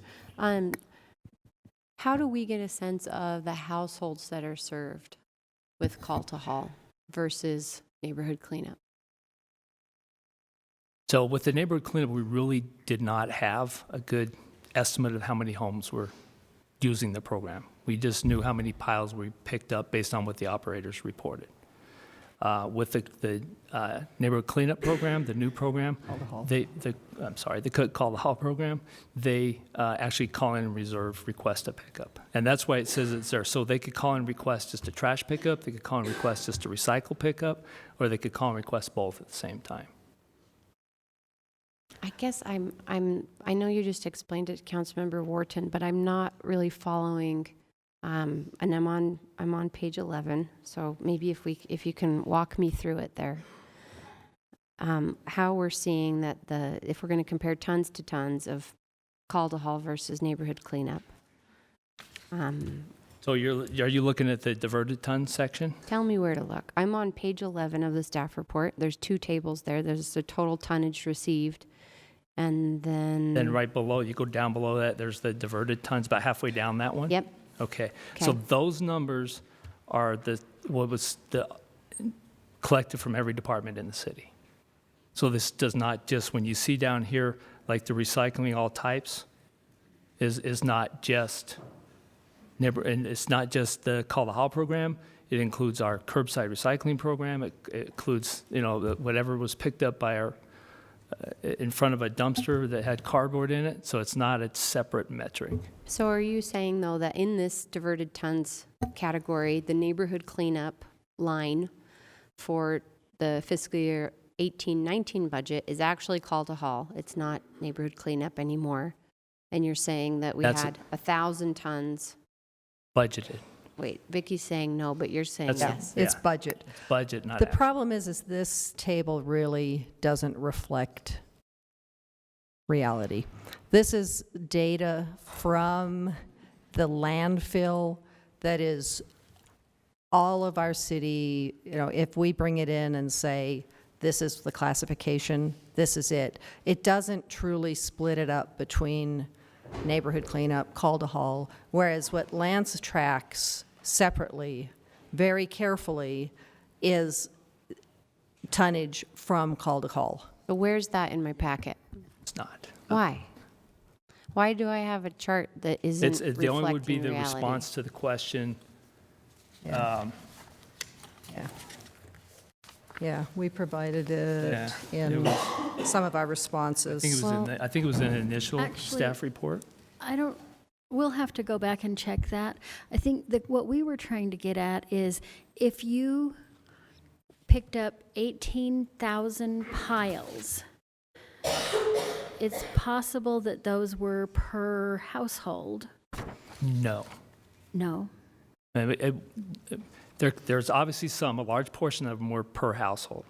How do we get a sense of the households that are served with call to haul versus neighborhood cleanup? So with the neighborhood cleanup, we really did not have a good estimate of how many homes were using the program. We just knew how many piles we picked up based on what the operators reported. With the neighborhood cleanup program, the new program, the call to haul program, they actually call in and reserve request a pickup. And that's why it says it's there. So they could call and request just a trash pickup, they could call and request just a recycle pickup, or they could call and request both at the same time. I guess I know you just explained it, Councilmember Wharton, but I'm not really following. And I'm on page 11, so maybe if you can walk me through it there. How we're seeing that if we're going to compare tons to tons of call to haul versus neighborhood cleanup. So are you looking at the diverted tons section? Tell me where to look. I'm on page 11 of the staff report. There's two tables there. There's the total tonnage received, and then Right below, you go down below that, there's the diverted tons, about halfway down that one? Yep. Okay. So those numbers are what was collected from every department in the city. So this does not just, when you see down here, like the recycling all types, is not just and it's not just the call to haul program. It includes our curbside recycling program. It includes whatever was picked up by our in front of a dumpster that had cardboard in it. So it's not a separate metric. So are you saying, though, that in this diverted tons category, the neighborhood cleanup line for the fiscal year 18-19 budget is actually call to haul? It's not neighborhood cleanup anymore. And you're saying that we had 1,000 tons budgeted. Wait, Vicky's saying no, but you're saying yes. It's budget. It's budget, not The actual. problem is this table really doesn't reflect reality. This is data from the landfill that is all of our city. If we bring it in and say, this is the classification, this is it. It doesn't truly split it up between neighborhood cleanup, call to haul, whereas what Lance tracks separately, very carefully, is tonnage from call to call. But where's that in my packet? It's not. Why? Why do I have a chart that isn't The only would be reflecting the reality? response to the question. Yeah. Yeah, we provided it Yeah, in it some of our I responses. think it was in the initial Actually- staff report. We'll have to go back and check that. I think that what we were trying to get at is if you picked up 18,000 piles, it's possible that those were per household. No. No. There's obviously some, a large portion of them were per household.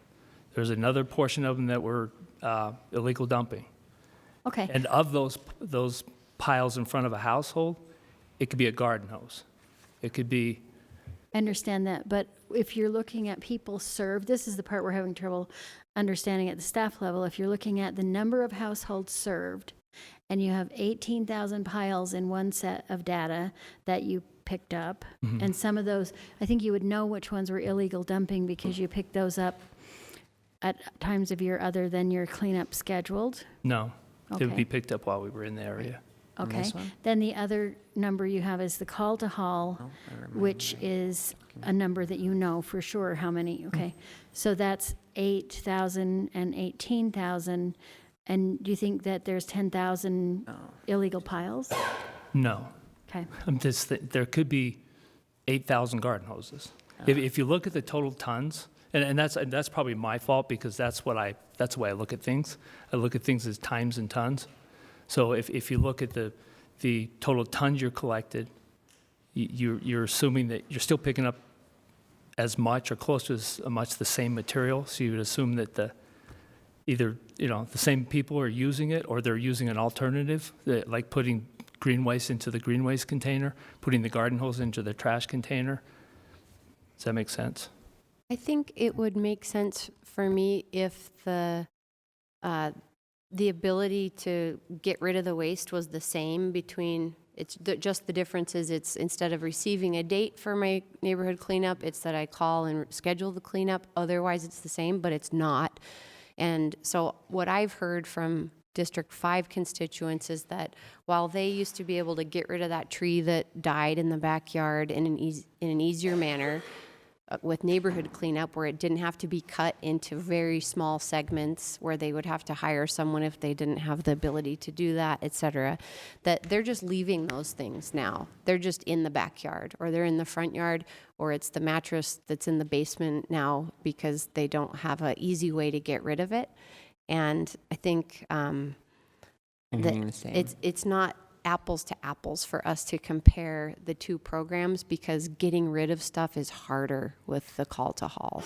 There's another portion of them that were illegal dumping. Okay. And of those piles in front of a household, it could be a garden hose. It could be, I understand that, but if you're looking at people served, this is the part we're having trouble understanding at the staff level. If you're looking at the number of households served, and you have 18,000 piles in one set of data that you picked up, and some of those, I think you would know which ones were illegal dumping because you picked those up at times of year other than your cleanup scheduled. no, it would Okay. be picked up while we were in the area. Okay. this one? Then the other number you have is the call to haul, which is a number that you know for sure how many. Okay. So that's 8,000 and 18,000. And do you think that there's 10,000 illegal piles? No. Okay. There could be 8,000 garden hoses. If you look at the total tons, and that's probably my fault because that's the way I look at things. I look at things as times and tons. So if you look at the total tons you're collected, you're assuming that you're still picking up as much or close to as much the same material. So you would assume that either the same people are using it or they're using an alternative, like putting green waste into the green waste container, putting the garden hose into the trash container. Does that make sense? I think it would make sense for me if the ability to get rid of the waste was the same between, just the difference is it's instead of receiving a date for my neighborhood cleanup, it's that I call and schedule the cleanup. Otherwise, it's the same, but it's not. And so what I've heard from District 5 constituents is that while they used to be able to get rid of that tree that died in the backyard in an easier manner, with neighborhood cleanup where it didn't have to be cut into very small segments where they would have to hire someone if they didn't have the ability to do that, et cetera, that they're just leaving those things now. They're just in the backyard or they're in the front yard or it's the mattress that's in the basement now because they don't have an easy way to get rid of it. And I think that it's not apples to apples for us to compare the two programs because getting rid of stuff is harder with the call to haul.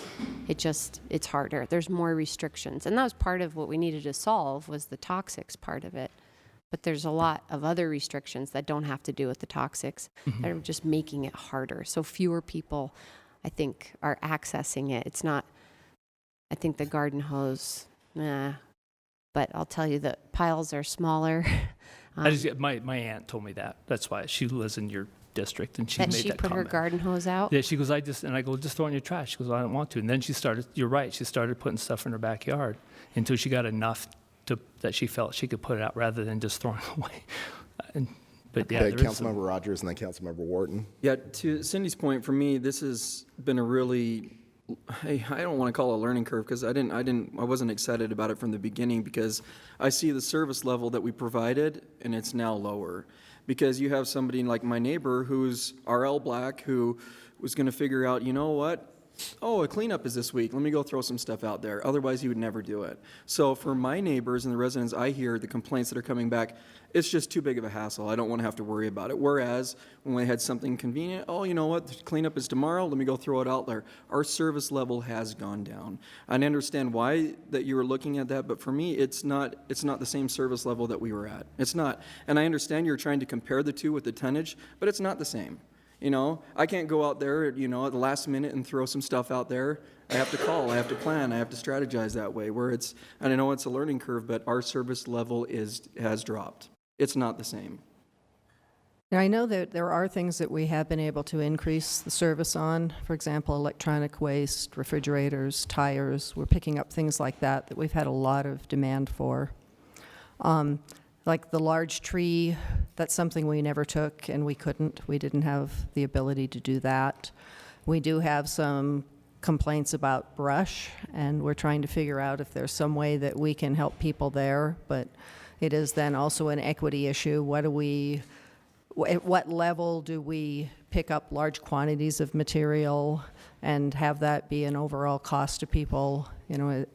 It's harder. There's more restrictions. And that was part of what we needed to solve was the toxics part of it. But there's a lot of other restrictions that don't have to do with the toxics that are just making it harder. So fewer people, I think, are accessing it. It's not, I think the garden hose, but I'll tell you the piles are smaller. My aunt told me that. That's why she lives in your district, and she made that comment. That she put her garden hose out? Yeah, she goes, I go, just throw it in your trash. She goes, I don't want to. And then you're right, she started putting stuff in her backyard until she got enough that she felt she could put it out rather than just throwing it away. But yeah, there is Councilmember Rogers and then Councilmember Wharton. Yeah, to Cindy's point, for me, this has been a really, I don't want to call it a learning curve because I wasn't excited about it from the beginning because I see the service level that we provided and it's now lower. Because you have somebody like my neighbor who's RL Black who was going to figure out, you know what? Oh, a cleanup is this week. Let me go throw some stuff out there. Otherwise, he would never do it. So for my neighbors and the residents I hear, the complaints that are coming back, it's just too big of a hassle. I don't want to have to worry about it. Whereas when we had something convenient, oh, you know what? The cleanup is tomorrow. Let me go throw it out there. Our service level has gone down. I understand why that you were looking at that, but for me, it's not the same service level that we were at. It's not. And I understand you're trying to compare the two with the tonnage, but it's not the same. You know, I can't go out there, at the last minute and throw some stuff out there. I have to call, I have to plan, I have to strategize that way. And I know it's a learning curve, but our service level has dropped. It's not the same. Now, I know that there are things that we have been able to increase the service on. For example, electronic waste, refrigerators, tires. We're picking up things like that that we've had a lot of demand for. Like the large tree, that's something we never took, and we couldn't. We didn't have the ability to do that. We do have some complaints about brush, and we're trying to figure out if there's some way that we can help people there, but it is then also an equity issue. At what level do we pick up large quantities of material and have that be an overall cost to people,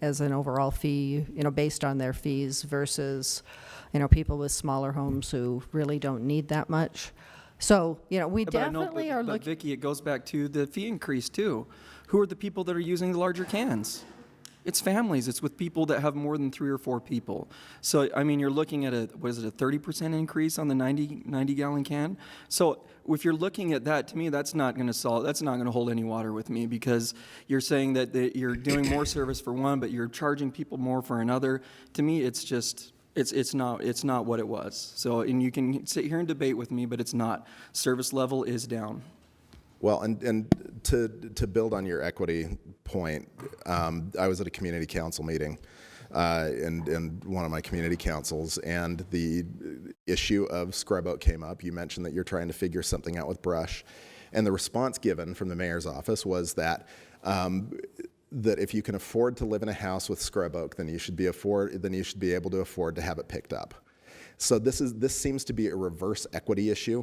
as an overall fee, based on their fees versus, people with smaller homes who really don't need that much. So, we definitely are But looking. Vicki, it goes back to the fee increase too. Who are the people that are using the larger cans? It's families. It's with people that have more than 3 or 4 people. So, I mean, you're looking at a 30% increase on the 90-gallon can? So if you're looking at that, to me, that's not going to hold any water with me, because you're saying that you're doing more service for one, but you're charging people more for another. To me, it's just, it's not what it was. So, and you can sit here and debate with me, but it's not. Service level is down. Well, and to build on your equity point, I was at a community council meeting in one of my community councils, and the issue of scrub oak came up. You mentioned that you're trying to figure something out with brush, and the response given from the mayor's office was that that if you can afford to live in a house with scrub oak, then you should be able to afford to have it picked up. So this seems to be a reverse equity issue,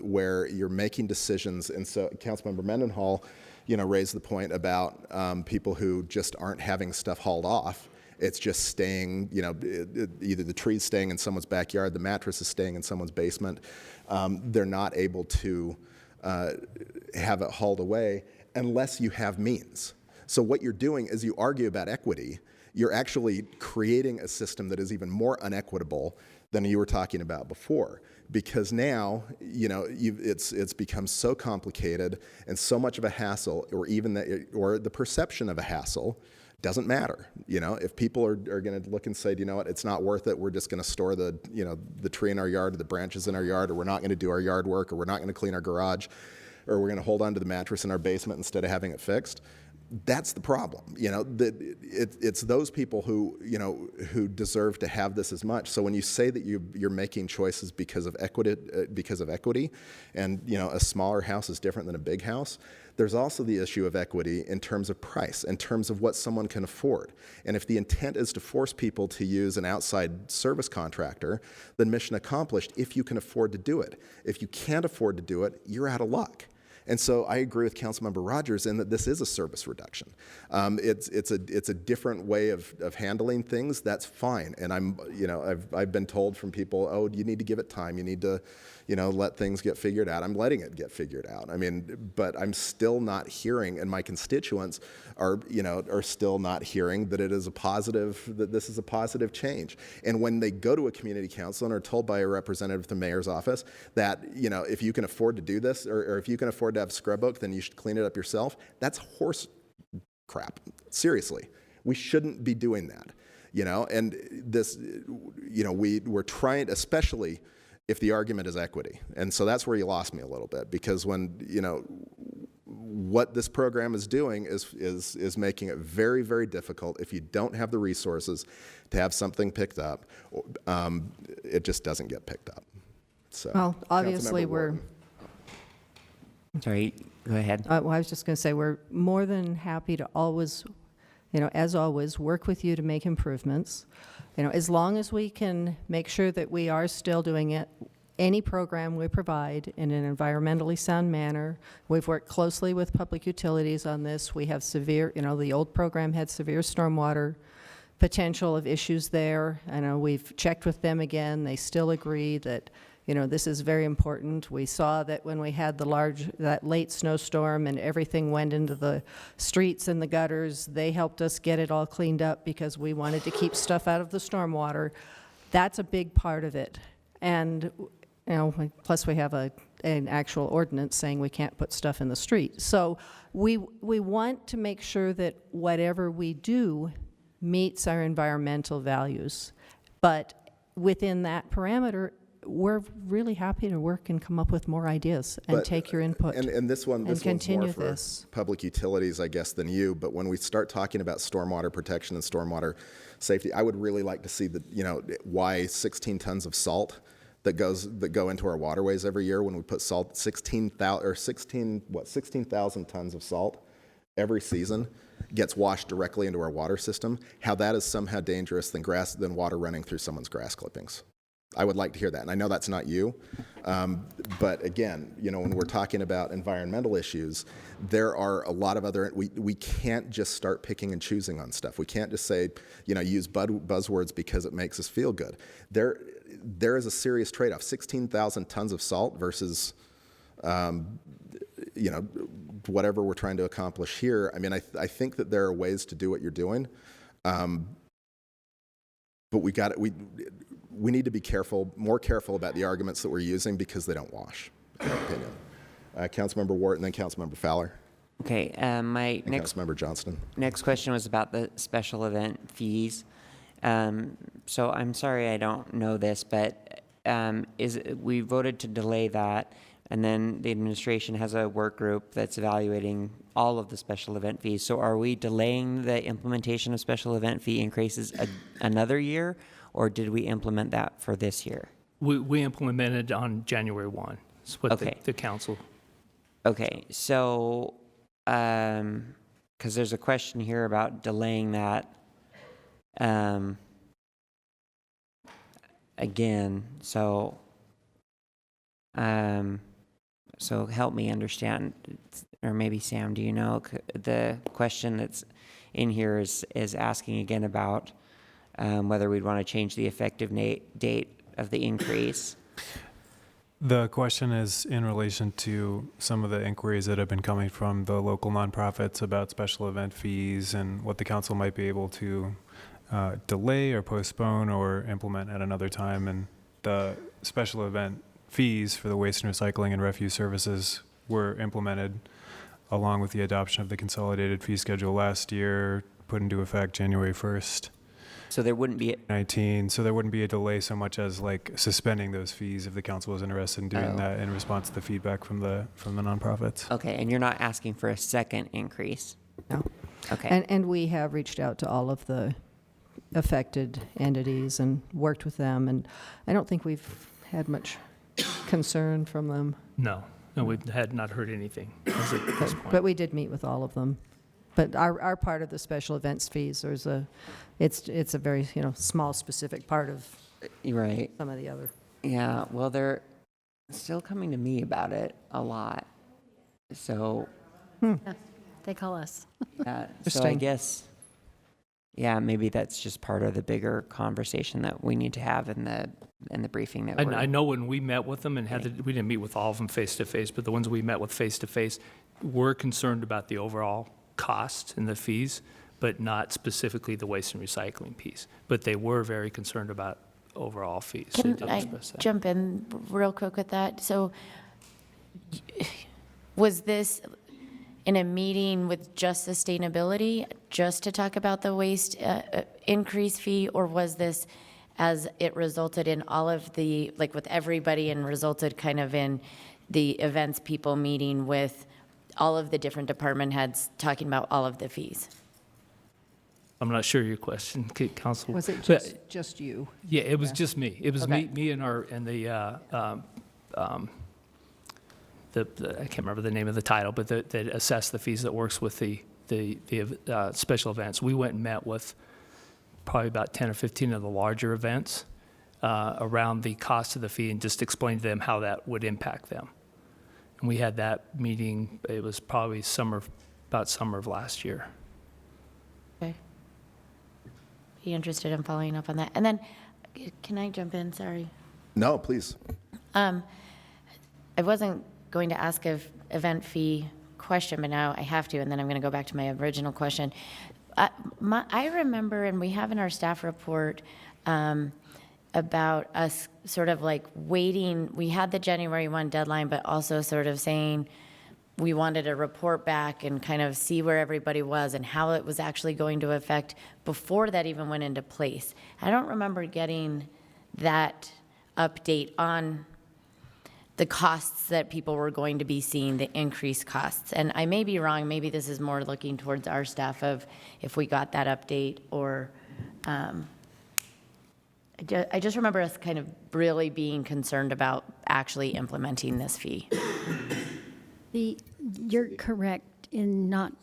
where you're making decisions. And so Councilmember Mendenhall, raised the point about people who just aren't having stuff hauled off. It's just staying, either the tree's staying in someone's backyard, the mattress is staying in someone's basement. They're not able to have it hauled away unless you have means. So what you're doing is you argue about equity. You're actually creating a system that is even more unequitable than you were talking about before, because now it's become so complicated and so much of a hassle, or the perception of a hassle doesn't matter. If people are going to look and say, you know what, it's not worth it. We're just going to store the tree in our yard, or the branches in our yard, or we're not going to do our yard work, or we're not going to clean our garage, or we're going to hold on to the mattress in our basement instead of having it fixed. That's the problem. It's those people who deserve to have this as much. So when you say that you're making choices because of equity, and a smaller house is different than a big house, there's also the issue of equity in terms of price, in terms of what someone can afford. And if the intent is to force people to use an outside service contractor, then mission accomplished if you can afford to do it. If you can't afford to do it, you're out of luck. And so I agree with Councilmember Rogers in that this is a service reduction. It's a different way of handling things. That's fine. And I've been told from people, oh, you need to give it time. You need to, let things get figured out. I'm letting it get figured out. But I'm still not hearing, and my constituents are still not hearing that that this is a positive change. And when they go to a community council and are told by a representative of the mayor's office that, if you can afford to do this, or if you can afford to have scrub oak, then you should clean it up yourself. That's horse crap. Seriously, we shouldn't be doing that. And this, we're trying, especially if the argument is equity. And so that's where you lost me a little bit, because when, what this program is doing is making it very, very difficult. If you don't have the resources to have something picked up, it just doesn't get picked up. So, well, obviously we're. Sorry, go ahead. Well, I was just going to say we're more than happy to always, as always, work with you to make improvements. As long as we can make sure that we are still doing it, any program we provide in an environmentally sound manner. We've worked closely with public utilities on this. We have severe, the old program had severe stormwater potential of issues there. I know we've checked with them again. They still agree that this is very important. We saw that when we had that late snowstorm and everything went into the streets and the gutters, they helped us get it all cleaned up because we wanted to keep stuff out of the stormwater. That's a big part of it. And, plus we have an actual ordinance saying we can't put stuff in the street. So we want to make sure that whatever we do meets our environmental values. But within that parameter, we're really happy to work and come up with more ideas and But- take your input. And this one, and this one's more continue for this. public utilities, I guess, than you. But when we start talking about stormwater protection and stormwater safety, I would really like to see why 16 tons of salt that go into our waterways every year when we put salt, 16,000 tons of salt every season gets washed directly into our water system. How that is somehow dangerous than water running through someone's grass clippings. I would like to hear that. And I know that's not you. But again, when we're talking about environmental issues, there are a lot of other, we can't just start picking and choosing on stuff. We can't just say, use buzzwords because it makes us feel good. There is a serious trade-off. 16,000 tons of salt versus, whatever we're trying to accomplish here. I mean, I think that there are ways to do what you're doing. But we need to be more careful about the arguments that we're using because they don't wash, in my opinion. Councilmember Wharton, then Councilmember Fowler. Okay, my next Councilmember Johnston. next question was about the special event fees. So I'm sorry I don't know this, but we voted to delay that, and then the administration has a work group that's evaluating all of the special event fees. So are we delaying the implementation of special event fee increases another year, or did we implement that for this year? We implemented on January 1. That's what Okay. the council. Okay, so, because there's a question here about delaying that again, so help me understand, or maybe Sam, do you know, the question that's in here is asking again about whether we'd want to change the effective date of the increase. The question is in relation to some of the inquiries that have been coming from the local nonprofits about special event fees and what the council might be able to delay or postpone or implement at another time. And the special event fees for the waste and recycling and refuse services were implemented along with the adoption of the consolidated fee schedule last year, put into effect January 1st. So there wouldn't be 19. So there wouldn't be a delay so much as like suspending those fees if the council was interested in doing that in response to the feedback from the nonprofits. Okay, and you're not asking for a second increase? No. Okay. And we have reached out to all of the affected entities and worked with them, and I don't think we've had much concern from them. No, we had not heard anything at this point. But we did meet with all of them. But our part of the special events fees, it's a very, small specific part of Right. some of the other. Yeah, well, they're still coming to me about it a lot. So, They call us. so I Interesting. guess, yeah, maybe that's just part of the bigger conversation that we need to have in the briefing that I know when we met with them and we didn't meet with all of them face to face, but the ones we met with face to face were concerned about the overall cost and the fees, but not specifically the waste and recycling piece. But they were very concerned about overall fees. They Can did I express that. jump in real quick with that? So was this in a meeting with just sustainability, just to talk about the waste increase fee, or was this as it resulted in all of the, like with everybody, and resulted kind of in the events people meeting with all of the different department heads talking about all of the fees? I'm not sure your question, Council. Was it But- just you? Yeah, it was just me. It was Okay. me and the I can't remember the name of the title, but that assessed the fees that works with the special events. We went and met with probably about 10 or 15 of the larger events around the cost of the fee and just explained to them how that would impact them. And we had that meeting, it was probably about summer of last year. Okay. Be interested in following up on that. And then, can I jump in? Sorry. No, please. I wasn't going to ask a event fee question, but now I have to, and then I'm going to go back to my original question. I remember, and we have in our staff report, about us sort of like waiting. We had the January 1 deadline, but also sort of saying we wanted a report back and kind of see where everybody was and how it was actually going to affect before that even went into place. I don't remember getting that update on the costs that people were going to be seeing, the increased costs. And I may be wrong, maybe this is more looking towards our staff of if we got that update, or I just remember us kind of really being concerned about actually implementing this fee. You're correct in not,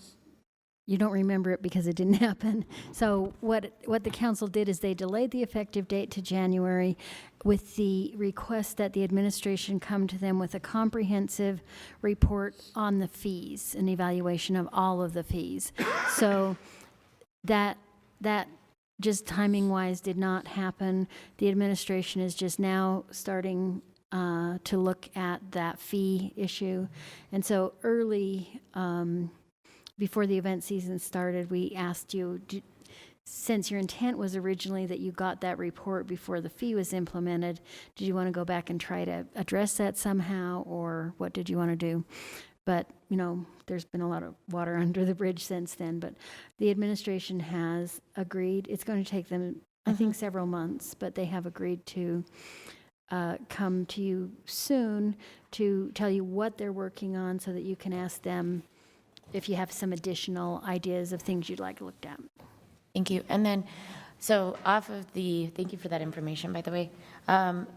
you don't remember it because it didn't happen. So what the council did is they delayed the effective date to January with the request that the administration come to them with a comprehensive report on the fees, an evaluation of all of the fees. So that just timing-wise did not happen. The administration is just now starting to look at that fee issue. And so early, before the event season started, we asked you, since your intent was originally that you got that report before the fee was implemented, did you want to go back and try to address that somehow, or what did you want to do? But, you know, there's been a lot of water under the bridge since then, but the administration has agreed. It's going to take them, I think, several months, but they have agreed to come to you soon to tell you what they're working on so that you can ask them if you have some additional ideas of things you'd like looked at. Thank you. And then, so off of thank you for that information, by the way.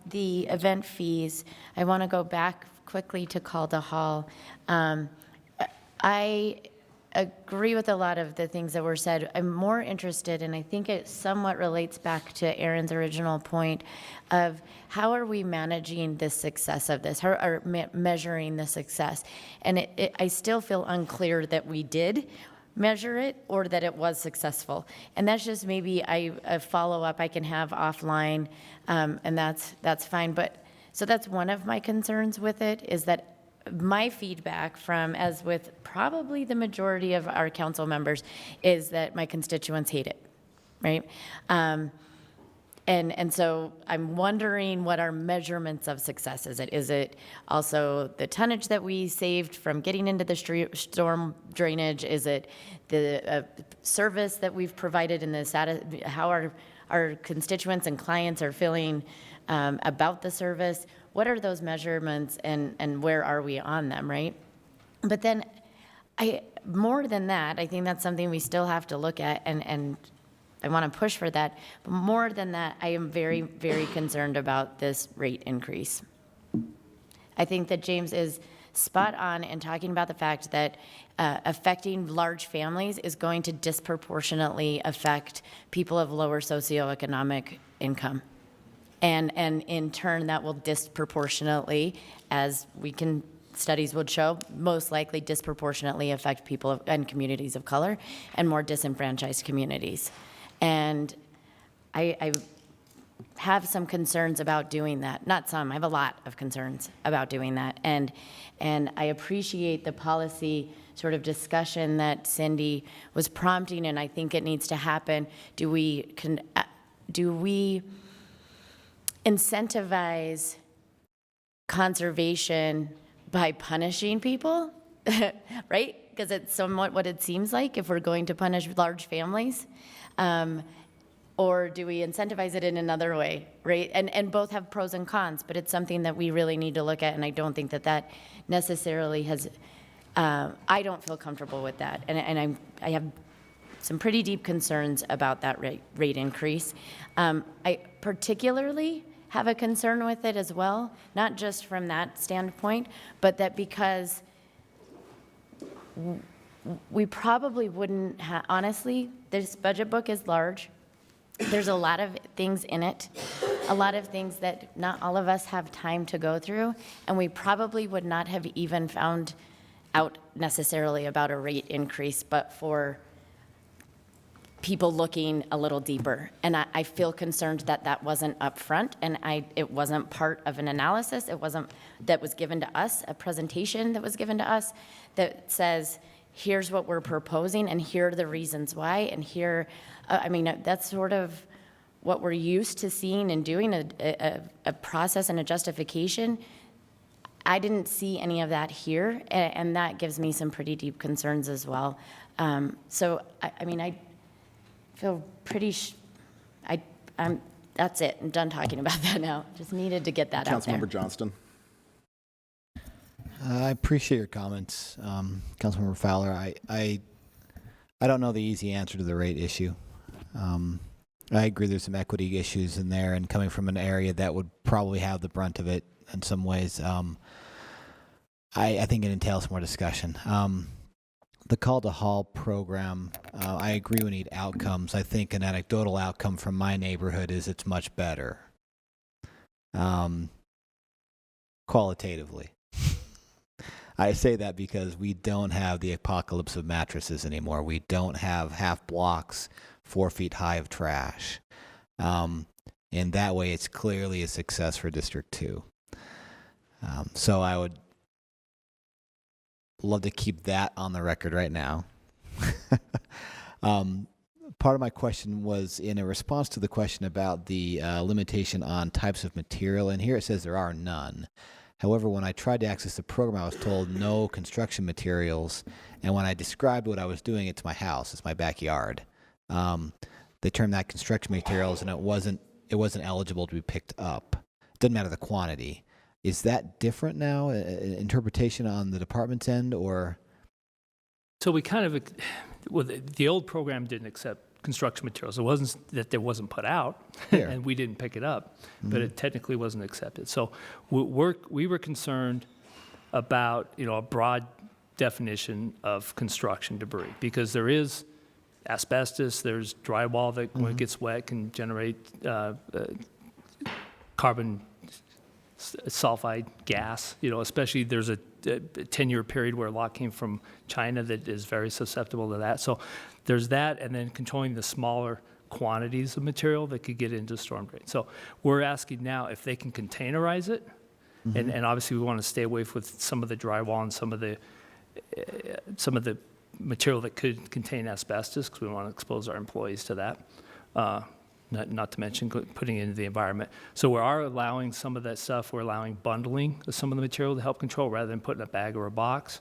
The event fees, I want to go back quickly to Calder Hall. I agree with a lot of the things that were said. I'm more interested, and I think it somewhat relates back to Aaron's original point of how are we managing the success of this, how are measuring the success? And I still feel unclear that we did measure it or that it was successful. And that's just maybe a follow-up I can have offline, and that's fine. But so that's one of my concerns with it, is that my feedback from, as with probably the majority of our council members, is that my constituents hate it, right? And so I'm wondering what our measurements of success is. Is it also the tonnage that we saved from getting into the storm drainage? Is it the service that we've provided in the status, how our constituents and clients are feeling about the service? What are those measurements, and where are we on them, right? But then more than that, I think that's something we still have to look at, and I want to push for that. But more than that, I am very, very concerned about this rate increase. I think that James is spot on in talking about the fact that affecting large families is going to disproportionately affect people of lower socioeconomic income. And in turn, that will disproportionately, as studies would show, most likely disproportionately affect people and communities of color and more disenfranchised communities. And I have some concerns about doing that. Not some, I have a lot of concerns about doing that. And I appreciate the policy sort of discussion that Cindy was prompting, and I think it needs to happen. Do we incentivize conservation by punishing people, right? Because it's somewhat what it seems like if we're going to punish large families. Or do we incentivize it in another way, right? And both have pros and cons, but it's something that we really need to look at, and I don't think that necessarily has, I don't feel comfortable with that. And I have some pretty deep concerns about that rate increase. I particularly have a concern with it as well, not just from that standpoint, but that because we probably wouldn't have, honestly, this budget book is large. There's a lot of things in it, a lot of things that not all of us have time to go through, and we probably would not have even found out necessarily about a rate increase, but for people looking a little deeper. And I feel concerned that that wasn't upfront, and it wasn't part of an analysis. It wasn't that was given to us, a presentation that was given to us that says, here's what we're proposing, and here are the reasons why, and here, I mean, that's sort of what we're used to seeing and doing, a process and a justification. I didn't see any of that here, and that gives me some pretty deep concerns as well. So, I mean, I feel pretty, That's it. I'm done talking about that now. Just needed to get that out there. Councilmember Johnston. I appreciate your comments, Councilmember Fowler. I don't know the easy answer to the rate issue. I agree there's some equity issues in there, and coming from an area that would probably have the brunt of it in some ways, I think it entails more discussion. The Call to Hall program, I agree we need outcomes. I think an anecdotal outcome from my neighborhood is it's much better, qualitatively. I say that because we don't have the apocalypse of mattresses anymore. We don't have half blocks 4 feet high of trash. And that way it's clearly a success for District 2. So I would love to keep that on the record right now. Part of my question was in a response to the question about the limitation on types of material, and here it says there are none. However, when I tried to access the program, I was told no construction materials, and when I described what I was doing, it's my house, it's my backyard. They termed that construction materials, and it wasn't eligible to be picked up. It doesn't matter the quantity. Is that different now, interpretation on the department's end, or? So we kind of, well, the old program didn't accept construction materials. It wasn't that it wasn't put out, and we didn't pick it up, but it technically wasn't accepted. So we were concerned about, a broad definition of construction debris, because there is asbestos, there's drywall that when it gets wet can generate carbon sulfide gas, especially there's a 10-year period where a lot came from China that is very susceptible to that. So there's that, and then controlling the smaller quantities of material that could get into storm drain. So we're asking now if they can containerize it, and obviously we want to stay away with some of the drywall and some of the material that could contain asbestos, because we don't want to expose our employees to that. Not to mention putting it into the environment. So we are allowing some of that stuff. We're allowing bundling of some of the material to help control rather than putting a bag or a box.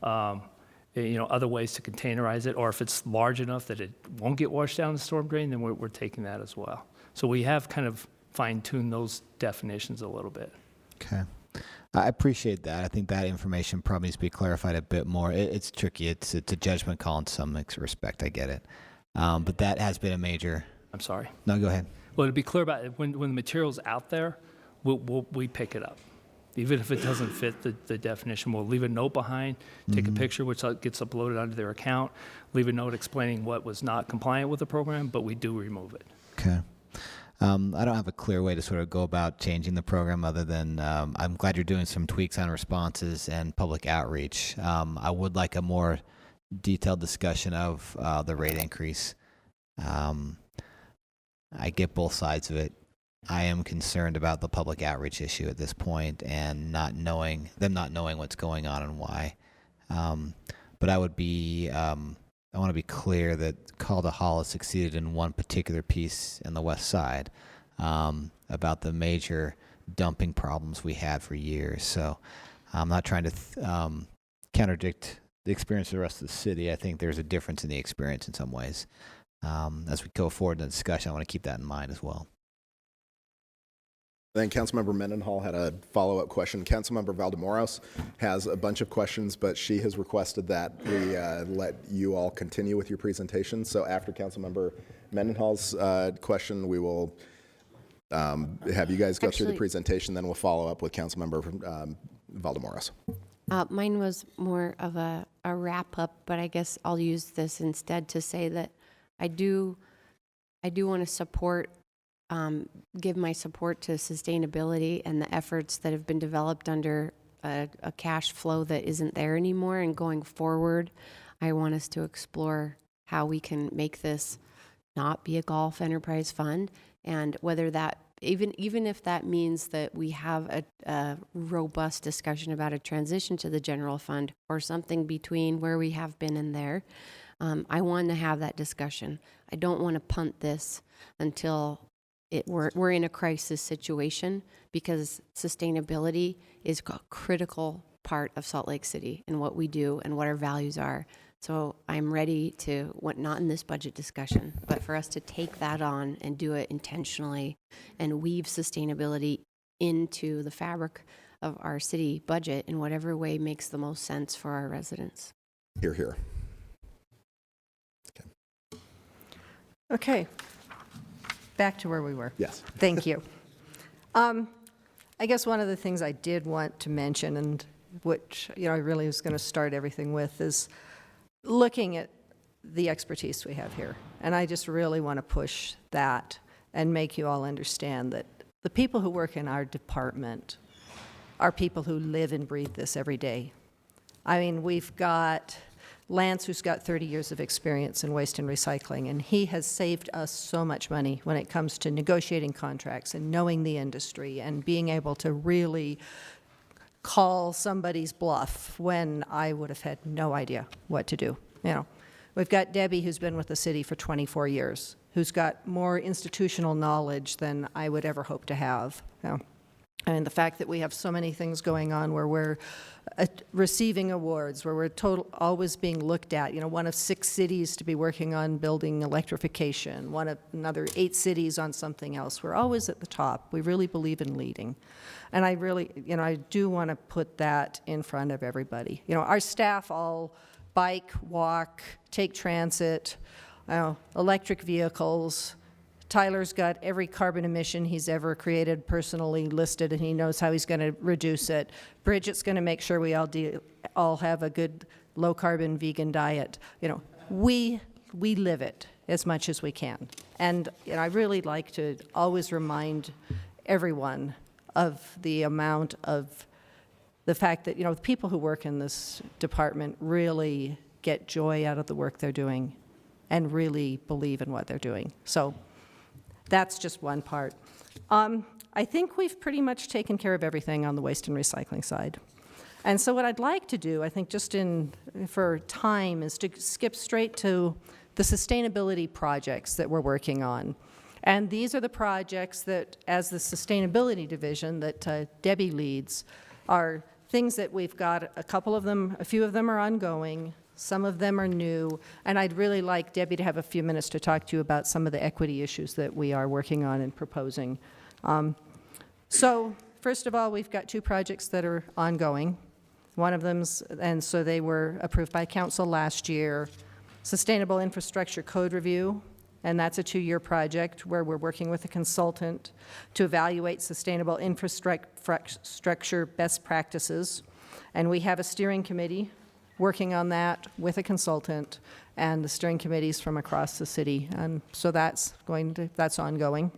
Other ways to containerize it, or if it's large enough that it won't get washed down the storm drain, then we're taking that as well. So we have kind of fine-tuned those definitions a little bit. Okay. I appreciate that. I think that information probably needs to be clarified a bit more. It's tricky. It's a judgment call in some respect. I get it. But that has been a major... I'm sorry. No, go ahead. Well, to be clear about it, when the material's out there, we pick it up. Even if it doesn't fit the definition, we'll leave a note behind, take a picture, which gets uploaded onto their account, leave a note explaining what was not compliant with the program, but we do remove it. Okay. I don't have a clear way to sort of go about changing the program other than I'm glad you're doing some tweaks on responses and public outreach. I would like a more detailed discussion of the rate increase. I get both sides of it. I am concerned about the public outreach issue at this point and not knowing what's going on and why. But I want to be clear that Call to Hall has succeeded in one particular piece in the west side about the major dumping problems we had for years. So I'm not trying to contradict the experience of the rest of the city. I think there's a difference in the experience in some ways. As we go forward in the discussion, I want to keep that in mind as well. Then Councilmember Mendenhall had a follow-up question. Councilmember Valdemoros has a bunch of questions, but she has requested that we let you all continue with your presentation. So after Councilmember Mendenhall's question, we will have you guys go through the presentation, then we'll follow up with Councilmember Valdemoros. Mine was more of a wrap-up, but I guess I'll use this instead to say that I do want to support, give my support to sustainability and the efforts that have been developed under a cash flow that isn't there anymore. And going forward, I want us to explore how we can make this not be a golf enterprise fund, and whether that, even if that means that we have a robust discussion about a transition to the general fund or something between where we have been and there. I want to have that discussion. I don't want to punt this until we're in a crisis situation, because sustainability is a critical part of Salt Lake City and what we do and what our values are. So I'm ready to, not in this budget discussion, but for us to take that on and do it intentionally and weave sustainability into the fabric of our city budget in whatever way makes the most sense for our residents. Hear, hear. Okay. Back to where we were. Yes. Thank you. I guess one of the things I did want to mention, and which, I really was going to start everything with, is looking at the expertise we have here. And I just really want to push that and make you all understand that the people who work in our department are people who live and breathe this every day. I mean, we've got Lance, who's got 30 years of experience in waste and recycling, and he has saved us so much money when it comes to negotiating contracts and knowing the industry and being able to really call somebody's bluff when I would have had no idea what to do. We've got Debbie, who's been with the city for 24 years, who's got more institutional knowledge than I would ever hope to have. And the fact that we have so many things going on where we're receiving awards, where we're always being looked at, one of 6 cities to be working on building electrification, one of another 8 cities on something else. We're always at the top. We really believe in leading. And I really, I do want to put that in front of everybody. Our staff all bike, walk, take transit, electric vehicles. Tyler's got every carbon emission he's ever created personally listed, and he knows how he's going to reduce it. Bridget's going to make sure we all have a good low-carbon vegan diet. We live it as much as we can. And I really like to always remind everyone of the amount of the fact that, the people who work in this department really get joy out of the work they're doing and really believe in what they're doing. So that's just one part. I think we've pretty much taken care of everything on the waste and recycling side. And so what I'd like to do, I think just for time, is to skip straight to the sustainability projects that we're working on. And these are the projects that, as the sustainability division that Debbie leads, are things that we've got a few of them are ongoing. Some of them are new, and I'd really like Debbie to have a few minutes to talk to you about some of the equity issues that we are working on and proposing. So first of all, we've got 2 projects that are ongoing. One of them's, and so they were approved by council last year, Sustainable Infrastructure Code Review, and that's a 2-year project where we're working with a consultant to evaluate sustainable infrastructure best practices. And we have a steering committee working on that with a consultant, and the steering committees from across the city. And so that's ongoing.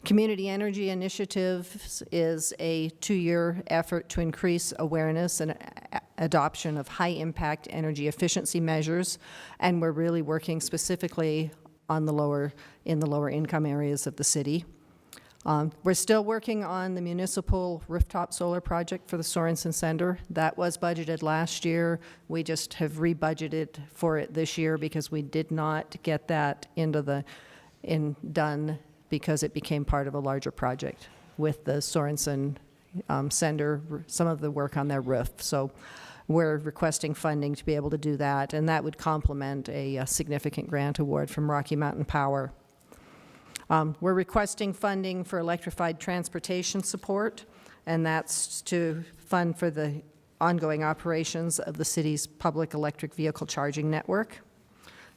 Community Energy Initiatives is a 2-year effort to increase awareness and adoption of high-impact energy efficiency measures, and we're really working specifically on in the lower income areas of the city. We're still working on the municipal rooftop solar project for the Sorensen Center. That was budgeted last year. We just have rebudgeted for it this year because we did not get that done because it became part of a larger project with the Sorensen Center, some of the work on their roof. So we're requesting funding to be able to do that, and that would complement a significant grant award from Rocky Mountain Power. We're requesting funding for electrified transportation support, and that's to fund for the ongoing operations of the city's public electric vehicle charging network.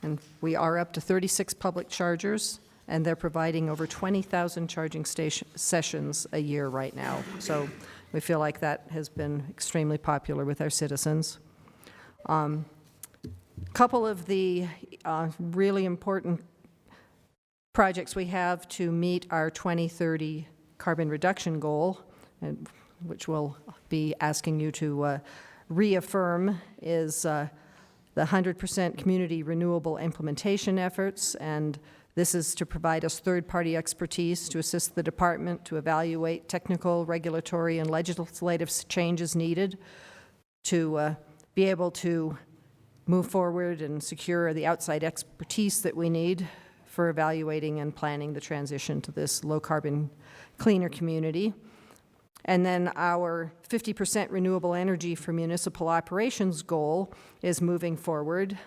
And we are up to 36 public chargers, and they're providing over 20,000 charging sessions a year right now. So we feel like that has been extremely popular with our citizens. Couple of the really important projects we have to meet our 2030 carbon reduction goal, which we'll be asking you to reaffirm, is the 100% community renewable implementation efforts, and this is to provide us third-party expertise to assist the department to evaluate technical, regulatory, and legislative changes needed to be able to move forward and secure the outside expertise that we need for evaluating and planning the transition to this low-carbon, cleaner community. And then our 50% renewable energy for municipal operations goal is moving forward.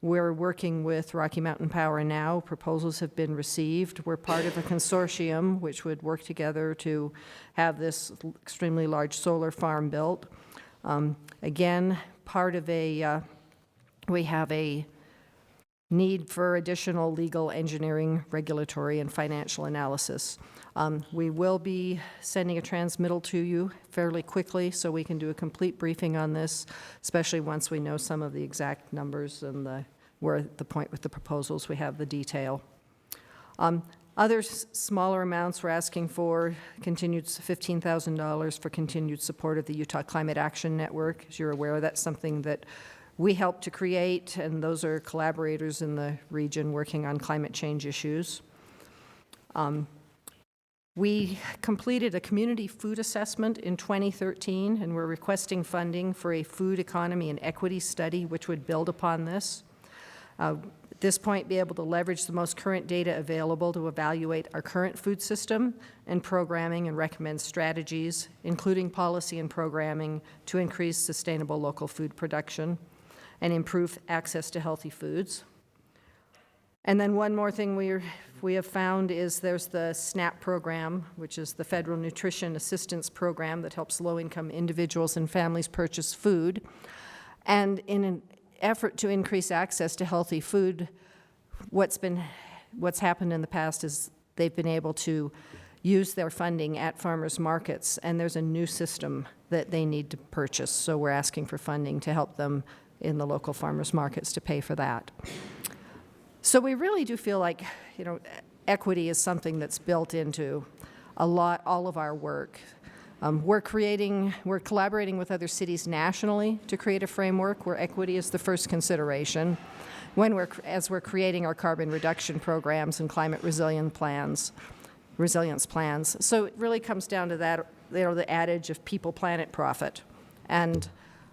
We're working with Rocky Mountain Power now. Proposals have been received. We're part of a consortium which would work together to have this extremely large solar farm built. Again, part of we have a need for additional legal, engineering, regulatory, and financial analysis. We will be sending a transmittal to you fairly quickly so we can do a complete briefing on this, especially once we know some of the exact numbers and we're at the point with the proposals, we have the detail. Other smaller amounts we're asking for continued $15,000 for continued support of the Utah Climate Action Network. As you're aware, that's something that we helped to create, and those are collaborators in the region working on climate change issues. We completed a community food assessment in 2013, and we're requesting funding for a food economy and equity study which would build upon this. At this point, be able to leverage the most current data available to evaluate our current food system and programming and recommend strategies, including policy and programming, to increase sustainable local food production and improve access to healthy foods. And then one more thing we have found is there's the SNAP program, which is the Federal Nutrition Assistance Program that helps low-income individuals and families purchase food. And in an effort to increase access to healthy food, what's happened in the past is they've been able to use their funding at farmers markets, and there's a new system that they need to purchase. So we're asking for funding to help them in the local farmers markets to pay for that. So we really do feel like, equity is something that's built into all of our work. We're collaborating with other cities nationally to create a framework where equity is the first consideration as we're creating our carbon reduction programs and climate resilience plans. So it really comes down to that, the adage of people, planet, profit. And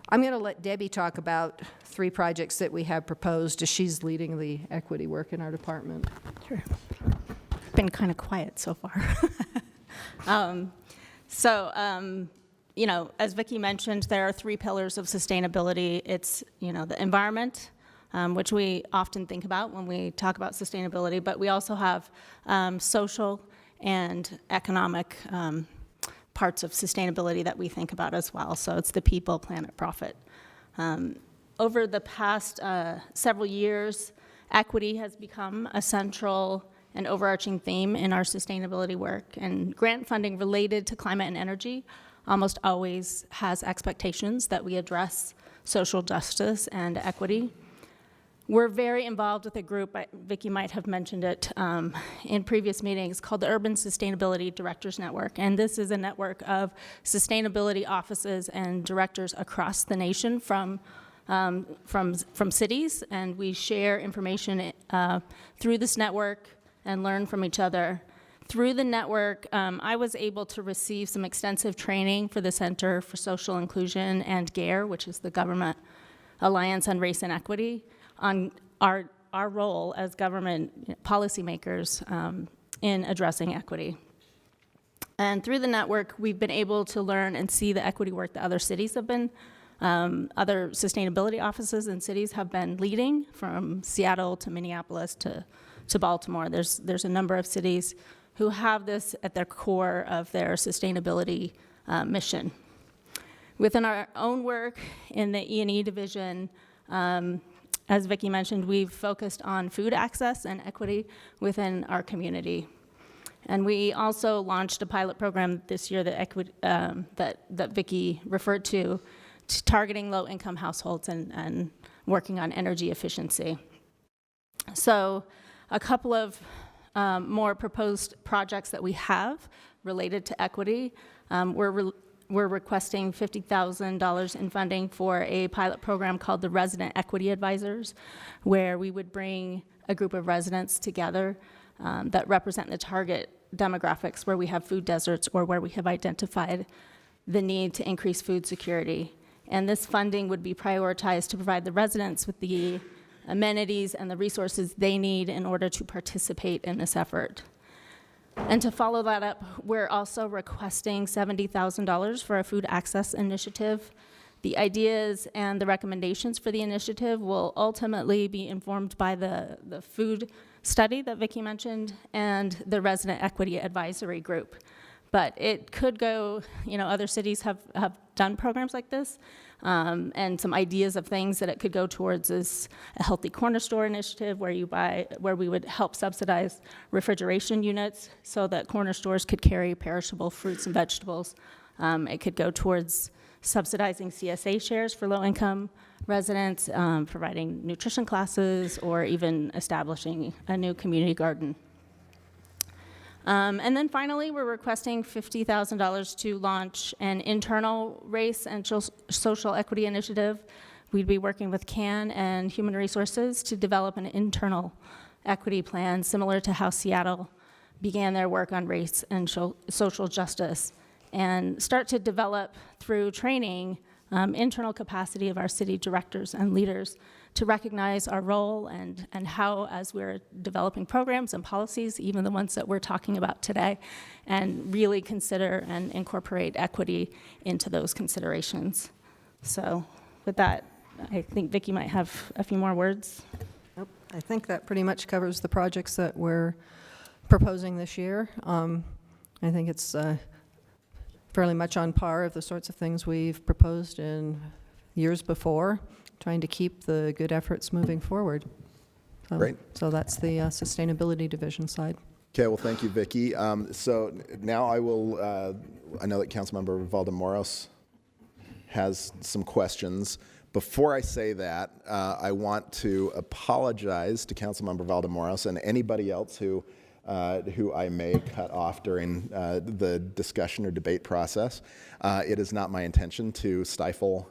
I'm going to let Debbie talk about 3 projects that we have proposed as she's leading the equity work in our department. Sure. Been kind of quiet so far. As Vicki mentioned, there are 3 pillars of sustainability. It's, the environment, which we often think about when we talk about sustainability, but we also have social and economic parts of sustainability that we think about as well. So it's the people, planet, profit. Over the past several years, equity has become a central and overarching theme in our sustainability work, and grant funding related to climate and energy almost always has expectations that we address social justice and equity. We're very involved with a group, Vicki might have mentioned it in previous meetings, called the Urban Sustainability Directors Network. And this is a network of sustainability offices and directors across the nation from cities. And we share information through this network and learn from each other. Through the network, I was able to receive some extensive training for the Center for Social Inclusion and GARE, which is the Government Alliance on Race and Equity, on our role as government policymakers in addressing equity. And through the network, we've been able to learn and see the equity work that other cities have been, other sustainability offices and cities have been leading, from Seattle to Minneapolis to Baltimore. There's a number of cities who have this at their core of their sustainability mission. Within our own work in the E&E division, as Vicki mentioned, we've focused on food access and equity within our community. And we also launched a pilot program this year that Vicki referred to targeting low-income households and working on energy efficiency. So a couple of more proposed projects that we have related to equity. We're requesting $50,000 in funding for a pilot program called the Resident Equity Advisors, where we would bring a group of residents together that represent the target demographics where we have food deserts or where we have identified the need to increase food security. And this funding would be prioritized to provide the residents with the amenities and the resources they need in order to participate in this effort. And to follow that up, we're also requesting $70,000 for a food access initiative. The ideas and the recommendations for the initiative will ultimately be informed by the food study that Vicki mentioned and the resident equity advisory group. But it could go, other cities have done programs like this, and some ideas of things that it could go towards is a healthy corner store initiative where we would help subsidize refrigeration units so that corner stores could carry perishable fruits and vegetables. It could go towards subsidizing CSA shares for low-income residents, providing nutrition classes, or even establishing a new community garden. And then finally, we're requesting $50,000 to launch an internal race and social equity initiative. We'd be working with CAN and Human Resources to develop an internal equity plan similar to how Seattle began their work on race and social justice, and start to develop through training internal capacity of our city directors and leaders to recognize our role and how, as we're developing programs and policies, even the ones that we're talking about today, and really consider and incorporate equity into those considerations. So with that, I think Vicki might have a few more words. Nope. I think that pretty much covers the projects that we're proposing this year. I think it's fairly much on par of the sorts of things we've proposed in years before, trying to keep the good efforts moving forward. Great. So that's the sustainability division side. Okay, well, thank you, Vicki. So now I will, I know that Councilmember Valdemoros has some questions. Before I say that, I want to apologize to Councilmember Valdemoros and anybody else who I may cut off during the discussion or debate process. It is not my intention to stifle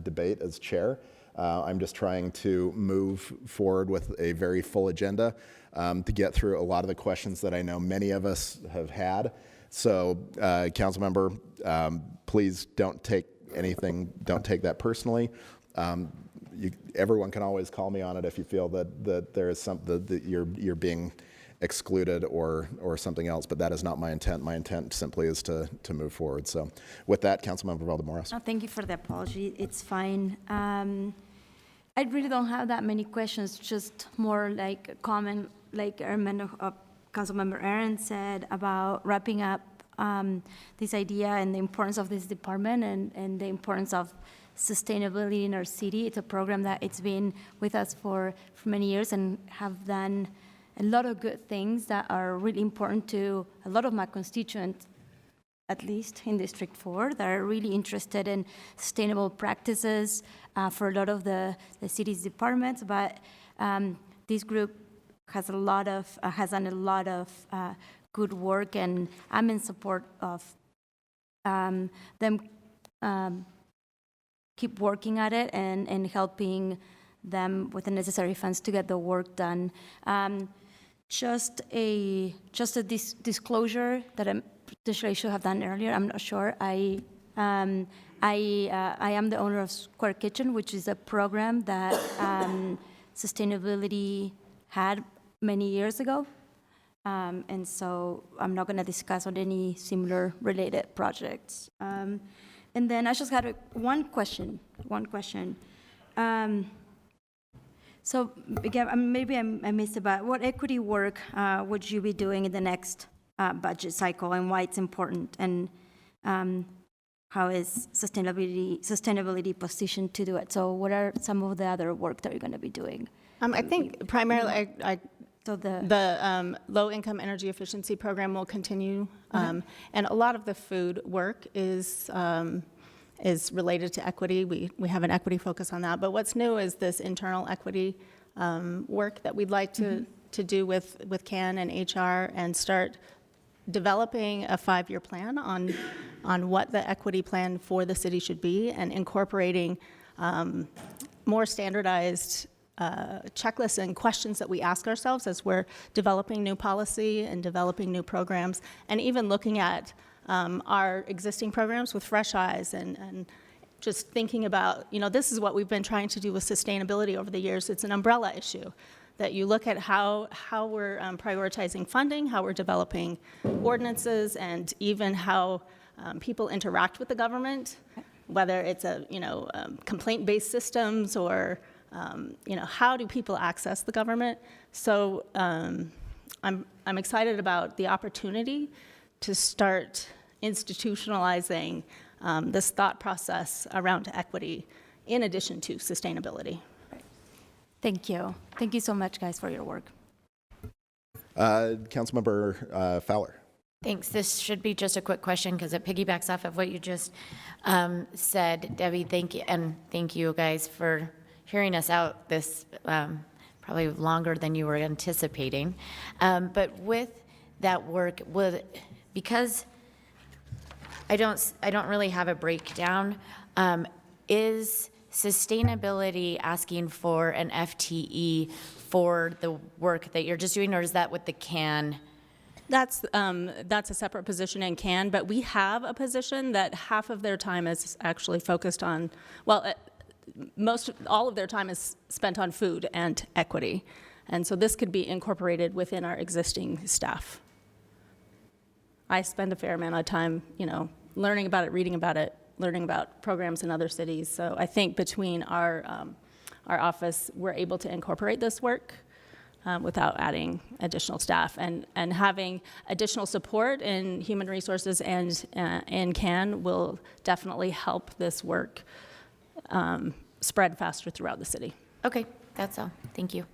debate as chair. I'm just trying to move forward with a very full agenda to get through a lot of the questions that I know many of us have had. So, Councilmember, please don't take that personally. Everyone can always call me on it if you feel that there is something that you're being excluded or something else, but that is not my intent. My intent simply is to move forward. So with that, Councilmember Valdemoros. No, thank you for the apology. It's fine. I really don't have that many questions, just more like a comment, like Councilmember Aaron said about wrapping up this idea and the importance of this department and the importance of sustainability in our city. It's a program that it's been with us for many years and have done a lot of good things that are really important to a lot of my constituents, at least in District 4, that are really interested in sustainable practices for a lot of the city's departments. But this group has done a lot of good work, and I'm in support of them keep working at it and helping them with the necessary funds to get the work done. Just a disclosure that I potentially should have done earlier. I'm not sure. I am the owner of Square Kitchen, which is a program that sustainability had many years ago, and so I'm not going to discuss on any similar related projects. And then I just had one question. So again, maybe I missed it, but what equity work would you be doing in the next budget cycle, and why it's important, and how is sustainability positioned to do it? So what are some of the other work that you're going to be doing? I think primarily the low-income energy efficiency program will continue, and a lot of the food work is related to equity. We have an equity focus on that. But what's new is this internal equity work that we'd like to do with CAN and HR, and start developing a 5-year plan on what the equity plan for the city should be, and incorporating more standardized checklists and questions that we ask ourselves as we're developing new policy and developing new programs, and even looking at our existing programs with fresh eyes, and just thinking about, this is what we've been trying to do with sustainability over the years. It's an umbrella issue. that you look at how we're prioritizing funding, how we're developing ordinances, and even how people interact with the government, whether it's complaint-based systems or how do people access the government. So I'm excited about the opportunity to start institutionalizing this thought process around equity in addition to sustainability. Thank you. Thank you so much, guys, for your work. Councilmember Fowler. Thanks. This should be just a quick question because it piggybacks off of what you just said. Debbie, thank you. And thank you guys for hearing us out this probably longer than you were anticipating. But with that work, because I don't really have a breakdown, is sustainability asking for an FTE for the work that you're just doing, or is that with the CAN? That's a separate position in CAN, but we have a position that half of their time is actually focused on, all of their time is spent on food and equity. And so this could be incorporated within our existing staff. I spend a fair amount of time, learning about it, reading about it, learning about programs in other cities. So I think between our office, we're able to incorporate this work without adding additional staff. And having additional support in human resources and in CAN will definitely help this work spread faster throughout the city. Okay, that's all. Thank you.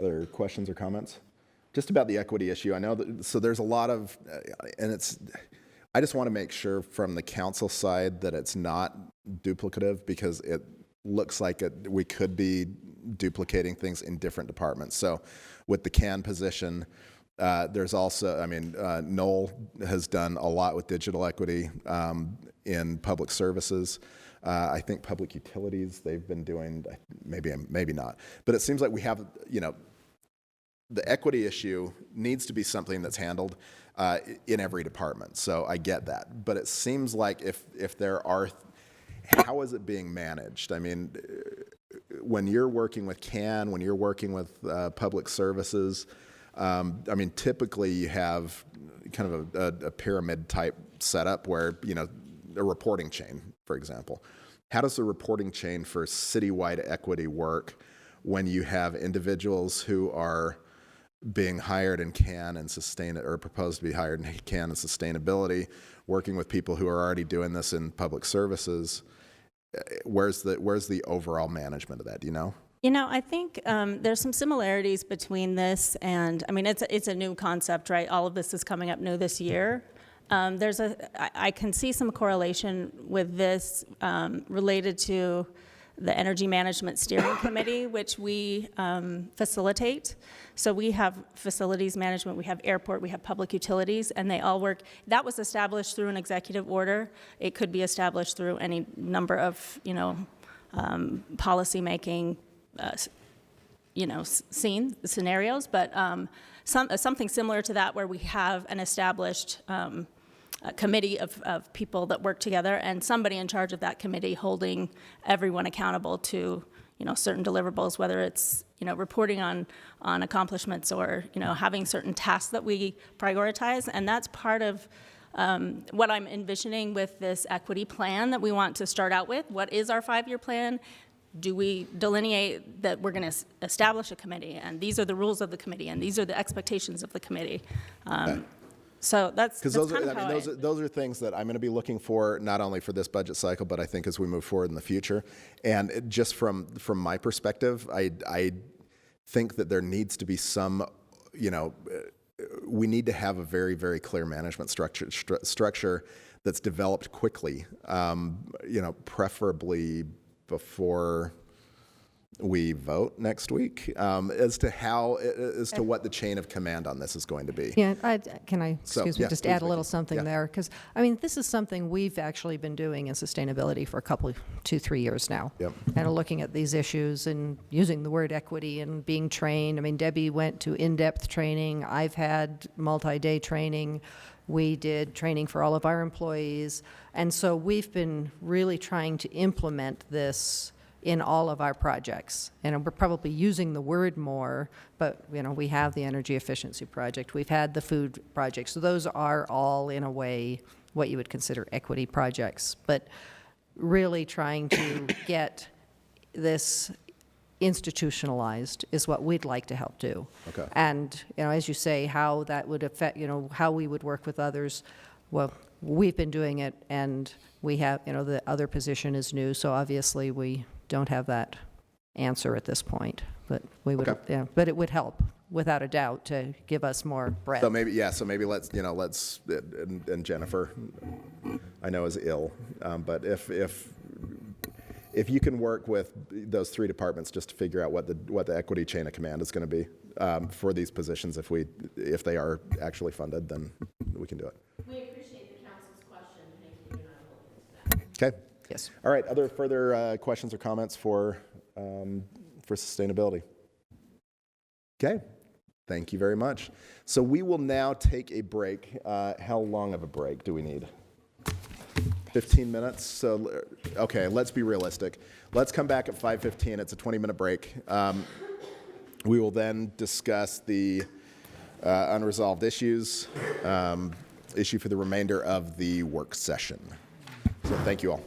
Other questions or comments? Just about the equity issue. I know that, so there's a lot of, I just want to make sure from the council side that it's not duplicative, because it looks like we could be duplicating things in different departments. So with the CAN position, there's also, Noel has done a lot with digital equity in public services. I think public utilities, they've been doing, maybe not. But it seems like we have, the equity issue needs to be something that's handled in every department. So I get that. But it seems like if there are, how is it being managed? I mean, when you're working with CAN, when you're working with public services, typically you have kind of a pyramid type setup where, a reporting chain, for example. How does the reporting chain for citywide equity work when you have individuals who are being hired in CAN and or proposed to be hired in CAN and sustainability, working with people who are already doing this in public services? Where's the overall management of that? Do you know? I think there's some similarities between this and, it's a new concept, right? All of this is coming up new this year. I can see some correlation with this related to the Energy Management Steering Committee, which we facilitate. So we have facilities management, we have airport, we have public utilities, and they all work. That was established through an executive order. It could be established through any number of, policy-making, scenarios, but something similar to that where we have an established a committee of people that work together, and somebody in charge of that committee holding everyone accountable to, certain deliverables, whether it's, reporting on accomplishments or, having certain tasks that we prioritize. And that's part of what I'm envisioning with this equity plan that we want to start out with. What is our 5-year plan? Do we delineate that we're going to establish a committee, and these are the rules of the committee, and these are the expectations of the committee? So that's those kind are, of those are things that I'm going to be looking for, not only for this budget cycle, but I think as we move forward in the future. And just from my perspective, I think that there needs to be some, we need to have a very, very clear management structure that's developed quickly, preferably before we vote next week, as to what the chain of command on this is going to be. Yeah, can I, excuse me, yeah, just please, add a little Vicki. something Yeah. there? Because, this is something we've actually been doing in sustainability for 2-3 years now. Yep. Kind of looking at these issues and using the word equity and being trained. Debbie went to in-depth training. I've had multi-day training. We did training for all of our employees. And so we've been really trying to implement this in all of our projects. And we're probably using the word more, but, you know, we have the energy efficiency project, we've had the food project, so those are all, in a way, what you would consider equity projects. But really trying to get this institutionalized is what we'd like to help do. Okay. And, you know, as you say, how that would affect, you know, how we would work with others, well, we've been doing it, and we have, you know, the other position is new, so obviously we don't have that answer at this point. But we would, Okay. yeah, but it would help, without a doubt, to give us more breadth. So maybe, yeah, so maybe let's, you know, let's, and Jennifer, I know is ill, but if you can work with those three departments just to figure out what the equity chain of command is going to be for these positions, if they are actually funded, then we can do it. We appreciate the council's question. Thank you, and I will look into that. Okay. Yes. All right. Other further questions or comments for sustainability? Okay. Thank you very much. So we will now take a break. How long of a break do we need? 15 minutes. So, okay, let's be realistic. Let's come back at 5:15. It's a 20-minute break. We will then discuss the unresolved issues, issue for the remainder of the work session. So thank you all.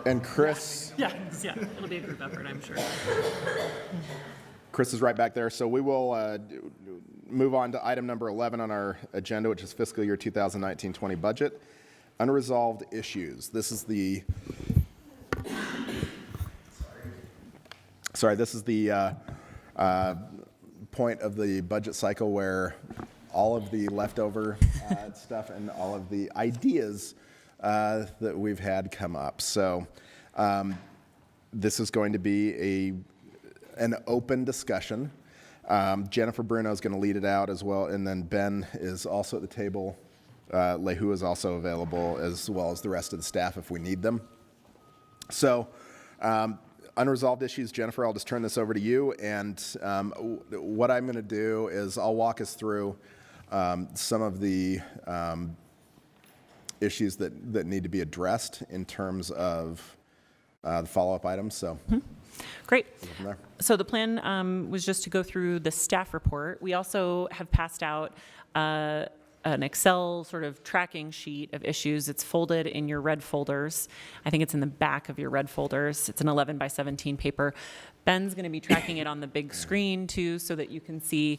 And Chris, Yeah, it'll be a group effort, I'm sure. Chris is right back there. So we will move on to item number 11 on our agenda, which is fiscal year 2019-20 budget. Unresolved issues. This is the point of the budget cycle where all of the leftover stuff and all of the ideas that we've had come up. So this is going to be an open discussion. Jennifer Bruno is going to lead it out as well, and then Ben is also at the table. Lehu is also available, as well as the rest of the staff if we need them. So unresolved issues, Jennifer, I'll just turn this over to you, and what I'm going to do is I'll walk us through some of the issues that need to be addressed in terms of the follow-up items. So. Great. So the plan was just to go through the staff report. We also have passed out an Excel sort of tracking sheet of issues. It's folded in your red folders. I think it's in the back of your red folders. It's an 11 by 17 paper. Ben's going to be tracking it on the big screen too, so that you can see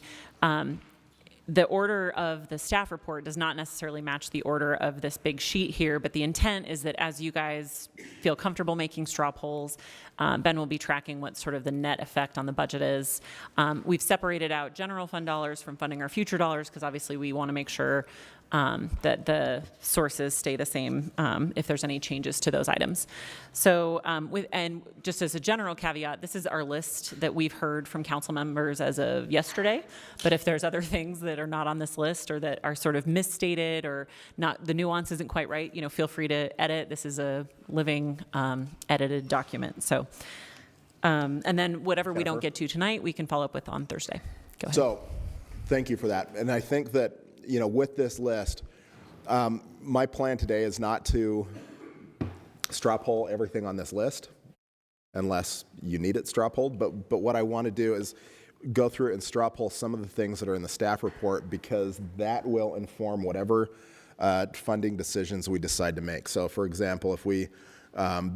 the order of the staff report does not necessarily match the order of this big sheet here, but the intent is that as you guys feel comfortable making straw polls, Ben will be tracking what sort of the net effect on the budget is. We've separated out general fund dollars from funding our future dollars because obviously we want to make sure that the sources stay the same if there's any changes to those items. So, and just as a general caveat, this is our list that we've heard from council members as of yesterday. But if there's other things that are not on this list or that are sort of misstated or not, the nuance isn't quite right, feel free to edit. This is a living edited document. So, and then whatever we don't get to tonight, we can follow up with on Thursday. Go ahead. So, thank you for that. And I think that with this list, my plan today is not to straw poll everything on this list unless you need it straw polled. But what I want to do is go through and straw poll some of the things that are in the staff report because that will inform whatever funding decisions we decide to make. So, for example, if we have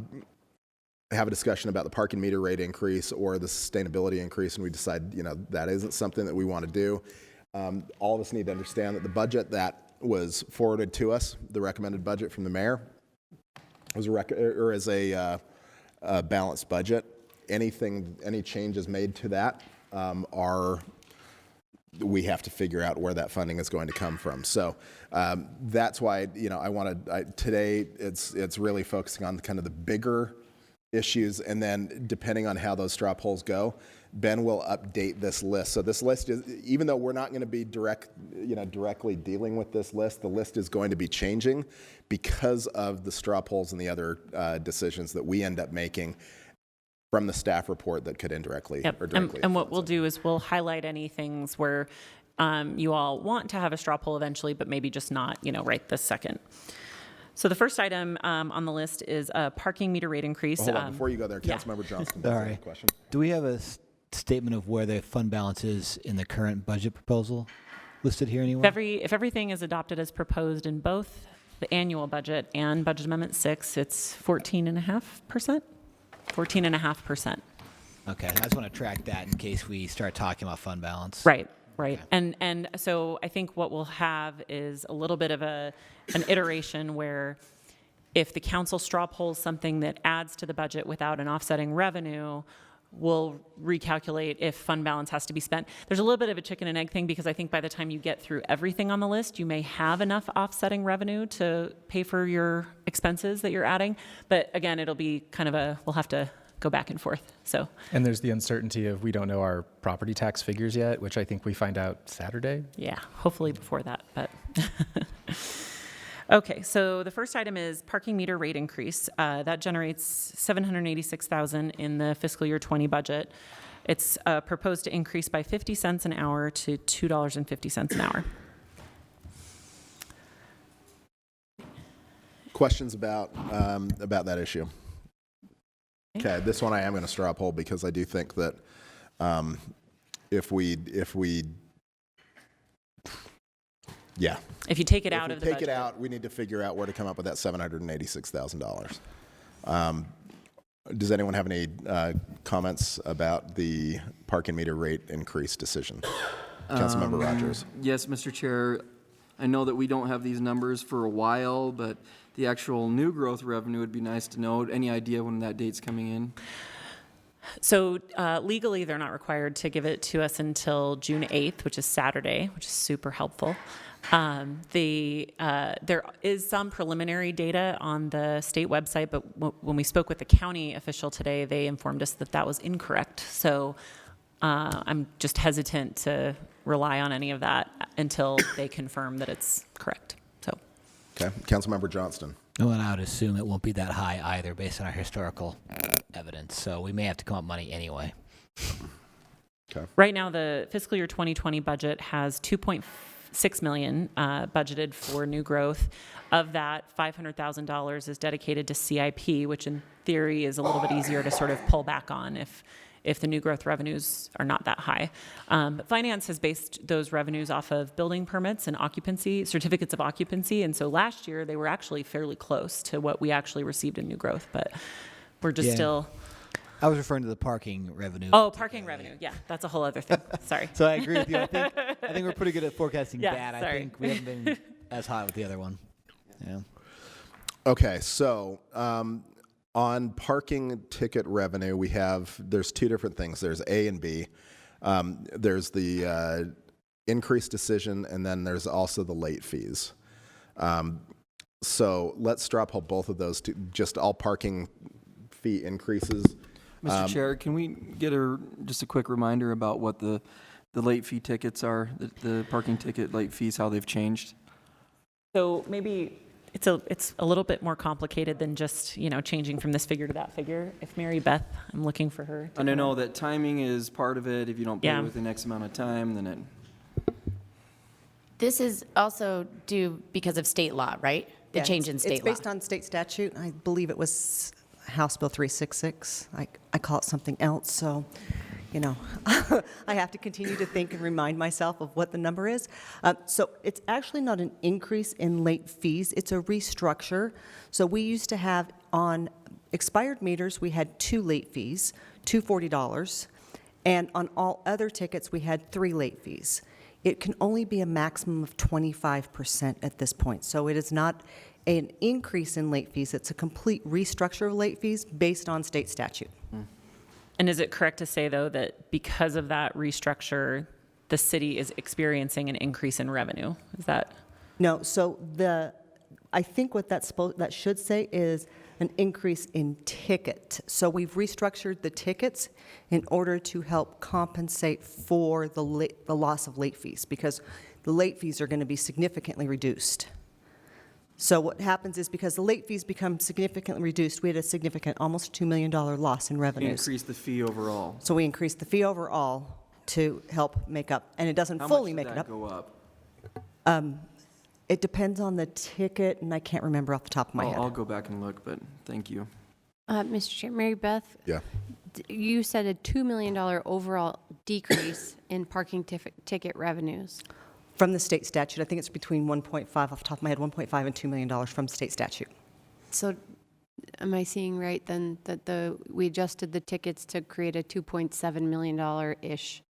a discussion about the parking meter rate increase or the sustainability increase and we decide, that isn't something that we want to do, all of us need to understand that the budget that was forwarded to us, the recommended budget from the mayor, was a balanced budget. Any changes made to that we have to figure out where that funding is going to come from. So that's why today it's really focusing on kind of the bigger issues, and then depending on how those straw polls go, Ben will update this list. So this list is, even though we're not going to be directly dealing with this list, the list is going to be changing because of the straw polls and the other decisions that we end up making from the staff report that could indirectly or directly. And what we'll do is we'll highlight any things where you all want to have a straw poll eventually, but maybe just not, right this second. So the first item on the list is a parking meter rate increase. Hold on, before you go there, Councilmember Johnston. Sorry. Question. Do we have a statement of where the fund balance is in the current budget proposal listed here anywhere? If everything is adopted as proposed in both the annual budget and Budget Amendment 6, it's 14.5%. 14.5%. Okay, I just want to track that in case we start talking about fund balance. Right. And so I think what we'll have is a little bit of an iteration where if the council straw polls something that adds to the budget without an offsetting revenue, we'll recalculate if fund balance has to be spent. There's a little bit of a chicken and egg thing because I think by the time you get through everything on the list, you may have enough offsetting revenue to pay for your expenses that you're adding. But again, it'll be kind of we'll have to go back and forth. So. And there's the uncertainty of we don't know our property tax figures yet, which I think we find out Saturday. Yeah, hopefully before that, but. Okay, so the first item is parking meter rate increase. That generates $786,000 in the fiscal year 20 budget. It's proposed to increase by 50 cents an hour to $2.50 an hour. Questions about that issue? Okay, this one I am going to straw poll because I do think that if we If you take it out of the budget. Take it out, we need to figure out where to come up with that $786,000. Does anyone have any comments about the parking meter rate increase decision? Councilmember Rogers. Yes, Mr. Chair. I know that we don't have these numbers for a while, but the actual new growth revenue would be nice to know. Any idea when that date's coming in? So legally, they're not required to give it to us until June 8th, which is Saturday, which is super helpful. There is some preliminary data on the state website, but when we spoke with the county official today, they informed us that that was incorrect. So I'm just hesitant to rely on any of that until they confirm that it's correct. So, okay, Councilmember Johnston. No, and I would assume it won't be that high either based on our historical evidence. So we may have to come up money anyway. Okay. Right now, the fiscal year 2020 budget has $2.6 million budgeted for new growth. Of that, $500,000 is dedicated to CIP, which in theory is a little bit easier to sort of pull back on if the new growth revenues are not that high. But finance has based those revenues off of building permits and occupancy, certificates of occupancy. And so last year they were actually fairly close to what we actually received in new growth, but we're just still. I was referring to the parking revenue. Oh, parking revenue. Yeah, that's a whole other thing. Sorry. So I agree with you. I think we're pretty good at forecasting Yeah, that. sorry. I think we haven't been as hot with the other one. Yeah. Okay, so on parking ticket revenue, there's two different things. There's A and B. There's the increased decision, and then there's also the late fees. So let's straw poll both of those two, just all parking fee increases. Mr. Chair, can we get just a quick reminder about what the late fee tickets are, the parking ticket late fees, how they've changed? So maybe it's a little bit more complicated than just, changing from this figure to that figure. If Mary Beth, I'm looking for her. And I know that timing is part of it. If you don't pay Yeah. within X amount of time, then it. This is also due because of state law, right? The Yeah, change in state It's law. based on state statute. I believe it was House Bill 366. I call it something else, so, I have to continue to think and remind myself of what the number is. So it's actually not an increase in late fees. It's a restructure. So we used to have on expired meters, we had 2 late fees, $240, and on all other tickets, we had 3 late fees. It can only be a maximum of 25% at this point. So it is not an increase in late fees. It's a complete restructure of late fees based on state statute. And is it correct to say, though, that because of that restructure, the city is experiencing an increase in revenue? Is that? No, so I think what that should say is an increase in ticket. So we've restructured the tickets in order to help compensate for the loss of late fees, because the late fees are going to be significantly reduced. So what happens is because the late fees become significantly reduced, we had a significant, almost $2 million loss in revenues. Increase the fee overall. So we increased the fee overall to help make up, and it doesn't fully make it up. How much did that go up? It depends on the ticket, and I can't remember off the top of my head. I'll go back and look, but thank you. Mr. Chair, Mary Beth? Yeah. You said a $2 million overall decrease in parking ticket revenues. From the state statute, I think it's between 1.5, off the top of my head, 1.5 and $2 million from state statute. So am I seeing right then that we adjusted the tickets to create a $2.7 million-ish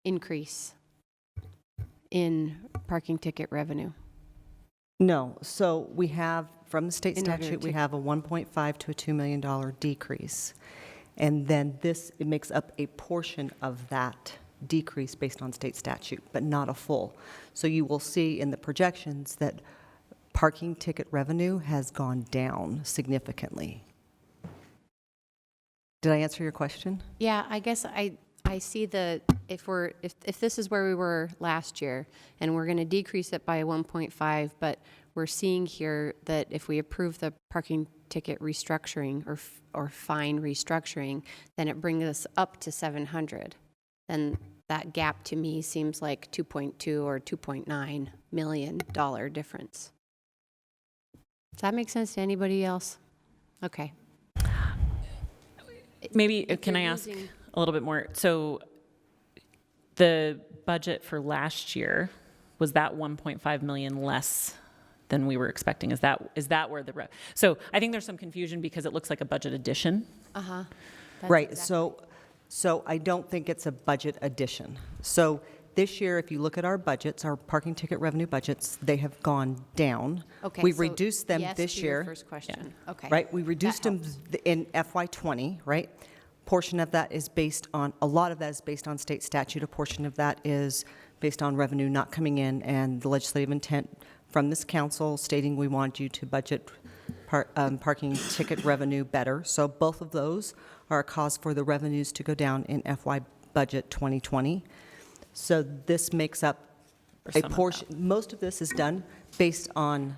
increase in parking ticket revenue? No, so we have, from the state In order statute, we to- have a 1.5 to a $2 million decrease. And then it makes up a portion of that decrease based on state statute, but not a full. So you will see in the projections that parking ticket revenue has gone down significantly. Did I answer your question? Yeah, I guess I see if this is where we were last year and we're going to decrease it by 1.5, but we're seeing here that if we approve the parking ticket restructuring or fine restructuring, then it brings us up to 700. Then that gap to me seems like $2.2 or $2.9 million difference. Does that make sense to anybody else? Okay. Maybe, can I ask a little bit more? So the budget for last year, was that 1.5 million less than we were expecting. Is that where the so I think there's some confusion because it looks like a budget addition. Uh-huh. Right, so I don't think it's a budget addition. So this year, if you look at our budgets, our parking ticket revenue budgets, they have gone down. Okay, We've so reduced them yes this to your year. first question. Okay. Right, we reduced them in FY20, right? Portion of that is based on, a lot of that is based on state statute. A portion of that is based on revenue not coming in and the legislative intent from this council stating we want you to budget parking ticket revenue better. So both of those are a cause for the revenues to go down in FY budget 2020. So this makes up a portion, most of this is done based on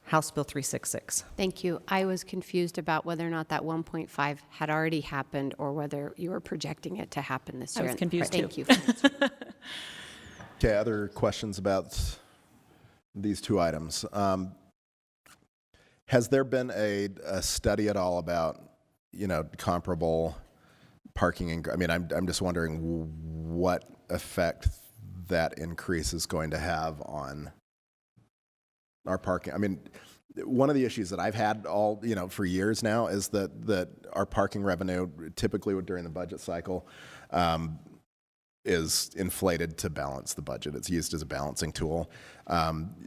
House Bill 366. Thank you. I was confused about whether or not that 1.5 had already happened or whether you were projecting it to happen this I year. was confused too. Thank you. for answering. Okay, other questions about these two items? Has there been a study at all about, comparable parking? I mean, I'm just wondering what effect that increase is going to have on our parking. I mean, one of the issues that I've had for years now is that our parking revenue, typically during the budget cycle, is inflated to balance the budget. It's used as a balancing tool.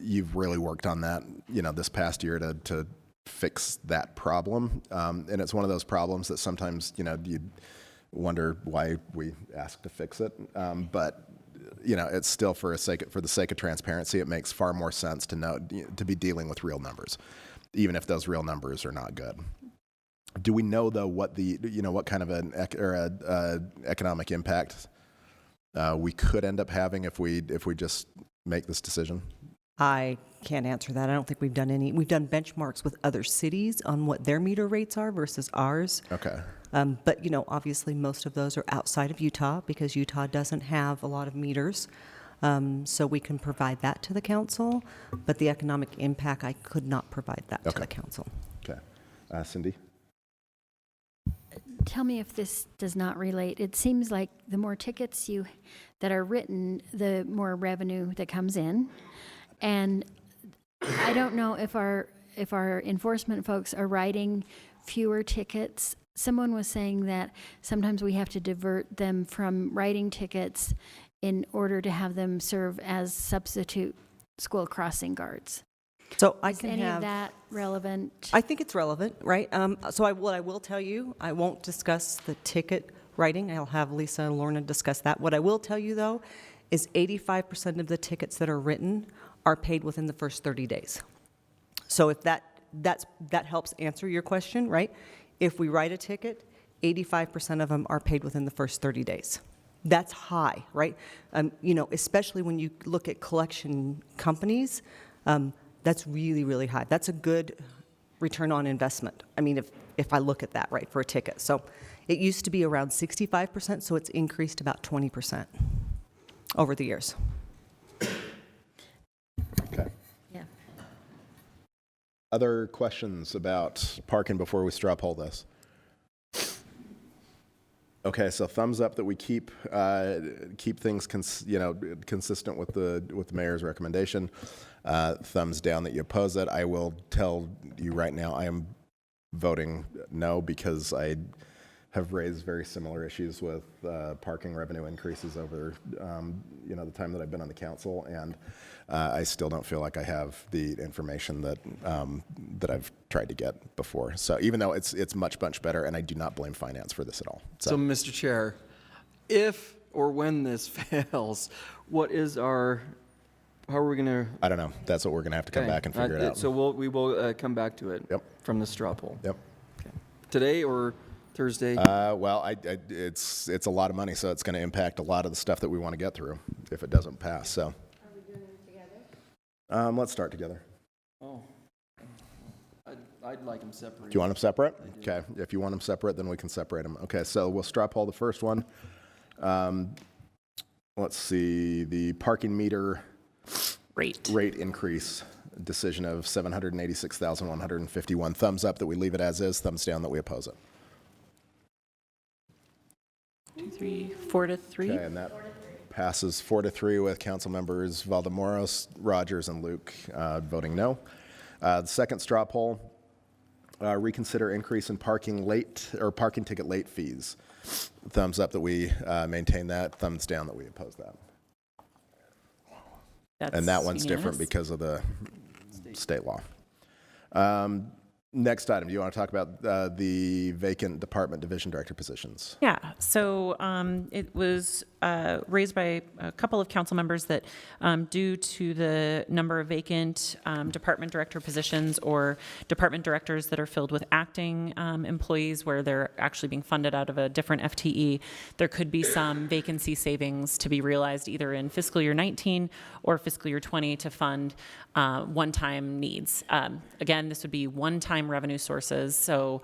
You've really worked on that, this past year to fix that problem. And it's one of those problems that sometimes, you wonder why we ask to fix it. But it's still for the sake of transparency, it makes far more sense to be dealing with real numbers, even if those real numbers are not good. Do we know though what what kind of an economic impact we could end up having if we just make this decision? I can't answer that. I don't think we've done any. We've done benchmarks with other cities on what their meter rates are versus ours. Okay. But, obviously most of those are outside of Utah because Utah doesn't have a lot of meters. So we can provide that to the council. But the economic impact, I could not provide that to the council. Okay. Cindy? Tell me if this does not relate. It seems like the more tickets that are written, the more revenue that comes in. And I don't know if our enforcement folks are writing fewer tickets. Someone was saying that sometimes we have to divert them from writing tickets in order to have them serve as substitute school crossing guards. So I Is can any have of that relevant? I think it's relevant, right? So what I will tell you, I won't discuss the ticket writing. I'll have Lisa and Lorna discuss that. What I will tell you, though, is 85% of the tickets that are written are paid within the first 30 days. So if that helps answer your question, right? If we write a ticket, 85% of them are paid within the first 30 days. That's high, right? Especially when you look at collection companies, that's really, really high. That's a good return on investment. I mean, if I look at that, right, for a ticket. So it used to be around 65%, so it's increased about 20% over the years. Okay. Yeah. Other questions about parking before we straw poll this? Okay, so thumbs up that we keep things consistent with the mayor's recommendation. Thumbs down that you oppose it. I will tell you right now, I am voting no because I have raised very similar issues with parking revenue increases over the time that I've been on the council, and I still don't feel like I have the information that I've tried to get before. So even though it's much better, and I do not blame finance for this at all. So, Mr. Chair, if or when this fails, how are we going to? I don't know. That's what we're going to have to come back and figure it out. So we will come back to it. Yep. From the straw poll. Yep. Okay. Today or Thursday? Well, it's a lot of money, so it's going to impact a lot of the stuff that we want to get through if it doesn't pass. So. Are we doing them together? Let's start together. Oh. I'd like them separate. Do you want them separate? Okay. If you want them separate, then we can separate them. Okay. So we'll straw poll the first one. Let's see. The parking meter rate increase decision of $786,151. Thumbs up that we leave it as is. Thumbs down that we oppose it. 2, 3, 4 to 3. Okay, and that passes 4-3 with council members Valdemoros, Rogers, and Luke voting no. The second straw poll, reconsider increase in parking ticket late fees. Thumbs up that we maintain that. Thumbs down that we oppose that. And that one's different because of the state law. Next item, do you want to talk about the vacant department division director positions? Yeah, so it was raised by a couple of council members that due to the number of vacant department director positions or department directors that are filled with acting employees where they're actually being funded out of a different FTE, there could be some vacancy savings to be realized either in fiscal year 19 or fiscal year 20 to fund one-time needs. Again, this would be one-time revenue sources, so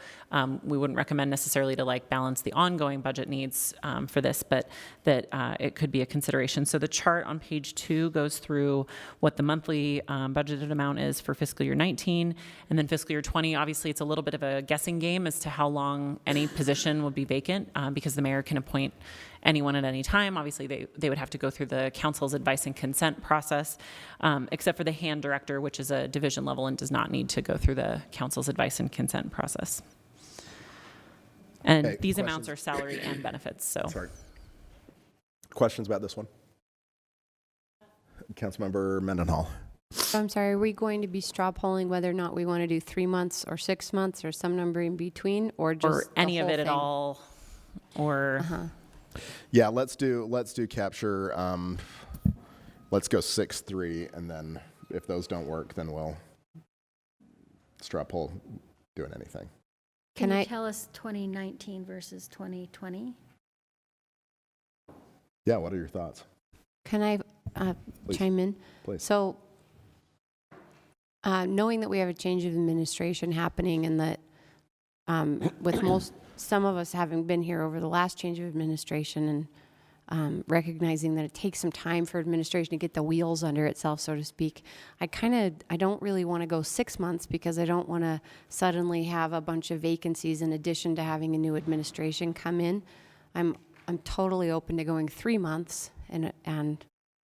we wouldn't recommend necessarily to like balance the ongoing budget needs for this, but that it could be a consideration. So the chart on page 2 goes through what the monthly budgeted amount is for fiscal year 19, and then fiscal year 20. Obviously, it's a little bit of a guessing game as to how long any position will be vacant because the mayor can appoint anyone at any time. Obviously, they would have to go through the council's advice and consent process, except for the hand director, which is a division level and does not need to go through the council's advice and consent process. And these amounts are salary and benefits. So, sorry. Questions about this one? Councilmember Mendenhall. I'm sorry, are we going to be straw polling whether or not we want to do 3 months or 6 months or some number in between, or just or any the of whole it at thing? all, or Yeah, let's do capture. Let's go 6-3, and then if those don't work, then we'll straw poll doing anything. Can you tell us 2019 versus 2020? Yeah, what are your thoughts? Can I chime in? Please. So, knowing that we have a change of administration happening, and that with some of us having been here over the last change of administration, and recognizing that it takes some time for administration to get the wheels under itself, so to speak, I don't really want to go 6 months because I don't want to suddenly have a bunch of vacancies in addition to having a new administration come in. I'm totally open to going 3 months, and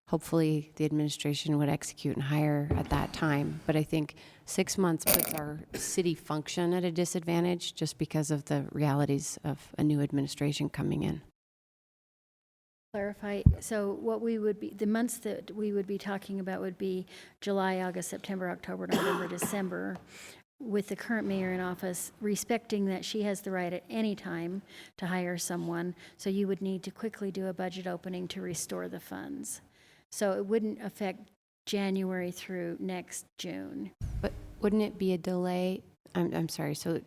hopefully the administration would execute and hire at that time. But I think 6 months puts our city function at a disadvantage just because of the realities of a new administration coming in. Clarify, so what we would be, the months that we would be talking about would be July, August, September, October, November, December, with the current mayor in office, respecting that she has the right at any time to hire someone, so you would need to quickly do a budget opening to restore the funds. So it wouldn't affect January through next June. But wouldn't it be a delay? I'm sorry, so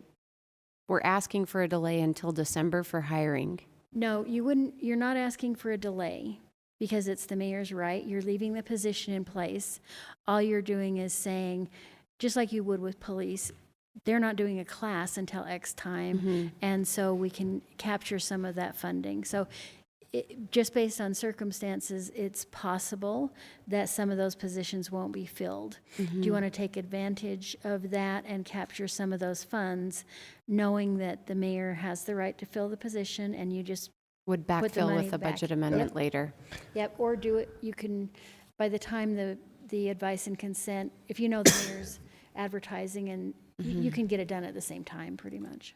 we're asking for a delay until December for hiring? No, you wouldn't, you're not asking for a delay because it's the mayor's right. You're leaving the position in place. All you're doing is saying, just like you would with police, they're not doing a class until X time, and so we can capture some of that funding. So just based on circumstances, it's possible that some of those positions won't be filled. Do you want to take advantage of that and capture some of those funds, knowing that the mayor has the right to fill the position and you just would put the backfill money with a back? budget amendment later? Yep, or do it, you can, by the time the advice and consent, if you know the mayor's advertising, and you can get it done at the same time, pretty much.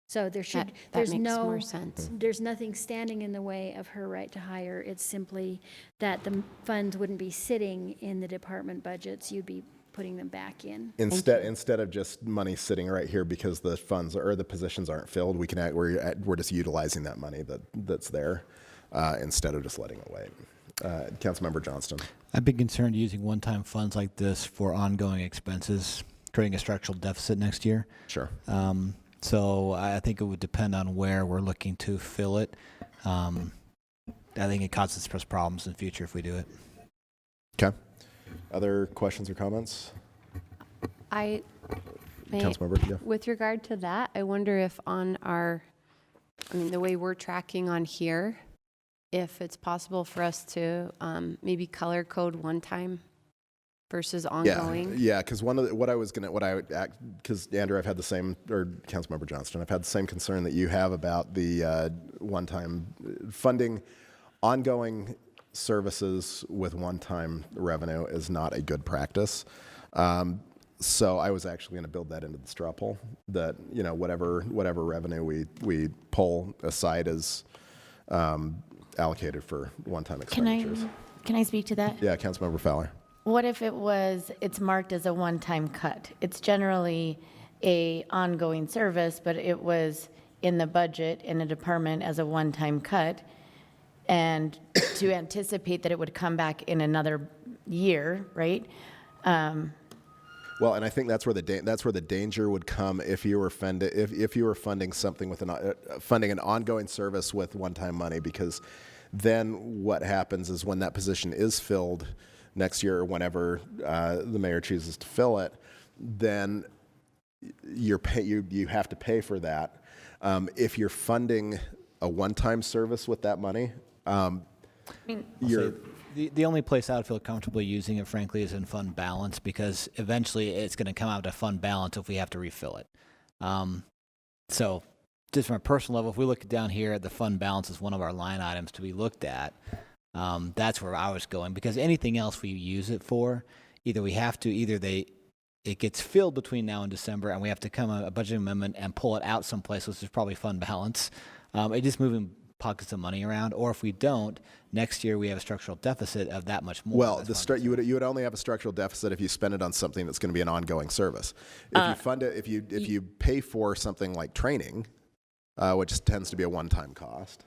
So there's makes more sense. There's nothing standing in the way of her right to hire. It's simply that the funds wouldn't be sitting in the department budgets. You'd be putting them back in. Instead of just money sitting right here because the funds or the positions aren't filled, we're just utilizing that money that's there instead of just letting it wait. Councilmember Johnston. I've been concerned using one-time funds like this for ongoing expenses, creating a structural deficit next year. Sure. So I think it would depend on where we're looking to fill it. I think it causes us problems in the future if we do it. Okay. Other questions or comments? Councilmember, yeah. With regard to that, I wonder if on the way we're tracking on here, if it's possible for us to maybe color code one time versus ongoing. Yeah, because because Andrew, I've had the same, or Councilmember Johnston, I've had the same concern that you have about the one-time funding. Ongoing services with one-time revenue is not a good practice. So I was actually going to build that into the straw poll, that, you know, whatever revenue we pull aside is allocated for one-time expenditures. Can I speak to that? Yeah, Councilmember Fowler. What if it's marked as a one-time cut? It's generally a ongoing service, but it was in the budget in a department as a one-time cut, and to anticipate that it would come back in another year, right? Well, and I think that's where the danger would come if you were funding something with funding an ongoing service with one-time money, because then what happens is when that position is filled next year or whenever the mayor chooses to fill it, then you have to pay for that. If you're funding a one-time service with that money, the only place I would feel comfortable using it, frankly, is in fund balance, because eventually it's going to come out to fund balance if we have to refill it. So just from a personal level, if we look down here at the fund balance as one of our line items to be looked at, that's where I was going, because anything else we use it for, it gets filled between now and December, and we have to come a budget amendment and pull it out someplace, which is probably fund balance. It just moving pockets of money around, or if we don't, next year we have a structural deficit of that much more. Well, you would only have a structural deficit if you spend it on something that's going to be an ongoing service. If you fund it, if you pay for something like training, which tends to be a one-time cost.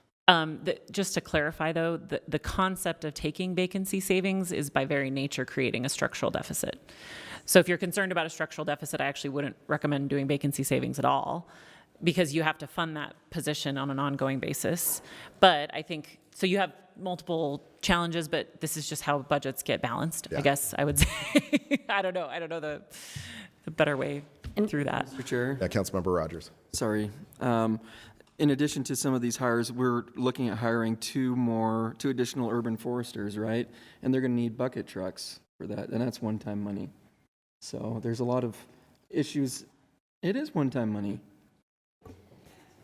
Just to clarify, though, the concept of taking vacancy savings is by very nature creating a structural deficit. So if you're concerned about a structural deficit, I actually wouldn't recommend doing vacancy savings at all, because you have to fund that position on an ongoing basis. But I think, so you have multiple challenges, but this is just how budgets get balanced, I guess I would say. I don't know the better way through that. Mr. Chair. Yeah, Councilmember Rogers. Sorry. In addition to some of these hires, we're looking at hiring two additional urban foresters, right? And they're going to need bucket trucks for that, and that's one-time money. So there's a lot of issues. It is one-time money.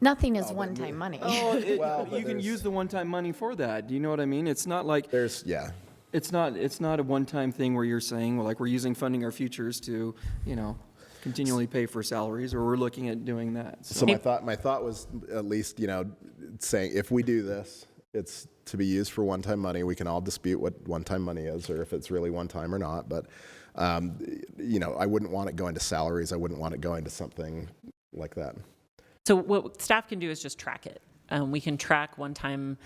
Nothing is one-time money. You can use the one-time money for that. Do you know what I mean? It's not like it's not a one-time thing where you're saying, well, like, we're using funding our futures to, you know, continually pay for salaries, or we're looking at doing that. So my thought was, at least, you know, saying if we do this, it's to be used for one-time money. We can all dispute what one-time money is, or if it's really one-time or not. But you know, I wouldn't want it going to salaries. I wouldn't want it going to something like that. So what staff can do is just track it. We can track one-time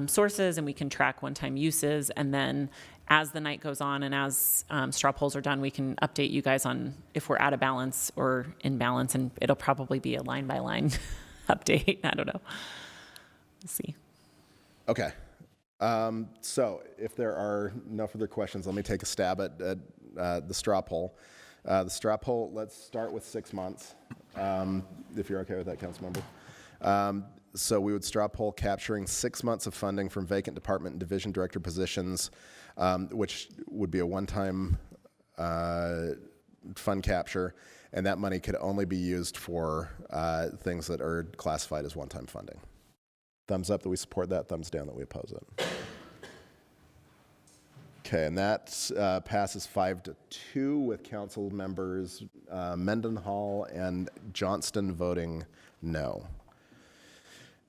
sources, and we can track one-time uses, and then as the night goes on and as straw polls are done, we can update you guys on if we're out of balance or in balance, and it'll probably be a line-by-line update. I don't know. We'll see. Okay. So if there are no further questions, let me take a stab at the straw poll. The straw poll, let's start with 6 months, if you're okay with that, Councilmember. So we would straw poll capturing 6 months of funding from vacant department and division director positions, which would be a one-time fund capture, and that money could only be used for things that are classified as one-time funding. Thumbs up that we support that, thumbs down that we oppose it. Okay, and that passes 5-2 with council members Mendenhall and Johnston voting no.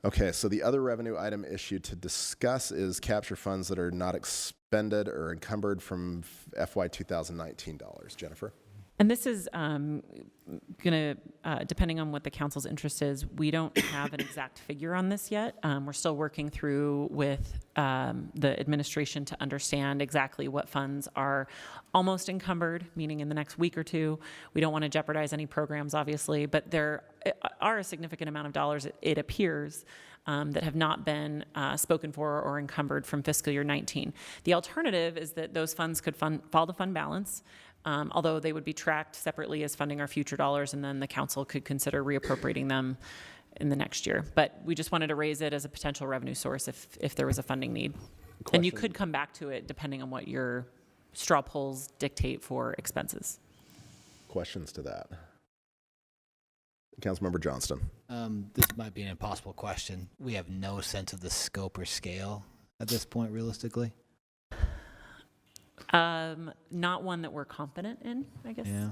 Okay, so the other revenue item issue to discuss is capture funds that are not expended or encumbered from FY 2019 dollars. Jennifer? And this is going to, depending on what the council's interest is, we don't have an exact figure on this yet. We're still working through with the administration to understand exactly what funds are almost encumbered, meaning in the next week or two. We don't want to jeopardize any programs, obviously, but there are a significant amount of dollars, it appears, that have not been spoken for or encumbered from fiscal year 19. The alternative is that those funds could fall to fund balance, although they would be tracked separately as funding our future dollars, and then the council could consider reappropriating them in the next year. But we just wanted to raise it as a potential revenue source if there was a funding need. And you could come back to it depending on what your straw polls dictate for expenses. Questions to that? Councilmember Johnston. This might be an impossible question. We have no sense of the scope or scale at this point, realistically? Not one that we're confident in, I guess. Yeah.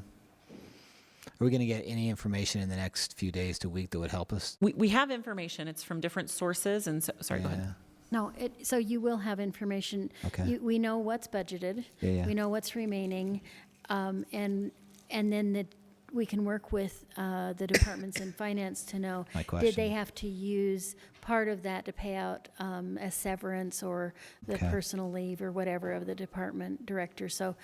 Are we going to get any information in the next few days to week that would help us? We have information. It's from different sources, and so, sorry, go ahead. No, so you will have information. Okay. We know what's budgeted. Yeah. We know what's remaining. And then we can work with the departments in finance to know, My did question. they have to use part of that to pay out as severance or the Okay. personal leave or whatever of the department director? So,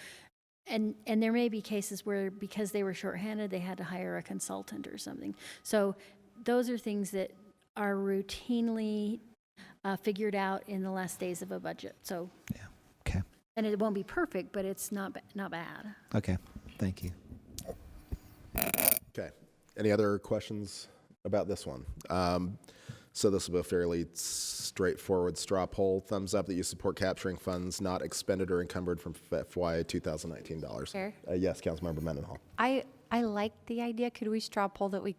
and there may be cases where because they were shorthanded, they had to hire a consultant or something. So those are things that are routinely figured out in the last days of a budget. So, yeah, okay, and it won't be perfect, but it's not bad. okay, thank you. Okay. Any other questions about this one? So this will be a fairly straightforward straw poll. Thumbs up that you support capturing funds not expended or encumbered from FY 2019 dollars. Chair? Yes, Councilmember Mendenhall. I like the idea. Could we straw poll that we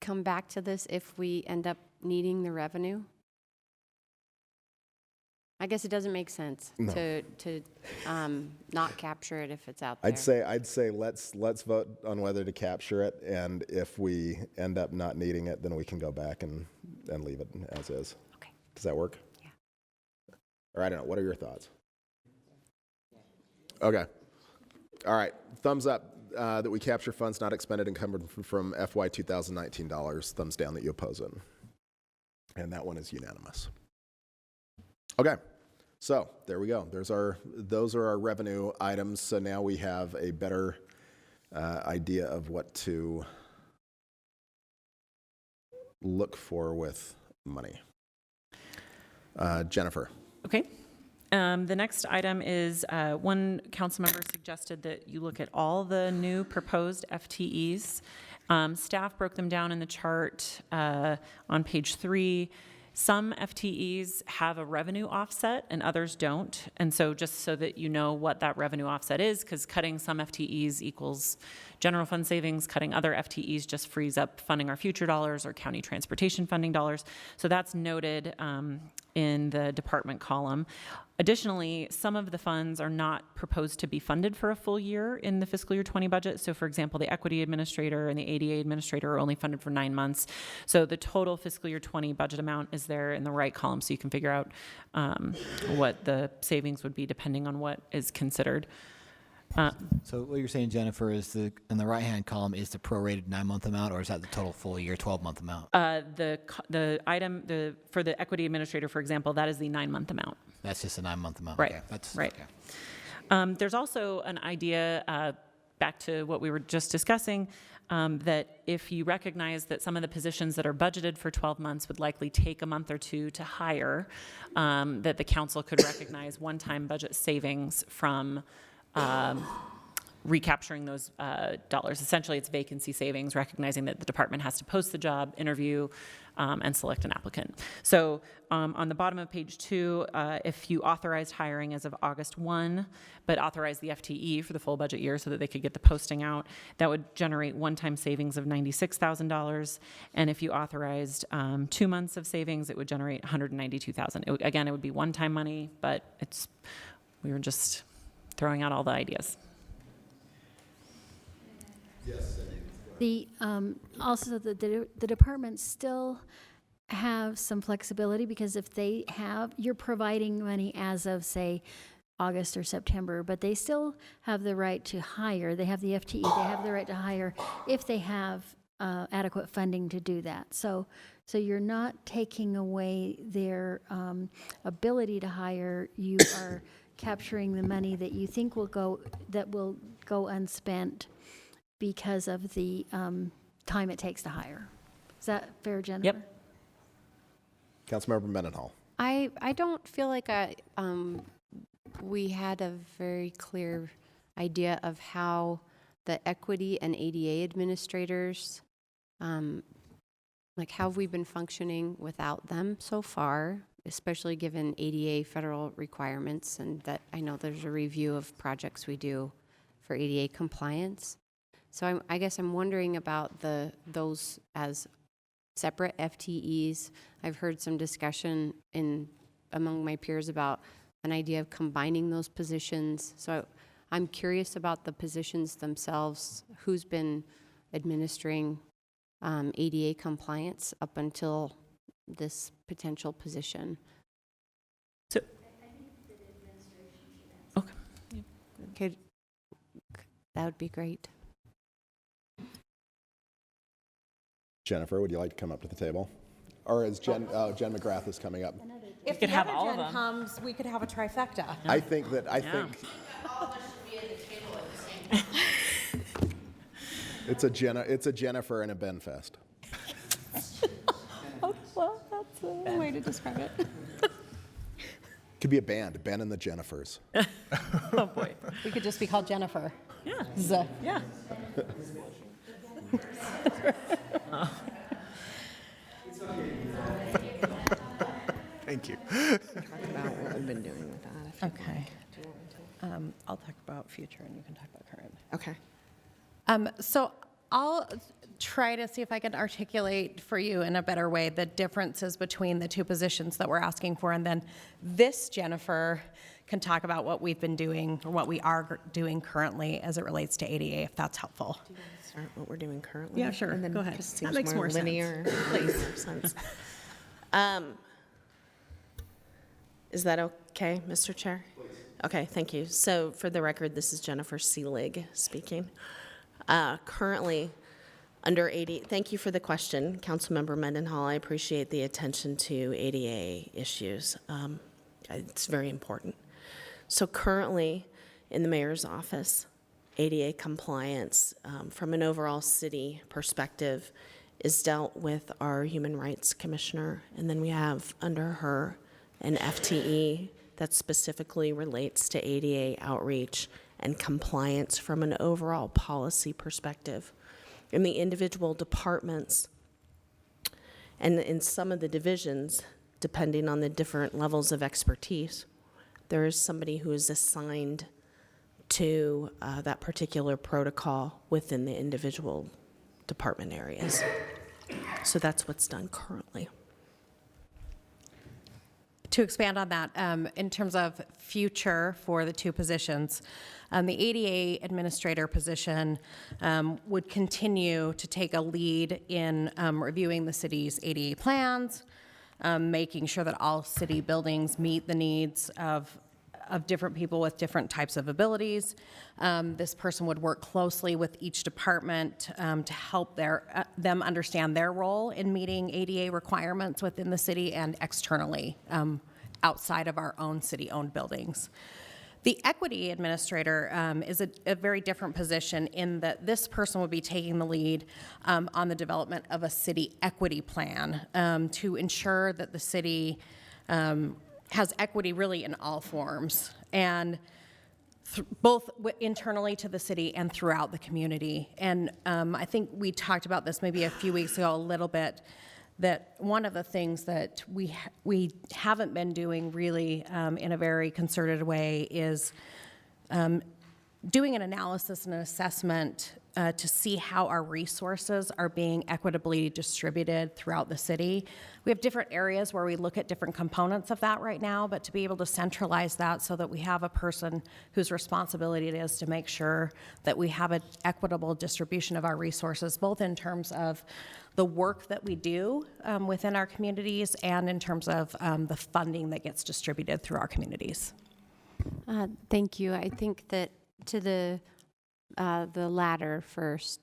come back to this if we end up needing the revenue? I guess it doesn't make sense No. to not capture it if it's out there. I'd say let's vote on whether to capture it, and if we end up not needing it, then we can go back and leave it as is. Okay. Does that work? Yeah. Or I don't know. What are your thoughts? Okay. All right. Thumbs up that we capture funds not expended encumbered from FY 2019 dollars. Thumbs down that you oppose it. And that one is unanimous. Okay. So there we go. Those are our revenue items. So now we have a better idea of what to look for with money. Jennifer. Okay. The next item is one council member suggested that you look at all the new proposed FTEs. Staff broke them down in the chart on page 3. Some FTEs have a revenue offset and others don't. And so just so that you know what that revenue offset is, because cutting some FTEs equals general fund savings, cutting other FTEs just frees up funding our future dollars or county transportation funding dollars. So that's noted in the department column. Additionally, some of the funds are not proposed to be funded for a full year in the fiscal year 20 budget. So for example, the equity administrator and the ADA administrator are only funded for 9 months. So the total fiscal year 20 budget amount is there in the right column, so you can figure out what the savings would be depending on what is considered. So what you're saying, Jennifer, is in the right-hand column is the prorated 9-month amount, or is that the total full year 12-month amount? The item for the equity administrator, for example, that is the 9-month amount. That's just a 9-month amount. Right. Okay. That's right. Okay. There's also an idea, back to what we were just discussing, that if you recognize that some of the positions that are budgeted for 12 months would likely take a month or two to hire, that the council could recognize one-time budget savings from recapturing those dollars. Essentially, it's vacancy savings, recognizing that the department has to post the job, interview, and select an applicant. So on the bottom of page 2, if you authorized hiring as of August 1, but authorized the FTE for the full budget year so that they could get the posting out, that would generate one-time savings of $96,000. And if you authorized 2 months of savings, it would generate $192,000. Again, it would be one-time money, but we were just throwing out all the ideas. Yes. Also, the departments still have some flexibility, because if you're providing money as of, say, August or September, but they still have the right to hire. They have the FTE. They have the right to hire if they have adequate funding to do that. So you're not taking away their ability to hire. You are capturing the money that you think will go unspent because of the time it takes to hire. Is that fair, Jennifer? Yep. Councilmember Mendenhall. I don't feel like we had a very clear idea of how the equity and ADA administrators, like how have we been functioning without them so far, especially given ADA federal requirements, and that I know there's a review of projects we do for ADA compliance. So I guess I'm wondering about those as separate FTEs. I've heard some discussion in among my peers about an idea of combining those positions. So I'm curious about the positions themselves. Who's been administering ADA compliance up until this potential position? Okay, that would be great. Jennifer, would you like to come up to the table? Or is Jen McGrath is coming up? If could the have other all of Jen them. comes, we could have a trifecta. I think it's a Jennifer and a Ben Fest. Oh, well, that's a way to describe it. Could be a band, Ben and the Jennifers. Oh, boy. We could just be called Jennifer. Yeah. Yeah. Thank you. Talk about what we've been doing with that. Okay. I'll talk about future and you can talk about current. Okay. So I'll try to see if I can articulate for you in a better way the differences between the two positions that we're asking for. And then this Jennifer can talk about what we've been doing or what we are doing currently as it relates to ADA, if that's helpful. Do you want to start what we're doing currently? Yeah, sure. And then, Go ahead. 'cause it That seems makes more sense. linear. Please. More sense. Is that okay, Mr. Chair? Please. Okay, thank you. So for the record, this is Jennifer Seelig speaking. Currently, under ADA, thank you for the question, Councilmember Mendenhall. I appreciate the attention to ADA issues. It's very important. So currently, in the mayor's office, ADA compliance from an overall city perspective is dealt with our human rights commissioner, and then we have under her an FTE that specifically relates to ADA outreach and compliance from an overall policy perspective. In the individual departments and in some of the divisions, depending on the different levels of expertise, there is somebody who is assigned to that particular protocol within the individual department areas. So that's what's done currently. To expand on that, in terms of future for the two positions, the ADA administrator position would continue to take a lead in reviewing the city's ADA plans, making sure that all city buildings meet the needs of different people with different types of abilities. This person would work closely with each department to help them understand their role in meeting ADA requirements within the city and externally outside of our own city-owned buildings. The equity administrator is a very different position in that this person would be taking the lead on the development of a city equity plan to ensure that the city has equity really in all forms, and both internally to the city and throughout the community. And I think we talked about this maybe a few weeks ago a little bit, that one of the things that we haven't been doing really in a very concerted way is doing an analysis and an assessment to see how our resources are being equitably distributed throughout the city. We have different areas where we look at different components of that right now, but to be able to centralize that so that we have a person whose responsibility it is to make sure that we have an equitable distribution of our resources, both in terms of the work that we do within our communities and in terms of the funding that gets distributed through our communities. Thank you. I think that to the latter first,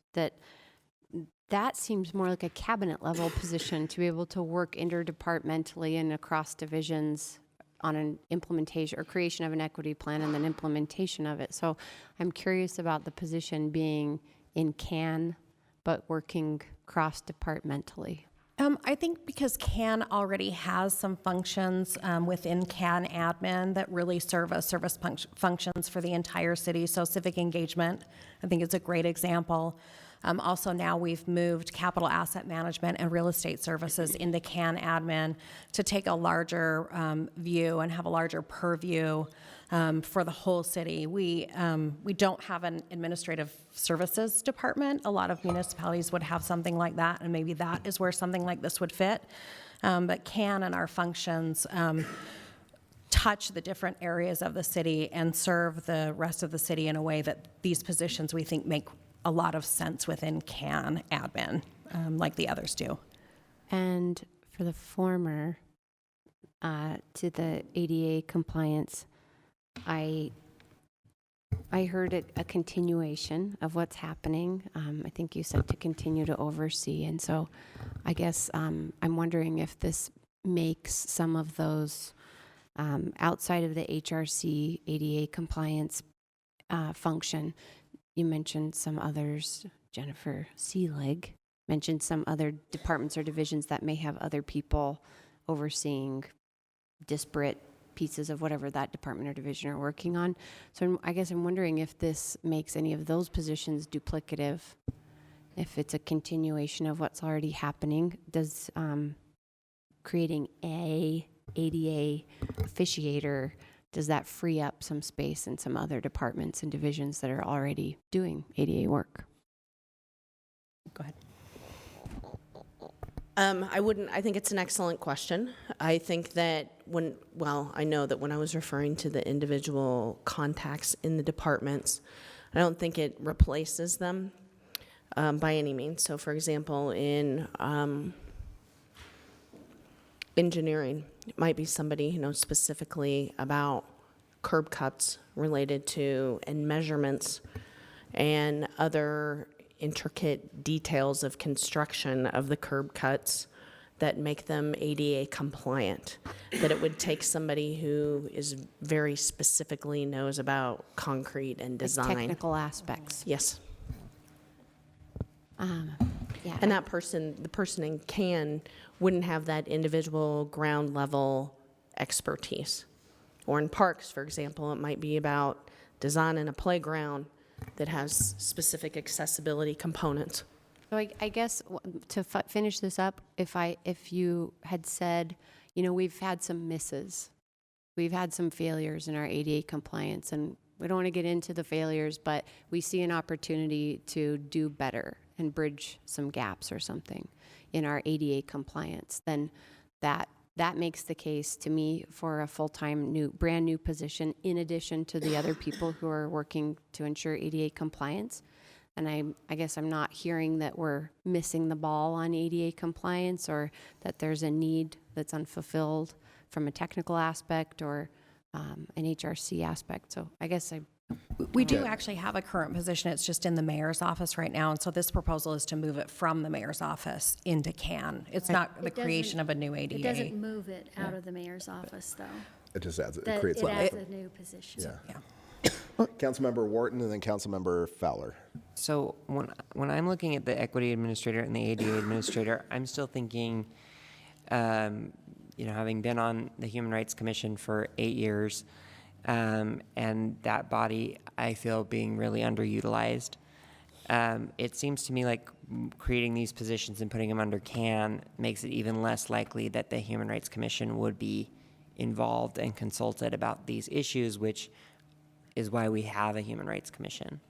that seems more like a cabinet level position to be able to work interdepartmentally and across divisions on an implementation or creation of an equity plan and then implementation of it. So I'm curious about the position being in CAN, but working cross-departmentally. I think because CAN already has some functions within CAN admin that really serve as service functions for the entire city. So civic engagement, I think, is a great example. Also now we've moved capital asset management and real estate services into CAN admin to take a larger view and have a larger purview for the whole city. We don't have an administrative services department. A lot of municipalities would have something like that, and maybe that is where something like this would fit. But CAN and our functions touch the different areas of the city and serve the rest of the city in a way that these positions we think make a lot of sense within CAN admin, like the others do. And for the former, to the ADA compliance, I heard a continuation of what's happening. I think you said to continue to oversee. And so I guess I'm wondering if this makes some of those outside of the HRC ADA compliance function. You mentioned some others, Jennifer Seelig mentioned some other departments or divisions that may have other people overseeing disparate pieces of whatever that department or division are working on. So I guess I'm wondering if this makes any of those positions duplicative, if it's a continuation of what's already happening. Does creating a ADA officiator, does that free up some space in some other departments and divisions that are already doing ADA work? Go ahead. I think it's an excellent question. I think that I know that when I was referring to the individual contacts in the departments, I don't think it replaces them by any means. So for example, in engineering, it might be somebody who knows specifically about curb cuts related to and measurements and other intricate details of construction of the curb cuts that make them ADA compliant, that it would take somebody who is very specifically knows about concrete and design. Like technical aspects. Yes. Yeah. And that person, the person in CAN, wouldn't have that individual ground level expertise. Or in parks, for example, it might be about designing a playground that has specific accessibility components. So I guess to finish this up, if you had said, we've had some misses, we've had some failures in our ADA compliance, and we don't want to get into the failures, but we see an opportunity to do better and bridge some gaps or something in our ADA compliance, then that makes the case to me for a full-time brand new position in addition to the other people who are working to ensure ADA compliance. And I guess I'm not hearing that we're missing the ball on ADA compliance or that there's a need that's unfulfilled from a technical aspect or an HRC aspect. So I guess We do actually have a current position. It's just in the mayor's office right now. And so this proposal is to move it from the mayor's office into CAN. It's not the creation of a new ADA. It doesn't move it out of the mayor's office, though. It just adds, it That- creates It adds level. a new position. Yeah. Councilmember Wharton and then Councilmember Fowler. So when I'm looking at the equity administrator and the ADA administrator, I'm still thinking, having been on the Human Rights Commission for 8 years, and that body, I feel, being really underutilized. It seems to me like creating these positions and putting them under CAN makes it even less likely that the Human Rights Commission would be involved and consulted about these issues, which is why we have a Human Rights Commission.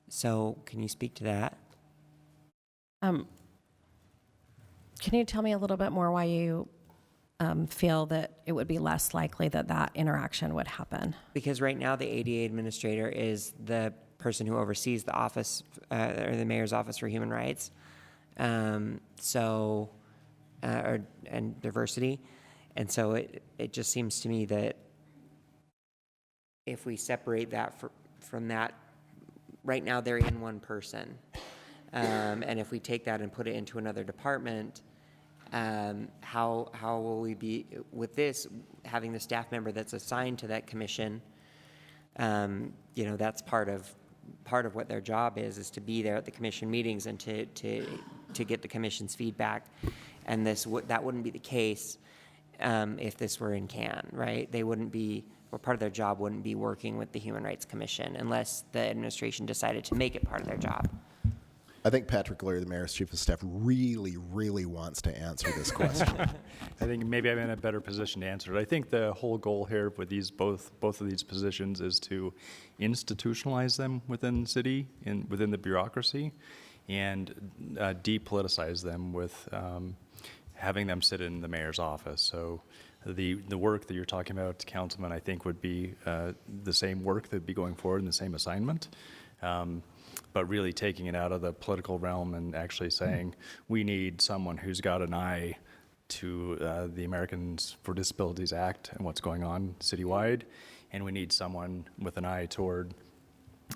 So can you speak to that? Can you tell me a little bit more why you feel that it would be less likely that that interaction would happen? Because right now the ADA administrator is the person who oversees the office, or the mayor's office for human rights, and diversity. And so it just seems to me that if we separate that from that, right now they're in one person. And if we take that and put it into another department, how will we be with this, having the staff member that's assigned to that commission? That's part of what their job is to be there at the commission meetings and to get the commission's feedback. And that wouldn't be the case if this were in CAN, right? They wouldn't be, or part of their job wouldn't be working with the Human Rights Commission unless the administration decided to make it part of their job. I think Patrick Leary, the mayor's chief of staff, really, really wants to answer this question. I think maybe I'm in a better position to answer it. I think the whole goal here with both of these positions is to institutionalize them within the city and within the bureaucracy, and depoliticize them with having them sit in the mayor's office. So The work that you're talking about, Councilman, I think would be the same work that'd be going forward in the same assignment. But really taking it out of the political realm and actually saying, we need someone who's got an eye to the Americans for Disabilities Act and what's going on citywide, and we need someone with an eye toward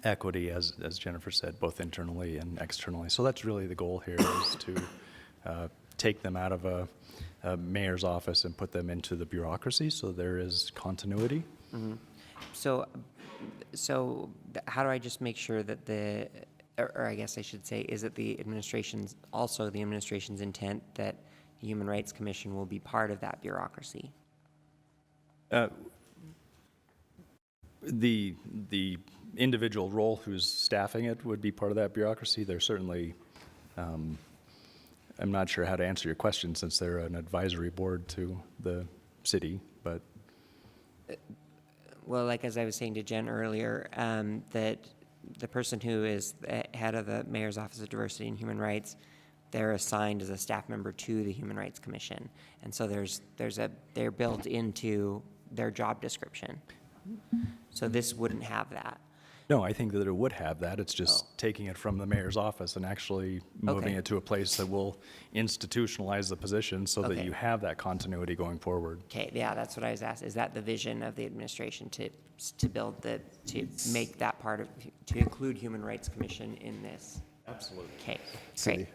equity, as Jennifer said, both internally and externally. So that's really the goal here, is to take them out of a mayor's office and put them into the bureaucracy, so there is continuity. Mm-hmm. So how do I just make sure that or I guess I should say, is it the administration's intent that the Human Rights Commission will be part of that bureaucracy? The individual role who's staffing it would be part of that bureaucracy. They're certainly, I'm not sure how to answer your question since they're an advisory board to the city, but. Well, like as I was saying to Jen earlier, that the person who is the head of the Mayor's Office of Diversity and Human Rights, they're assigned as a staff member to the Human Rights Commission. And so they're built into their job description. So this wouldn't have that. No, I think that it would have that. It's just taking it from the mayor's office and actually moving it to a place that will institutionalize the position so that you have that continuity going forward. Okay, yeah, that's what I was asking. Is that the vision of the administration to make that part of, to include Human Rights Commission in this? Absolutely. Okay, great.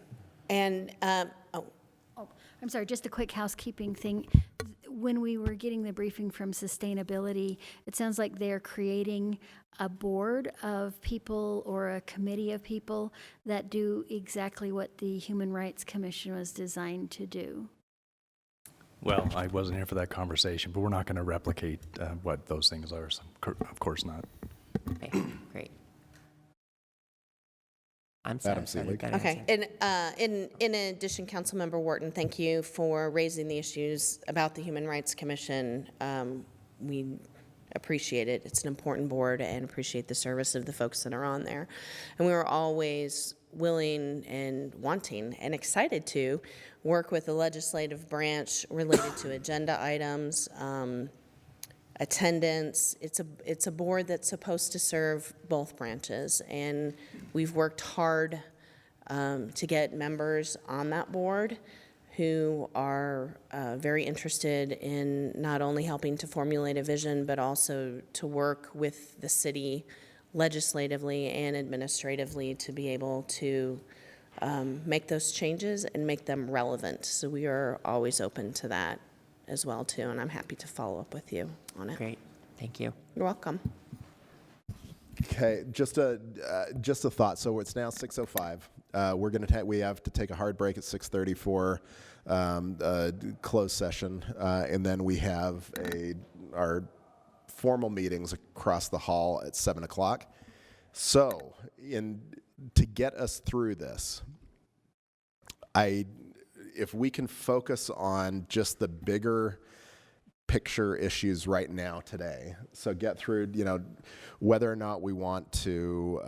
And, I'm sorry, just a quick housekeeping thing. When we were getting the briefing from Sustainability, it sounds like they're creating a board of people or a committee of people that do exactly what the Human Rights Commission was designed to do. Well, I wasn't here for that conversation, but we're not going to replicate what those things are, so of course not. Okay, great. I'm satisfied with that Okay, and in addition, Councilmember Wharton, thank you for raising the issues about the Human Rights Commission. We appreciate it. It's an important board and appreciate the service of the folks that are on there. And we were always willing and wanting and excited to work with the legislative branch related to agenda items, attendance. It's a board that's supposed to serve both branches, and we've worked hard to get members on that board who are very interested in not only helping to formulate a vision, but also to work with the city legislatively and administratively to be able to make those changes and make them relevant. So we are always open to that as well too, and I'm happy to follow up with you on it. Great, thank you. You're welcome. Okay, just a thought. So it's now 6:05. We have to take a hard break at 6:30 for a closed session, and then we have our formal meetings across the hall at 7 o'clock. So, to get us through this, if we can focus on just the bigger picture issues right now today, so get through, whether or not we want to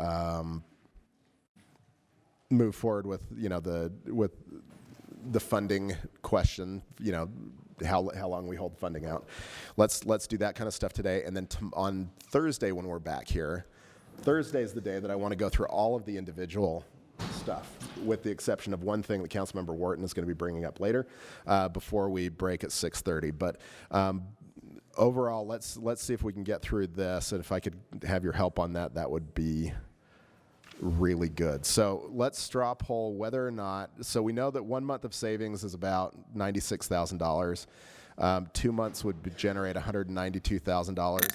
move forward with, with the funding question, how long we hold funding out. Let's do that kind of stuff today, and then on Thursday when we're back here, Thursday is the day that I want to go through all of the individual stuff, with the exception of one thing that Councilmember Wharton is going to be bringing up later, before we break at 6:30. But overall, let's see if we can get through this, and if I could have your help on that, that would be really good. So let's straw poll whether or not. So we know that 1 month of savings is about $96,000. 2 months would generate $192,000.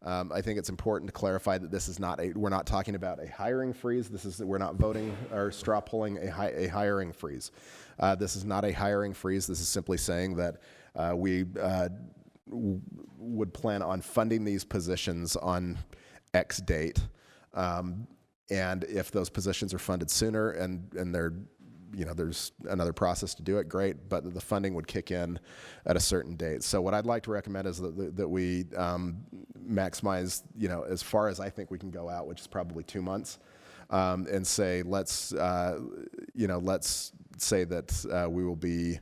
I think it's important to clarify that this is we're not talking about a hiring freeze. We're not voting or straw polling a hiring freeze. This is not a hiring freeze. This is simply saying that we would plan on funding these positions on X date. And if those positions are funded sooner and there's another process to do it, great, but the funding would kick in at a certain date. So what I'd like to recommend is that we maximize, as far as I think we can go out, which is probably 2 months, and say, let's say that we will be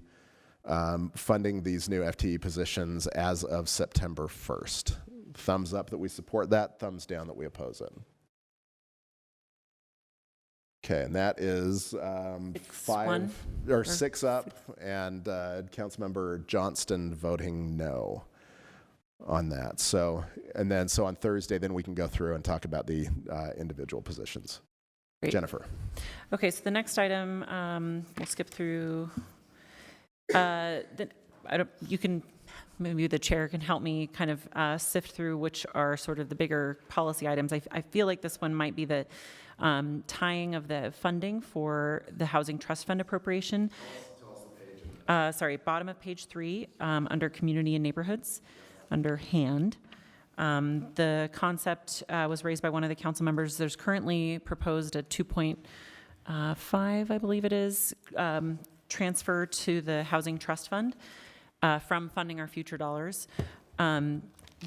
funding these new FTE positions as of September 1st. Thumbs up that we support that, thumbs down that we oppose it. Okay, and that is six up, and Councilmember Johnston voting no on that. So, so on Thursday, then we can go through and talk about the individual positions. Great. Jennifer. Okay, so the next item, we'll skip through. You can, maybe the chair can help me kind of sift through which are sort of the bigger policy items. I feel like this one might be the tying of the funding for the Housing Trust Fund appropriation. Bottom of page 3, under Community and Neighborhoods, under Hand. The concept was raised by one of the council members. There's currently proposed a 2.5, I believe it is, transfer to the Housing Trust Fund from funding our future dollars.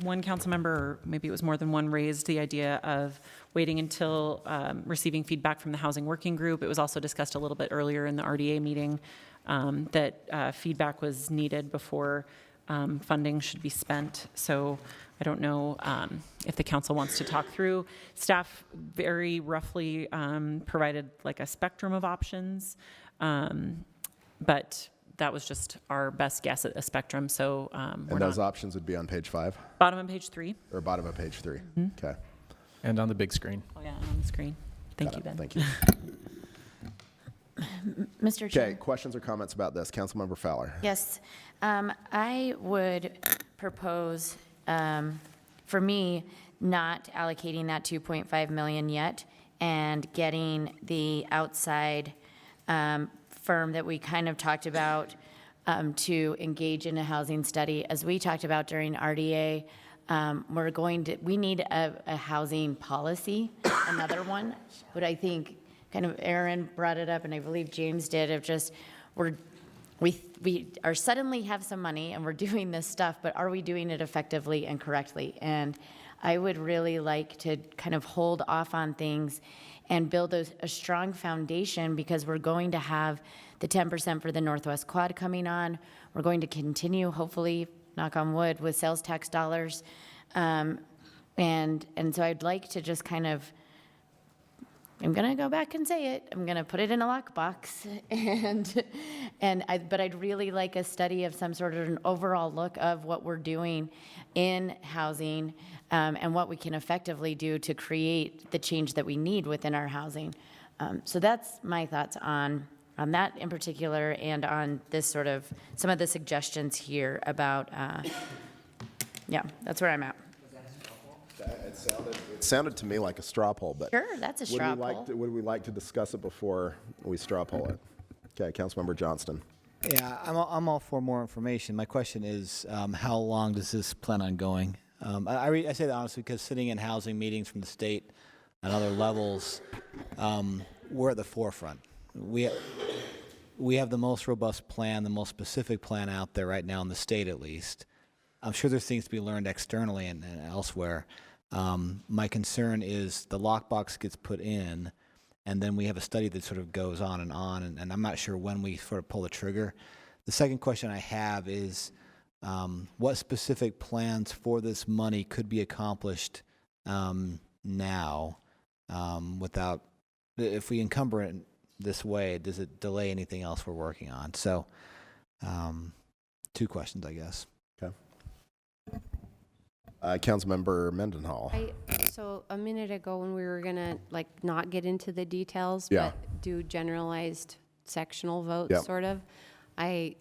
One council member, or maybe it was more than one, raised the idea of waiting until receiving feedback from the Housing Working Group. It was also discussed a little bit earlier in the RDA meeting that feedback was needed before funding should be spent. So I don't know if the council wants to talk through. Staff very roughly provided like a spectrum of options, but that was just our best guess at a spectrum. So and those options would be on page 5? Bottom of page 3. Or bottom of page 3. Mm-hmm. Okay. And on the big screen. Oh yeah, on the screen. Thank you, Ben. Thank you. Mr. Chair. Okay, questions or comments about this? Councilmember Fowler. Yes. I would propose, for me, not allocating that 2.5 million yet and getting the outside firm that we kind of talked about to engage in a housing study. As we talked about during RDA, we need a housing policy, another one. But I think kind of Aaron brought it up, and I believe James did, of just we are suddenly have some money and we're doing this stuff, but are we doing it effectively and correctly? And I would really like to kind of hold off on things and build a strong foundation, because we're going to have the 10% for the Northwest Quad coming on. We're going to continue, hopefully, knock on wood, with sales tax dollars. And so I'd like to just kind of, I'm going to go back and say it. I'm going to put it in a lockbox. But I'd really like a study of some sort of an overall look of what we're doing in housing and what we can effectively do to create the change that we need within our housing. So that's my thoughts on that in particular, and on this sort of, some of the suggestions here about, that's where I'm at. It sounded to me like a straw poll, but sure, that's a straw poll. Would we like to discuss it before we straw poll it? Okay, Councilmember Johnston. Yeah, I'm all for more information. My question is, how long does this plan on going? I say that honestly because sitting in housing meetings from the state and other levels, we're at the forefront. We have the most robust plan, the most specific plan out there right now in the state, at least. I'm sure there's things to be learned externally and elsewhere. My concern is the lockbox gets put in, and then we have a study that sort of goes on, and I'm not sure when we sort of pull the trigger. The second question I have is, what specific plans for this money could be accomplished now without, if we encumber it this way, does it delay anything else we're working on? So, 2 questions, I guess. Okay. Councilmember Mendenhall. So a minute ago, when we were gonna not get into the details, Yeah. but do generalized sectional votes, sort of, I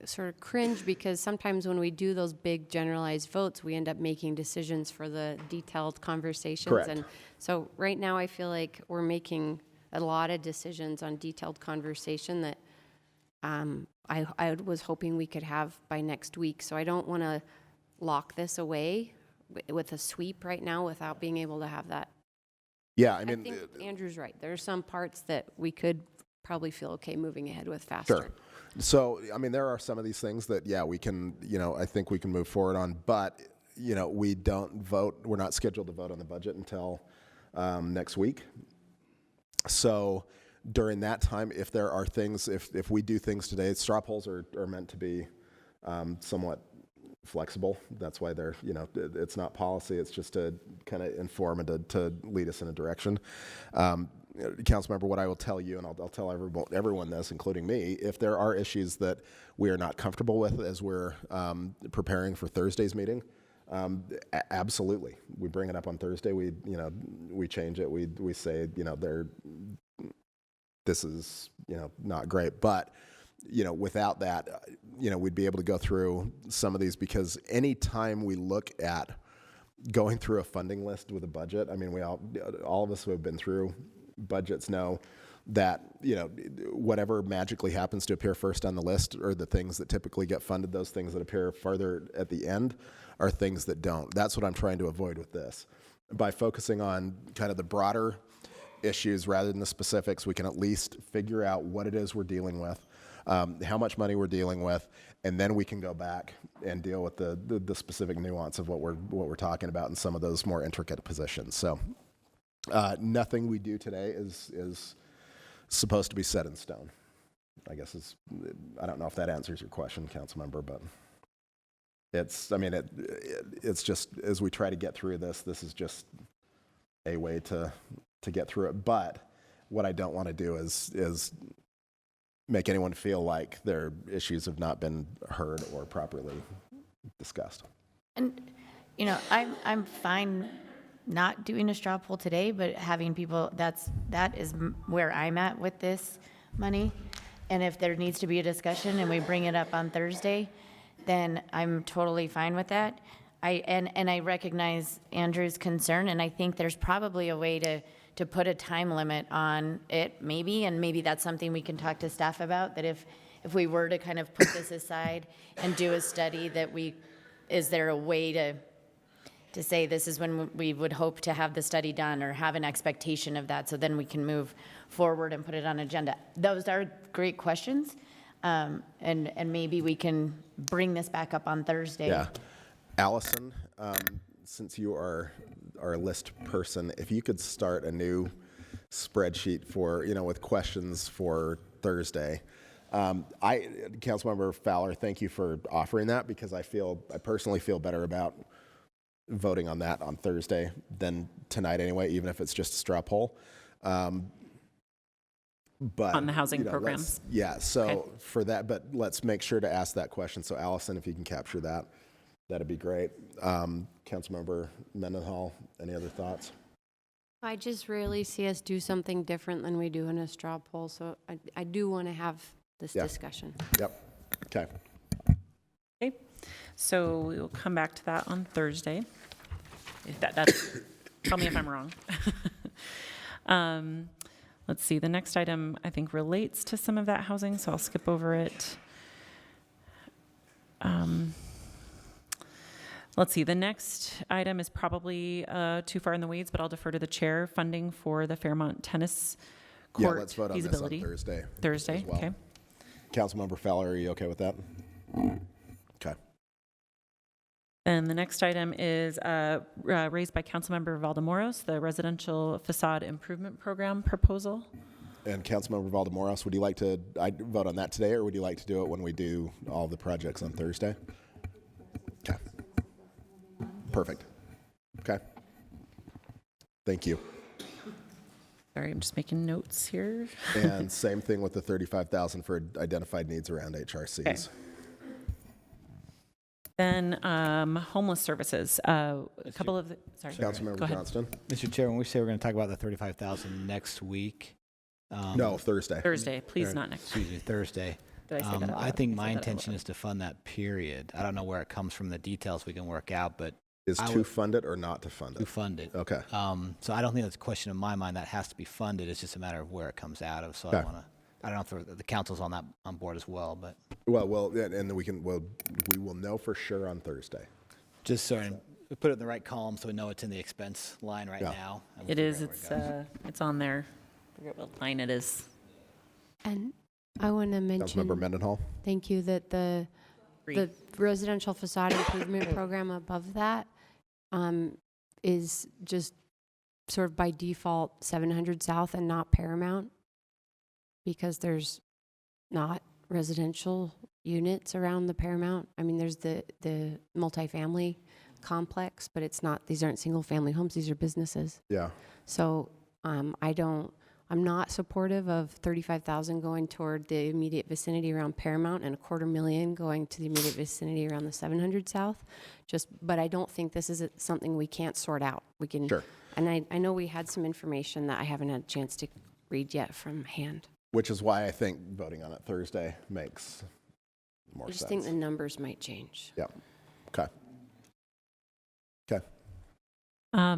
sort of cringe, because sometimes when we do those big generalized votes, we end up making decisions for the detailed conversations. Correct. And so right now, I feel like we're making a lot of decisions on detailed conversation that I was hoping we could have by next week. So I don't want to lock this away with a sweep right now without being able to have that. Yeah, I think Andrew's right. There are some parts that we could probably feel okay moving ahead with faster. Sure. So, I mean, there are some of these things that, we can, I think we can move forward on, but, we don't vote, we're not scheduled to vote on the budget until next week. So during that time, if there are things, if we do things today, straw polls are meant to be somewhat flexible. That's why they're, you know, it's not policy. It's just to kind of inform and to lead us in a direction. Councilmember, what I will tell you, and I'll tell everyone this, including me, if there are issues that we are not comfortable with as we're preparing for Thursday's meeting, absolutely, we bring it up on Thursday. We change it. We say, you know, this is, you know, not great, but you know, without that, you know, we'd be able to go through some of these, because any time we look at going through a funding list with a budget, I mean, all of us who have been through budgets know that, you know, whatever magically happens to appear first on the list are the things that typically get funded. Those things that appear farther at the end are things that don't. That's what I'm trying to avoid with this. By focusing on kind of the broader issues rather than the specifics, we can at least figure out what it is we're dealing with, how much money we're dealing with, and then we can go back and deal with the specific nuance of what we're talking about in some of those more intricate positions. So nothing we do today is supposed to be set in stone. I guess I don't know if that answers your question, Councilmember, but it's just, as we try to get through this is just a way to get through it. But what I don't want to do is make anyone feel like their issues have not been heard or properly discussed. And, you know, I'm fine not doing a straw poll today, but having people, that is where I'm at with this money. And if there needs to be a discussion and we bring it up on Thursday, then I'm totally fine with that. I recognize Andrew's concern, and I think there's probably a way to put a time limit on it, maybe, and maybe that's something we can talk to staff about, that if we were to kind of put this aside and do a study, is there a way to say this is when we would hope to have the study done, or have an expectation of that, so then we can move forward and put it on agenda? Those are great questions, and maybe we can bring this back up on Thursday. Yeah. Allison, since you are our list person, if you could start a new spreadsheet for, you know, with questions for Thursday. Councilmember Fowler, thank you for offering that, because I personally feel better about voting on that on Thursday than tonight anyway, even if it's just a straw poll. But On the housing programs. So for that, but let's make sure to ask that question. So Allison, if you can capture that, that'd be great. Councilmember Mendenhall, any other thoughts? I just rarely see us do something different than we do in a straw poll, so I do want to have this discussion. Yep. Okay. Okay. So we will come back to that on Thursday. If that's, tell me if I'm wrong. Let's see, the next item I think relates to some of that housing, so I'll skip over it. Let's see, the next item is probably too far in the weeds, but I'll defer to the chair. Funding for the Fairmont Tennis Court let's vote on feasibility. this on Thursday. Thursday, as well. okay. Councilmember Fowler, are you okay with that? Okay. And the next item is raised by Councilmember Valdemoros, the Residential Facade Improvement Program proposal. And Councilmember Valdemoros, would you like to vote on that today, or would you like to do it when we do all the projects on Thursday? Okay. Perfect. Okay. Thank you. Sorry, I'm just making notes here. And same thing with the $35,000 for identified needs around HRCs. Okay. Then homeless services. A couple of sorry. Councilmember Johnston. Mr. Chair, when we say we're going to talk about the $35,000 next week. No, Thursday. Thursday, please, not next. Excuse me, Thursday. Did I say that out I loud? think I my said that out intention loud. is to fund that period. I don't know where it comes from, the details we can work out, but Is to fund it or not to fund it? to fund it. Okay. So I don't think that's a question in my mind. That has to be funded. It's just a matter of where it comes out of. So Okay. I don't know if the council's on board as well, but Well, and then we will know for sure on Thursday. just so we put it in the right column so we know it's in the expense line right now. and we'll It is. figure out where it goes. It's on there. I forget what line it is. And I want to mention, Councilmember Mendenhall. thank you, that the residential facade improvement program above that is just sort of by default 700 South and not Paramount. because there's not residential units around the Paramount. I mean, there's the multifamily complex, but it's not, these aren't single-family homes, these are businesses. Yeah. So I'm not supportive of 35,000 going toward the immediate vicinity around Paramount and $250,000 going to the immediate vicinity around the 700 South. But I don't think this is something we can't sort out. We can, Sure. And I know we had some information that I haven't had a chance to read yet from hand. Which is why I think voting on it Thursday makes more I just sense. think the numbers might change. Yeah. Okay. Okay.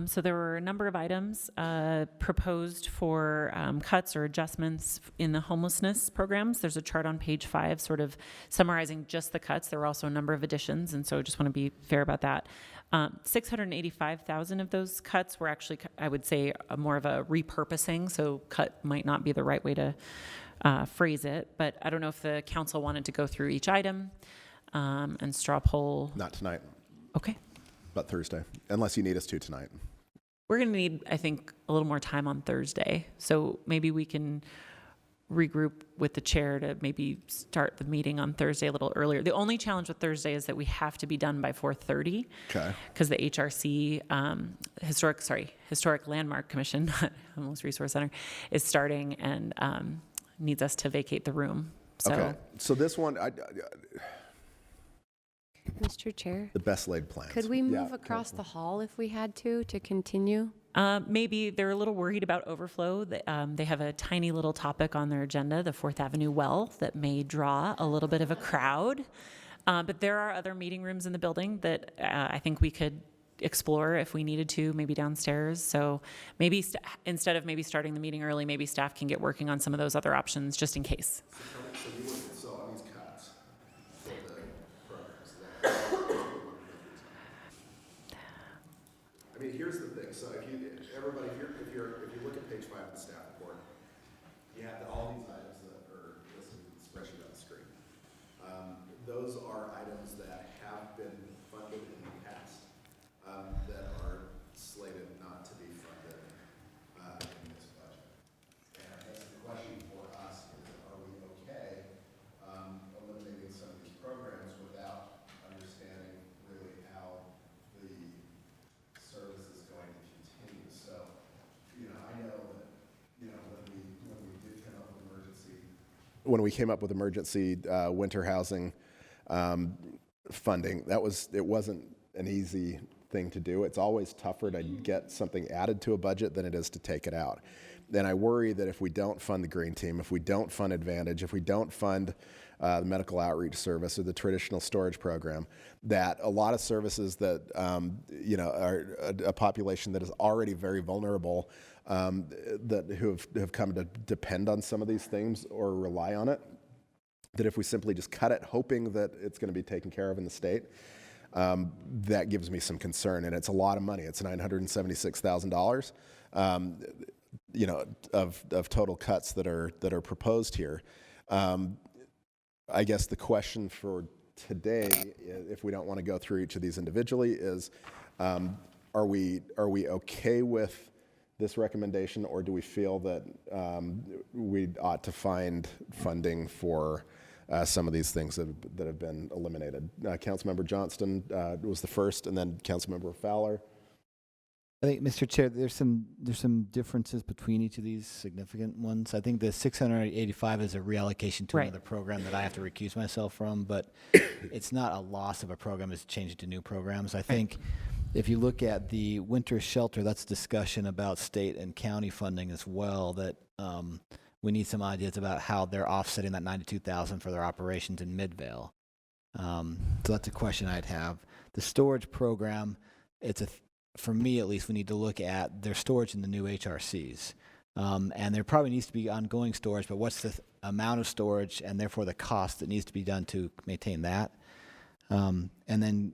So there were a number of items proposed for cuts or adjustments in the homelessness programs. There's a chart on page 5 sort of summarizing just the cuts. There were also a number of additions, and so I just want to be fair about that. 685,000 of those cuts were actually, I would say, more of a repurposing, so cut might not be the right way to phrase it, but I don't know if the council wanted to go through each item and straw poll. Not tonight. Okay. But Thursday, unless you need us to tonight. We're going to need, I think, a little more time on Thursday. So maybe we can regroup with the chair to maybe start the meeting on Thursday a little earlier. The only challenge with Thursday is that we have to be done by 4:30. Okay. Because the HRC, Historic Landmark Commission, not Homeless Resource Center, is starting and needs us to vacate the room. So Okay. So this one, Mr. Chair, the best laid plans. could we move across the hall if we had to continue? maybe they're a little worried about overflow. They have a tiny little topic on their agenda, the 4th Avenue well, that may draw a little bit of a crowd. But there are other meeting rooms in the building that I think we could explore if we needed to, maybe downstairs. So maybe instead of maybe starting the meeting early, maybe staff can get working on some of those other options just in case. So on these cuts for the programs, I mean, here's the thing. So if you look at page 5 of the staff report, you have all these items that are listed in the spreadsheet on the screen. Those are items that have been funded in the past that are slated not to be funded in this budget. And I guess the question for us is, are we okay eliminating some of these programs without understanding really how the service is going to continue? So, I know that, when we did come up with emergency. When we came up with emergency winter housing funding, it wasn't an easy thing to do. It's always tougher to get something added to a budget than it is to take it out. And I worry that if we don't fund the Green Team, if we don't fund Advantage, if we don't fund the medical outreach service or the traditional storage program, that a lot of services that, are a population that is already very vulnerable, who have come to depend on some of these things or rely on it, that if we simply just cut it, hoping that it's going to be taken care of in the state, that gives me some concern. And it's a lot of money. It's $976,000, of total cuts that are proposed here. I guess the question for today, if we don't want to go through each of these individually, is are we okay with this recommendation, or do we feel that we ought to find funding for some of these things that have been eliminated? Councilmember Johnston was the first, and then Councilmember Fowler. I think, Mr. Chair, there's some differences between each of these significant ones. I think the 685 is a reallocation to another program that I have to recuse myself from, but it's not a loss of a program, it's changing to new programs. I think if you look at the winter shelter, that's discussion about state and county funding as well, that we need some ideas about how they're offsetting that $92,000 for their operations in Midvale. So that's a question I'd have. The storage program, for me at least, we need to look at their storage in the new HRCs. And there probably needs to be ongoing storage, but what's the amount of storage and therefore the cost that needs to be done to maintain that? And then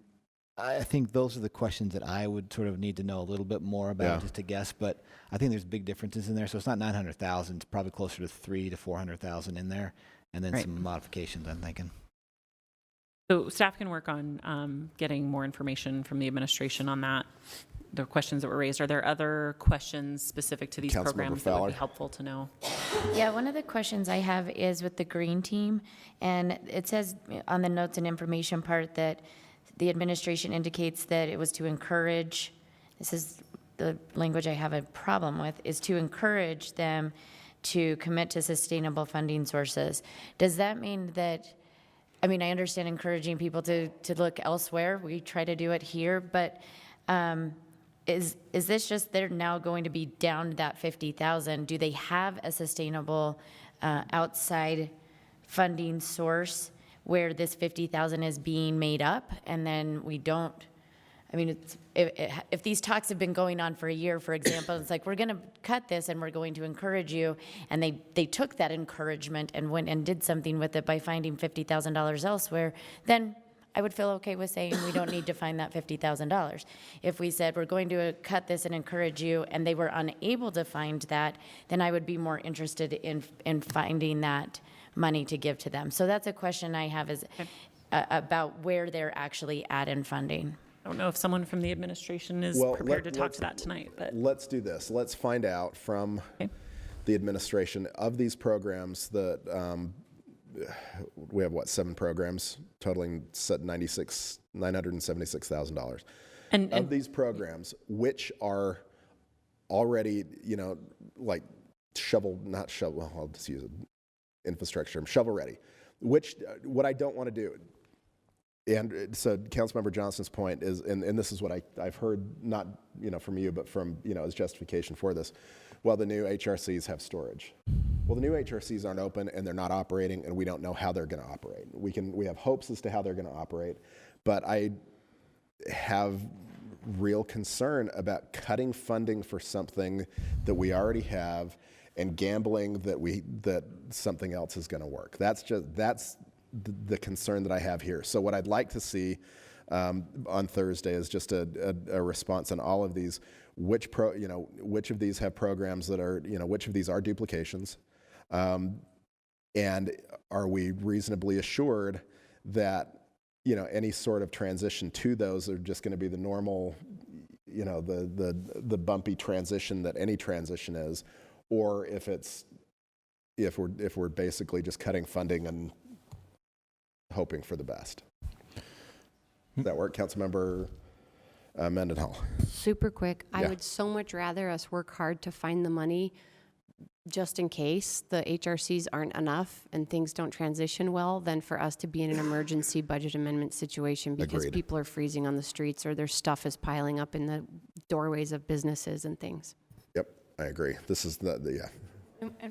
I think those are the questions that I would sort of need to know a little bit more about, just to guess. But I think there's big differences in there. So it's not 900,000. It's probably closer to 300,000 to 400,000 in there, and then some modifications, I'm thinking. So staff can work on getting more information from the administration on that. the questions that were raised. Are there other questions specific to these Councilmember programs that would Fowler. be helpful to know? Yeah, one of the questions I have is with the green team, and it says on the notes and information part that the administration indicates that it was to encourage, this is the language I have a problem with, is to encourage them to commit to sustainable funding sources. Does that mean that, I mean, I understand encouraging people to look elsewhere. We try to do it here, but is this just they're now going to be down that 50,000? Do they have a sustainable outside funding source where this 50,000 is being made up, and then we don't? I mean, if these talks have been going on for a year, for example, it's like, we're going to cut this and we're going to encourage you, and they took that encouragement and went and did something with it by finding $50,000 elsewhere, then I would feel okay with saying we don't need to find that $50,000. If we said we're going to cut this and encourage you, and they were unable to find that, then I would be more interested in finding that money to give to them. So that's a question I have, is about where they're actually at in funding. I don't know if someone from the administration is prepared to talk to that tonight, but Let's do this. Let's find out from the administration of these programs that we have, what, 7 programs totaling $976,000. And of these programs, which are already, like not shovel, well, I'll just use an infrastructure term, shovel ready, which, what I don't want to do. And so Councilmember Johnston's point is, and this is what I've heard, not from you, but from as justification for this. Well, the new HRCs have storage. Well, the new HRCs aren't open and they're not operating, and we don't know how they're going to operate. We have hopes as to how they're going to operate, but I have real concern about cutting funding for something that we already have and gambling that something else is going to work. That's the concern that I have here. So what I'd like to see on Thursday is just a response on all of these. Which of these have programs that are, which of these are duplications, and are we reasonably assured that any sort of transition to those are just going to be the normal, the bumpy transition that any transition is, or if we're basically just cutting funding and hoping for the best. Does that work, Councilmember Mendenhall? Super quick. Yeah. I would so much rather us work hard to find the money just in case the HRCs aren't enough and things don't transition well than for us to be in an emergency budget amendment situation because Agreed. people are freezing on the streets or their stuff is piling up in the doorways of businesses and things. Yep, I agree. This is yeah.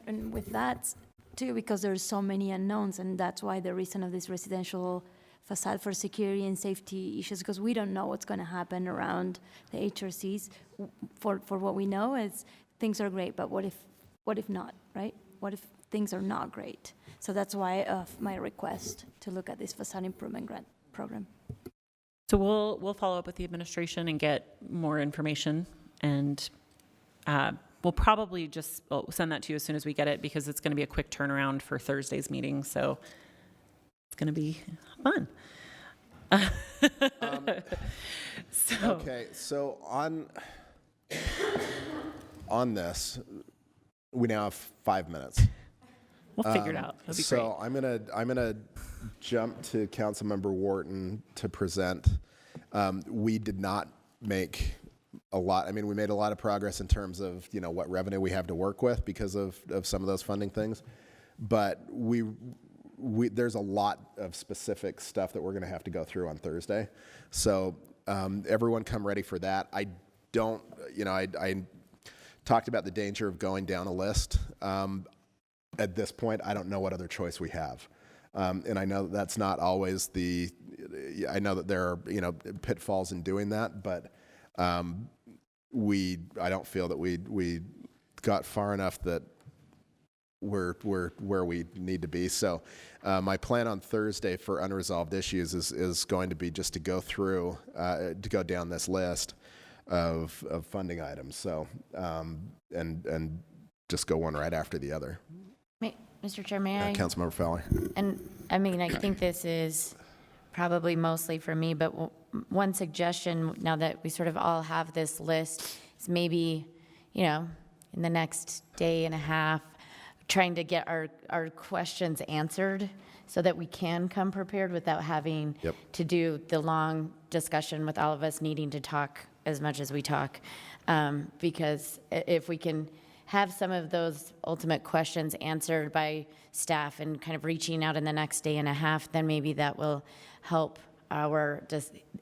And with that, too, because there's so many unknowns, and that's why the reason of this residential facade for security and safety issues, because we don't know what's going to happen around the HRCs. For what we know is things are great, but what if not, right? What if things are not great? So that's why of my request to look at this facade improvement grant program. so we'll follow up with the administration and get more information, and we'll probably just send that to you as soon as we get it, because it's going to be a quick turnaround for Thursday's meeting, so it's going to be fun. Okay, so on this, we now have 5 minutes. We'll figure it out. That'll be great. So I'm gonna jump to Councilmember Wharton to present. We did not make a lot. I mean, we made a lot of progress in terms of what revenue we have to work with because of some of those funding things, but there's a lot of specific stuff that we're going to have to go through on Thursday. So everyone come ready for that. I talked about the danger of going down a list. At this point, I don't know what other choice we have. And I know that's not always I know that there are, pitfalls in doing that, but I don't feel that we got far enough that we're where we need to be. So my plan on Thursday for unresolved issues is going to be just to go through, to go down this list of funding items. So, and just go one right after the other. Mr. Chair, may I? Councilmember Fowler. And I mean, I think this is probably mostly for me, but one suggestion, now that we sort of all have this list, is maybe, in the next day and a half, trying to get our questions answered so that we can come prepared without having to do the long discussion with all of us needing to talk as much as we talk. Because if we can have some of those ultimate questions answered by staff and kind of reaching out in the next day and a half, then maybe that will help our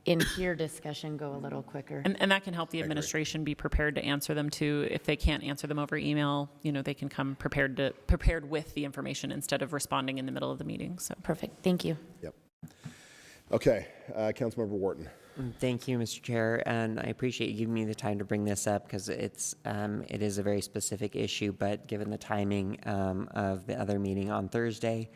in-here discussion go a little quicker. And that can help the administration be prepared to answer them too. If they can't answer them over email, they can come prepared with the information instead of responding in the middle of the meeting. So perfect. Thank you. Yep. Okay, Councilmember Wharton. Thank you, Mr. Chair, and I appreciate you giving me the time to bring this up because it is a very specific issue, but given the timing of the other meeting on Thursday,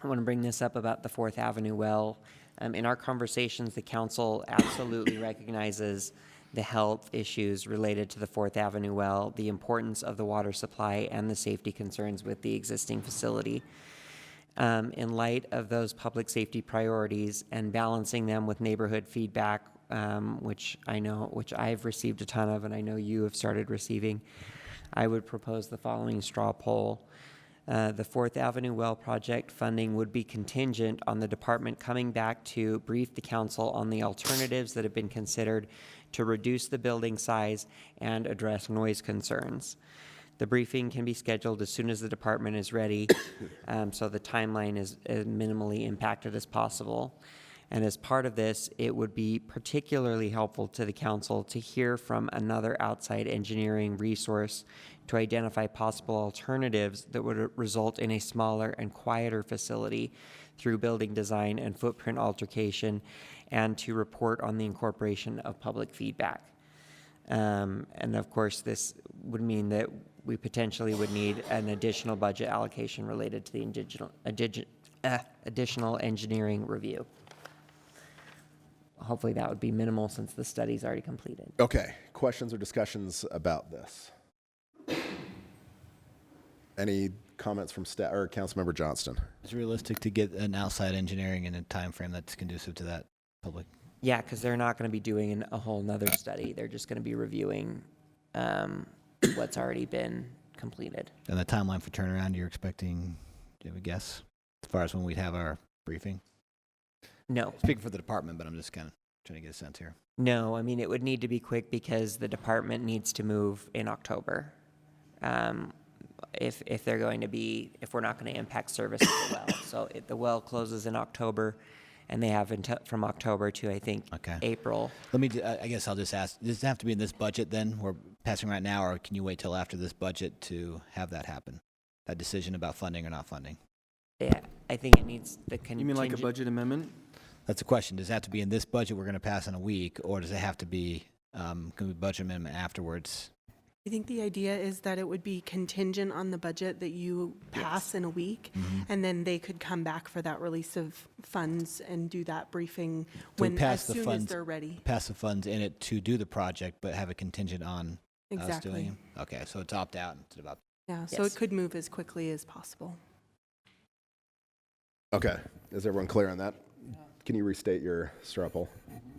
I want to bring this up about the 4th Avenue well. In our conversations, the council absolutely recognizes the health issues related to the 4th Avenue well, the importance of the water supply, and the safety concerns with the existing facility. In light of those public safety priorities and balancing them with neighborhood feedback, which I've received a ton of, and I know you have started receiving, I would propose the following straw poll. The 4th Avenue well project funding would be contingent on the department coming back to brief the council on the alternatives that have been considered to reduce the building size and address noise concerns. The briefing can be scheduled as soon as the department is ready, so the timeline is as minimally impacted as possible. And as part of this, it would be particularly helpful to the council to hear from another outside engineering resource to identify possible alternatives that would result in a smaller and quieter facility through building design and footprint altercation, and to report on the incorporation of public feedback. And of course, this would mean that we potentially would need an additional budget allocation related to the additional engineering review. Hopefully that would be minimal since the study's already completed. Okay, questions or discussions about this? Any comments from staff or Councilmember Johnston? Is it realistic to get an outside engineering in a time frame that's conducive to that public? Yeah, because they're not going to be doing a whole nother study. They're just going to be reviewing what's already been completed. And the timeline for turnaround, you're expecting, do you have a guess, as far as when we'd have our briefing? No. Speaking for the department, but I'm just kind of trying to get a sense here. No, I mean, it would need to be quick because the department needs to move in October. If they're going to be, if we're not going to impact service of the well. So if the well closes in October, and they have from October to, I think, April. Let me, I guess I'll just ask, does it have to be in this budget then, we're passing right now, or can you wait till after this budget to have that happen? That decision about funding or not funding? Yeah, I think it needs the contingent. You mean like a budget amendment? That's the question. Does it have to be in this budget we're going to pass in a week, or does it have to be, can be budget amendment afterwards? I think the idea is that it would be contingent on the budget that you pass in a week, and then they could come back for that release of funds and do that briefing as soon as they're ready. Pass the funds in it to do the project, but have a contingent on us doing it? Okay, so it's opt out instead of opt. Yeah, so it could move as quickly as possible. Okay, is everyone clear on that? Can you restate your straw poll?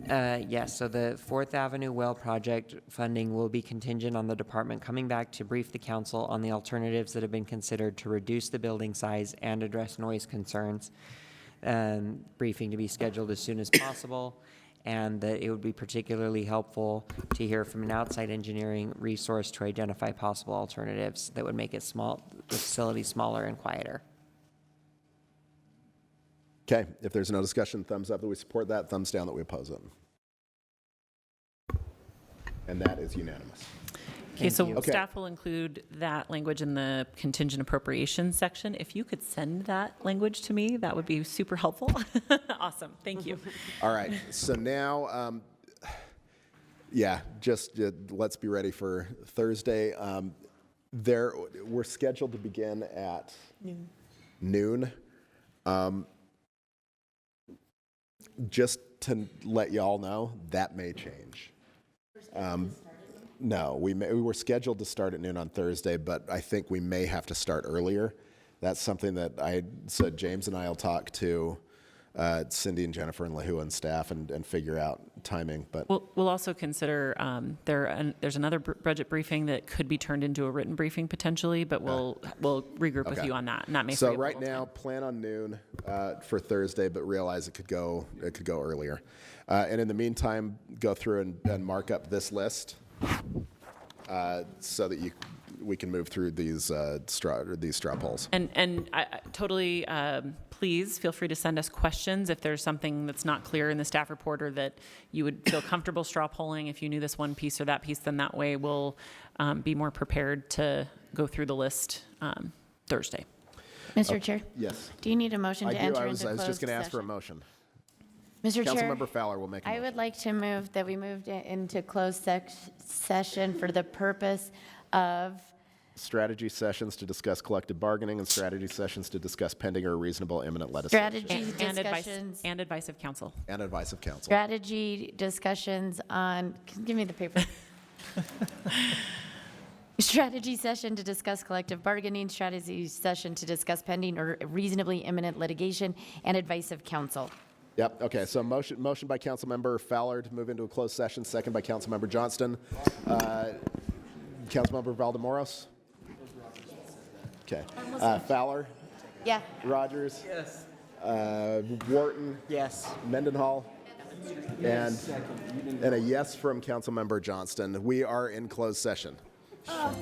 Yes, so the 4th Avenue well project funding will be contingent on the department coming back to brief the council on the alternatives that have been considered to reduce the building size and address noise concerns. Briefing to be scheduled as soon as possible, and that it would be particularly helpful to hear from an outside engineering resource to identify possible alternatives that would make the facility smaller and quieter. Okay, if there's no discussion, thumbs up that we support that, thumbs down that we oppose it. And that is unanimous. Okay, so staff will include that language in the contingent appropriations section. If you could send that language to me, that would be super helpful. Awesome, thank you. All right, so now, let's be ready for Thursday. We're scheduled to begin at noon. Just to let y'all know, that may change. No, we were scheduled to start at noon on Thursday, but I think we may have to start earlier. That's something that I said James and I will talk to Cindy and Jennifer and Lahua and staff and figure out timing. But We'll also consider, there's another budget briefing that could be turned into a written briefing potentially, but we'll regroup with Okay. you on that. And that may so free up a right little now, time. plan on noon for Thursday, but realize it could go earlier. And in the meantime, go through and mark up this list so that we can move through these straw polls. And I totally, please feel free to send us questions if there's something that's not clear in the staff report or that you would feel comfortable straw polling. If you knew this one piece or that piece, then that way we'll be more prepared to go through the list Thursday. Mr. Chair? Yes. Do you need a motion to enter I into was just closed going to ask for a session? motion. Mr. Chair? Councilmember Fowler will make a I motion. would like to move that we moved into closed session for the purpose of Strategy sessions to discuss collective bargaining and strategy sessions to discuss pending or reasonable imminent legislation. strategy And advice, discussions. and advice of counsel. And advice of counsel. Strategy discussions on, give me the paper. Strategy session to discuss collective bargaining, strategy session to discuss pending or reasonably imminent litigation, and advice of counsel. Yep, okay, so motion by Councilmember Fowler to move into a closed session, second by Councilmember Johnston. Councilmember Valdemoros? Okay. Fowler? Yeah. Rogers? Yes. Wharton? Yes. Mendenhall? And a yes from Councilmember Johnston. We are in closed session. Oh.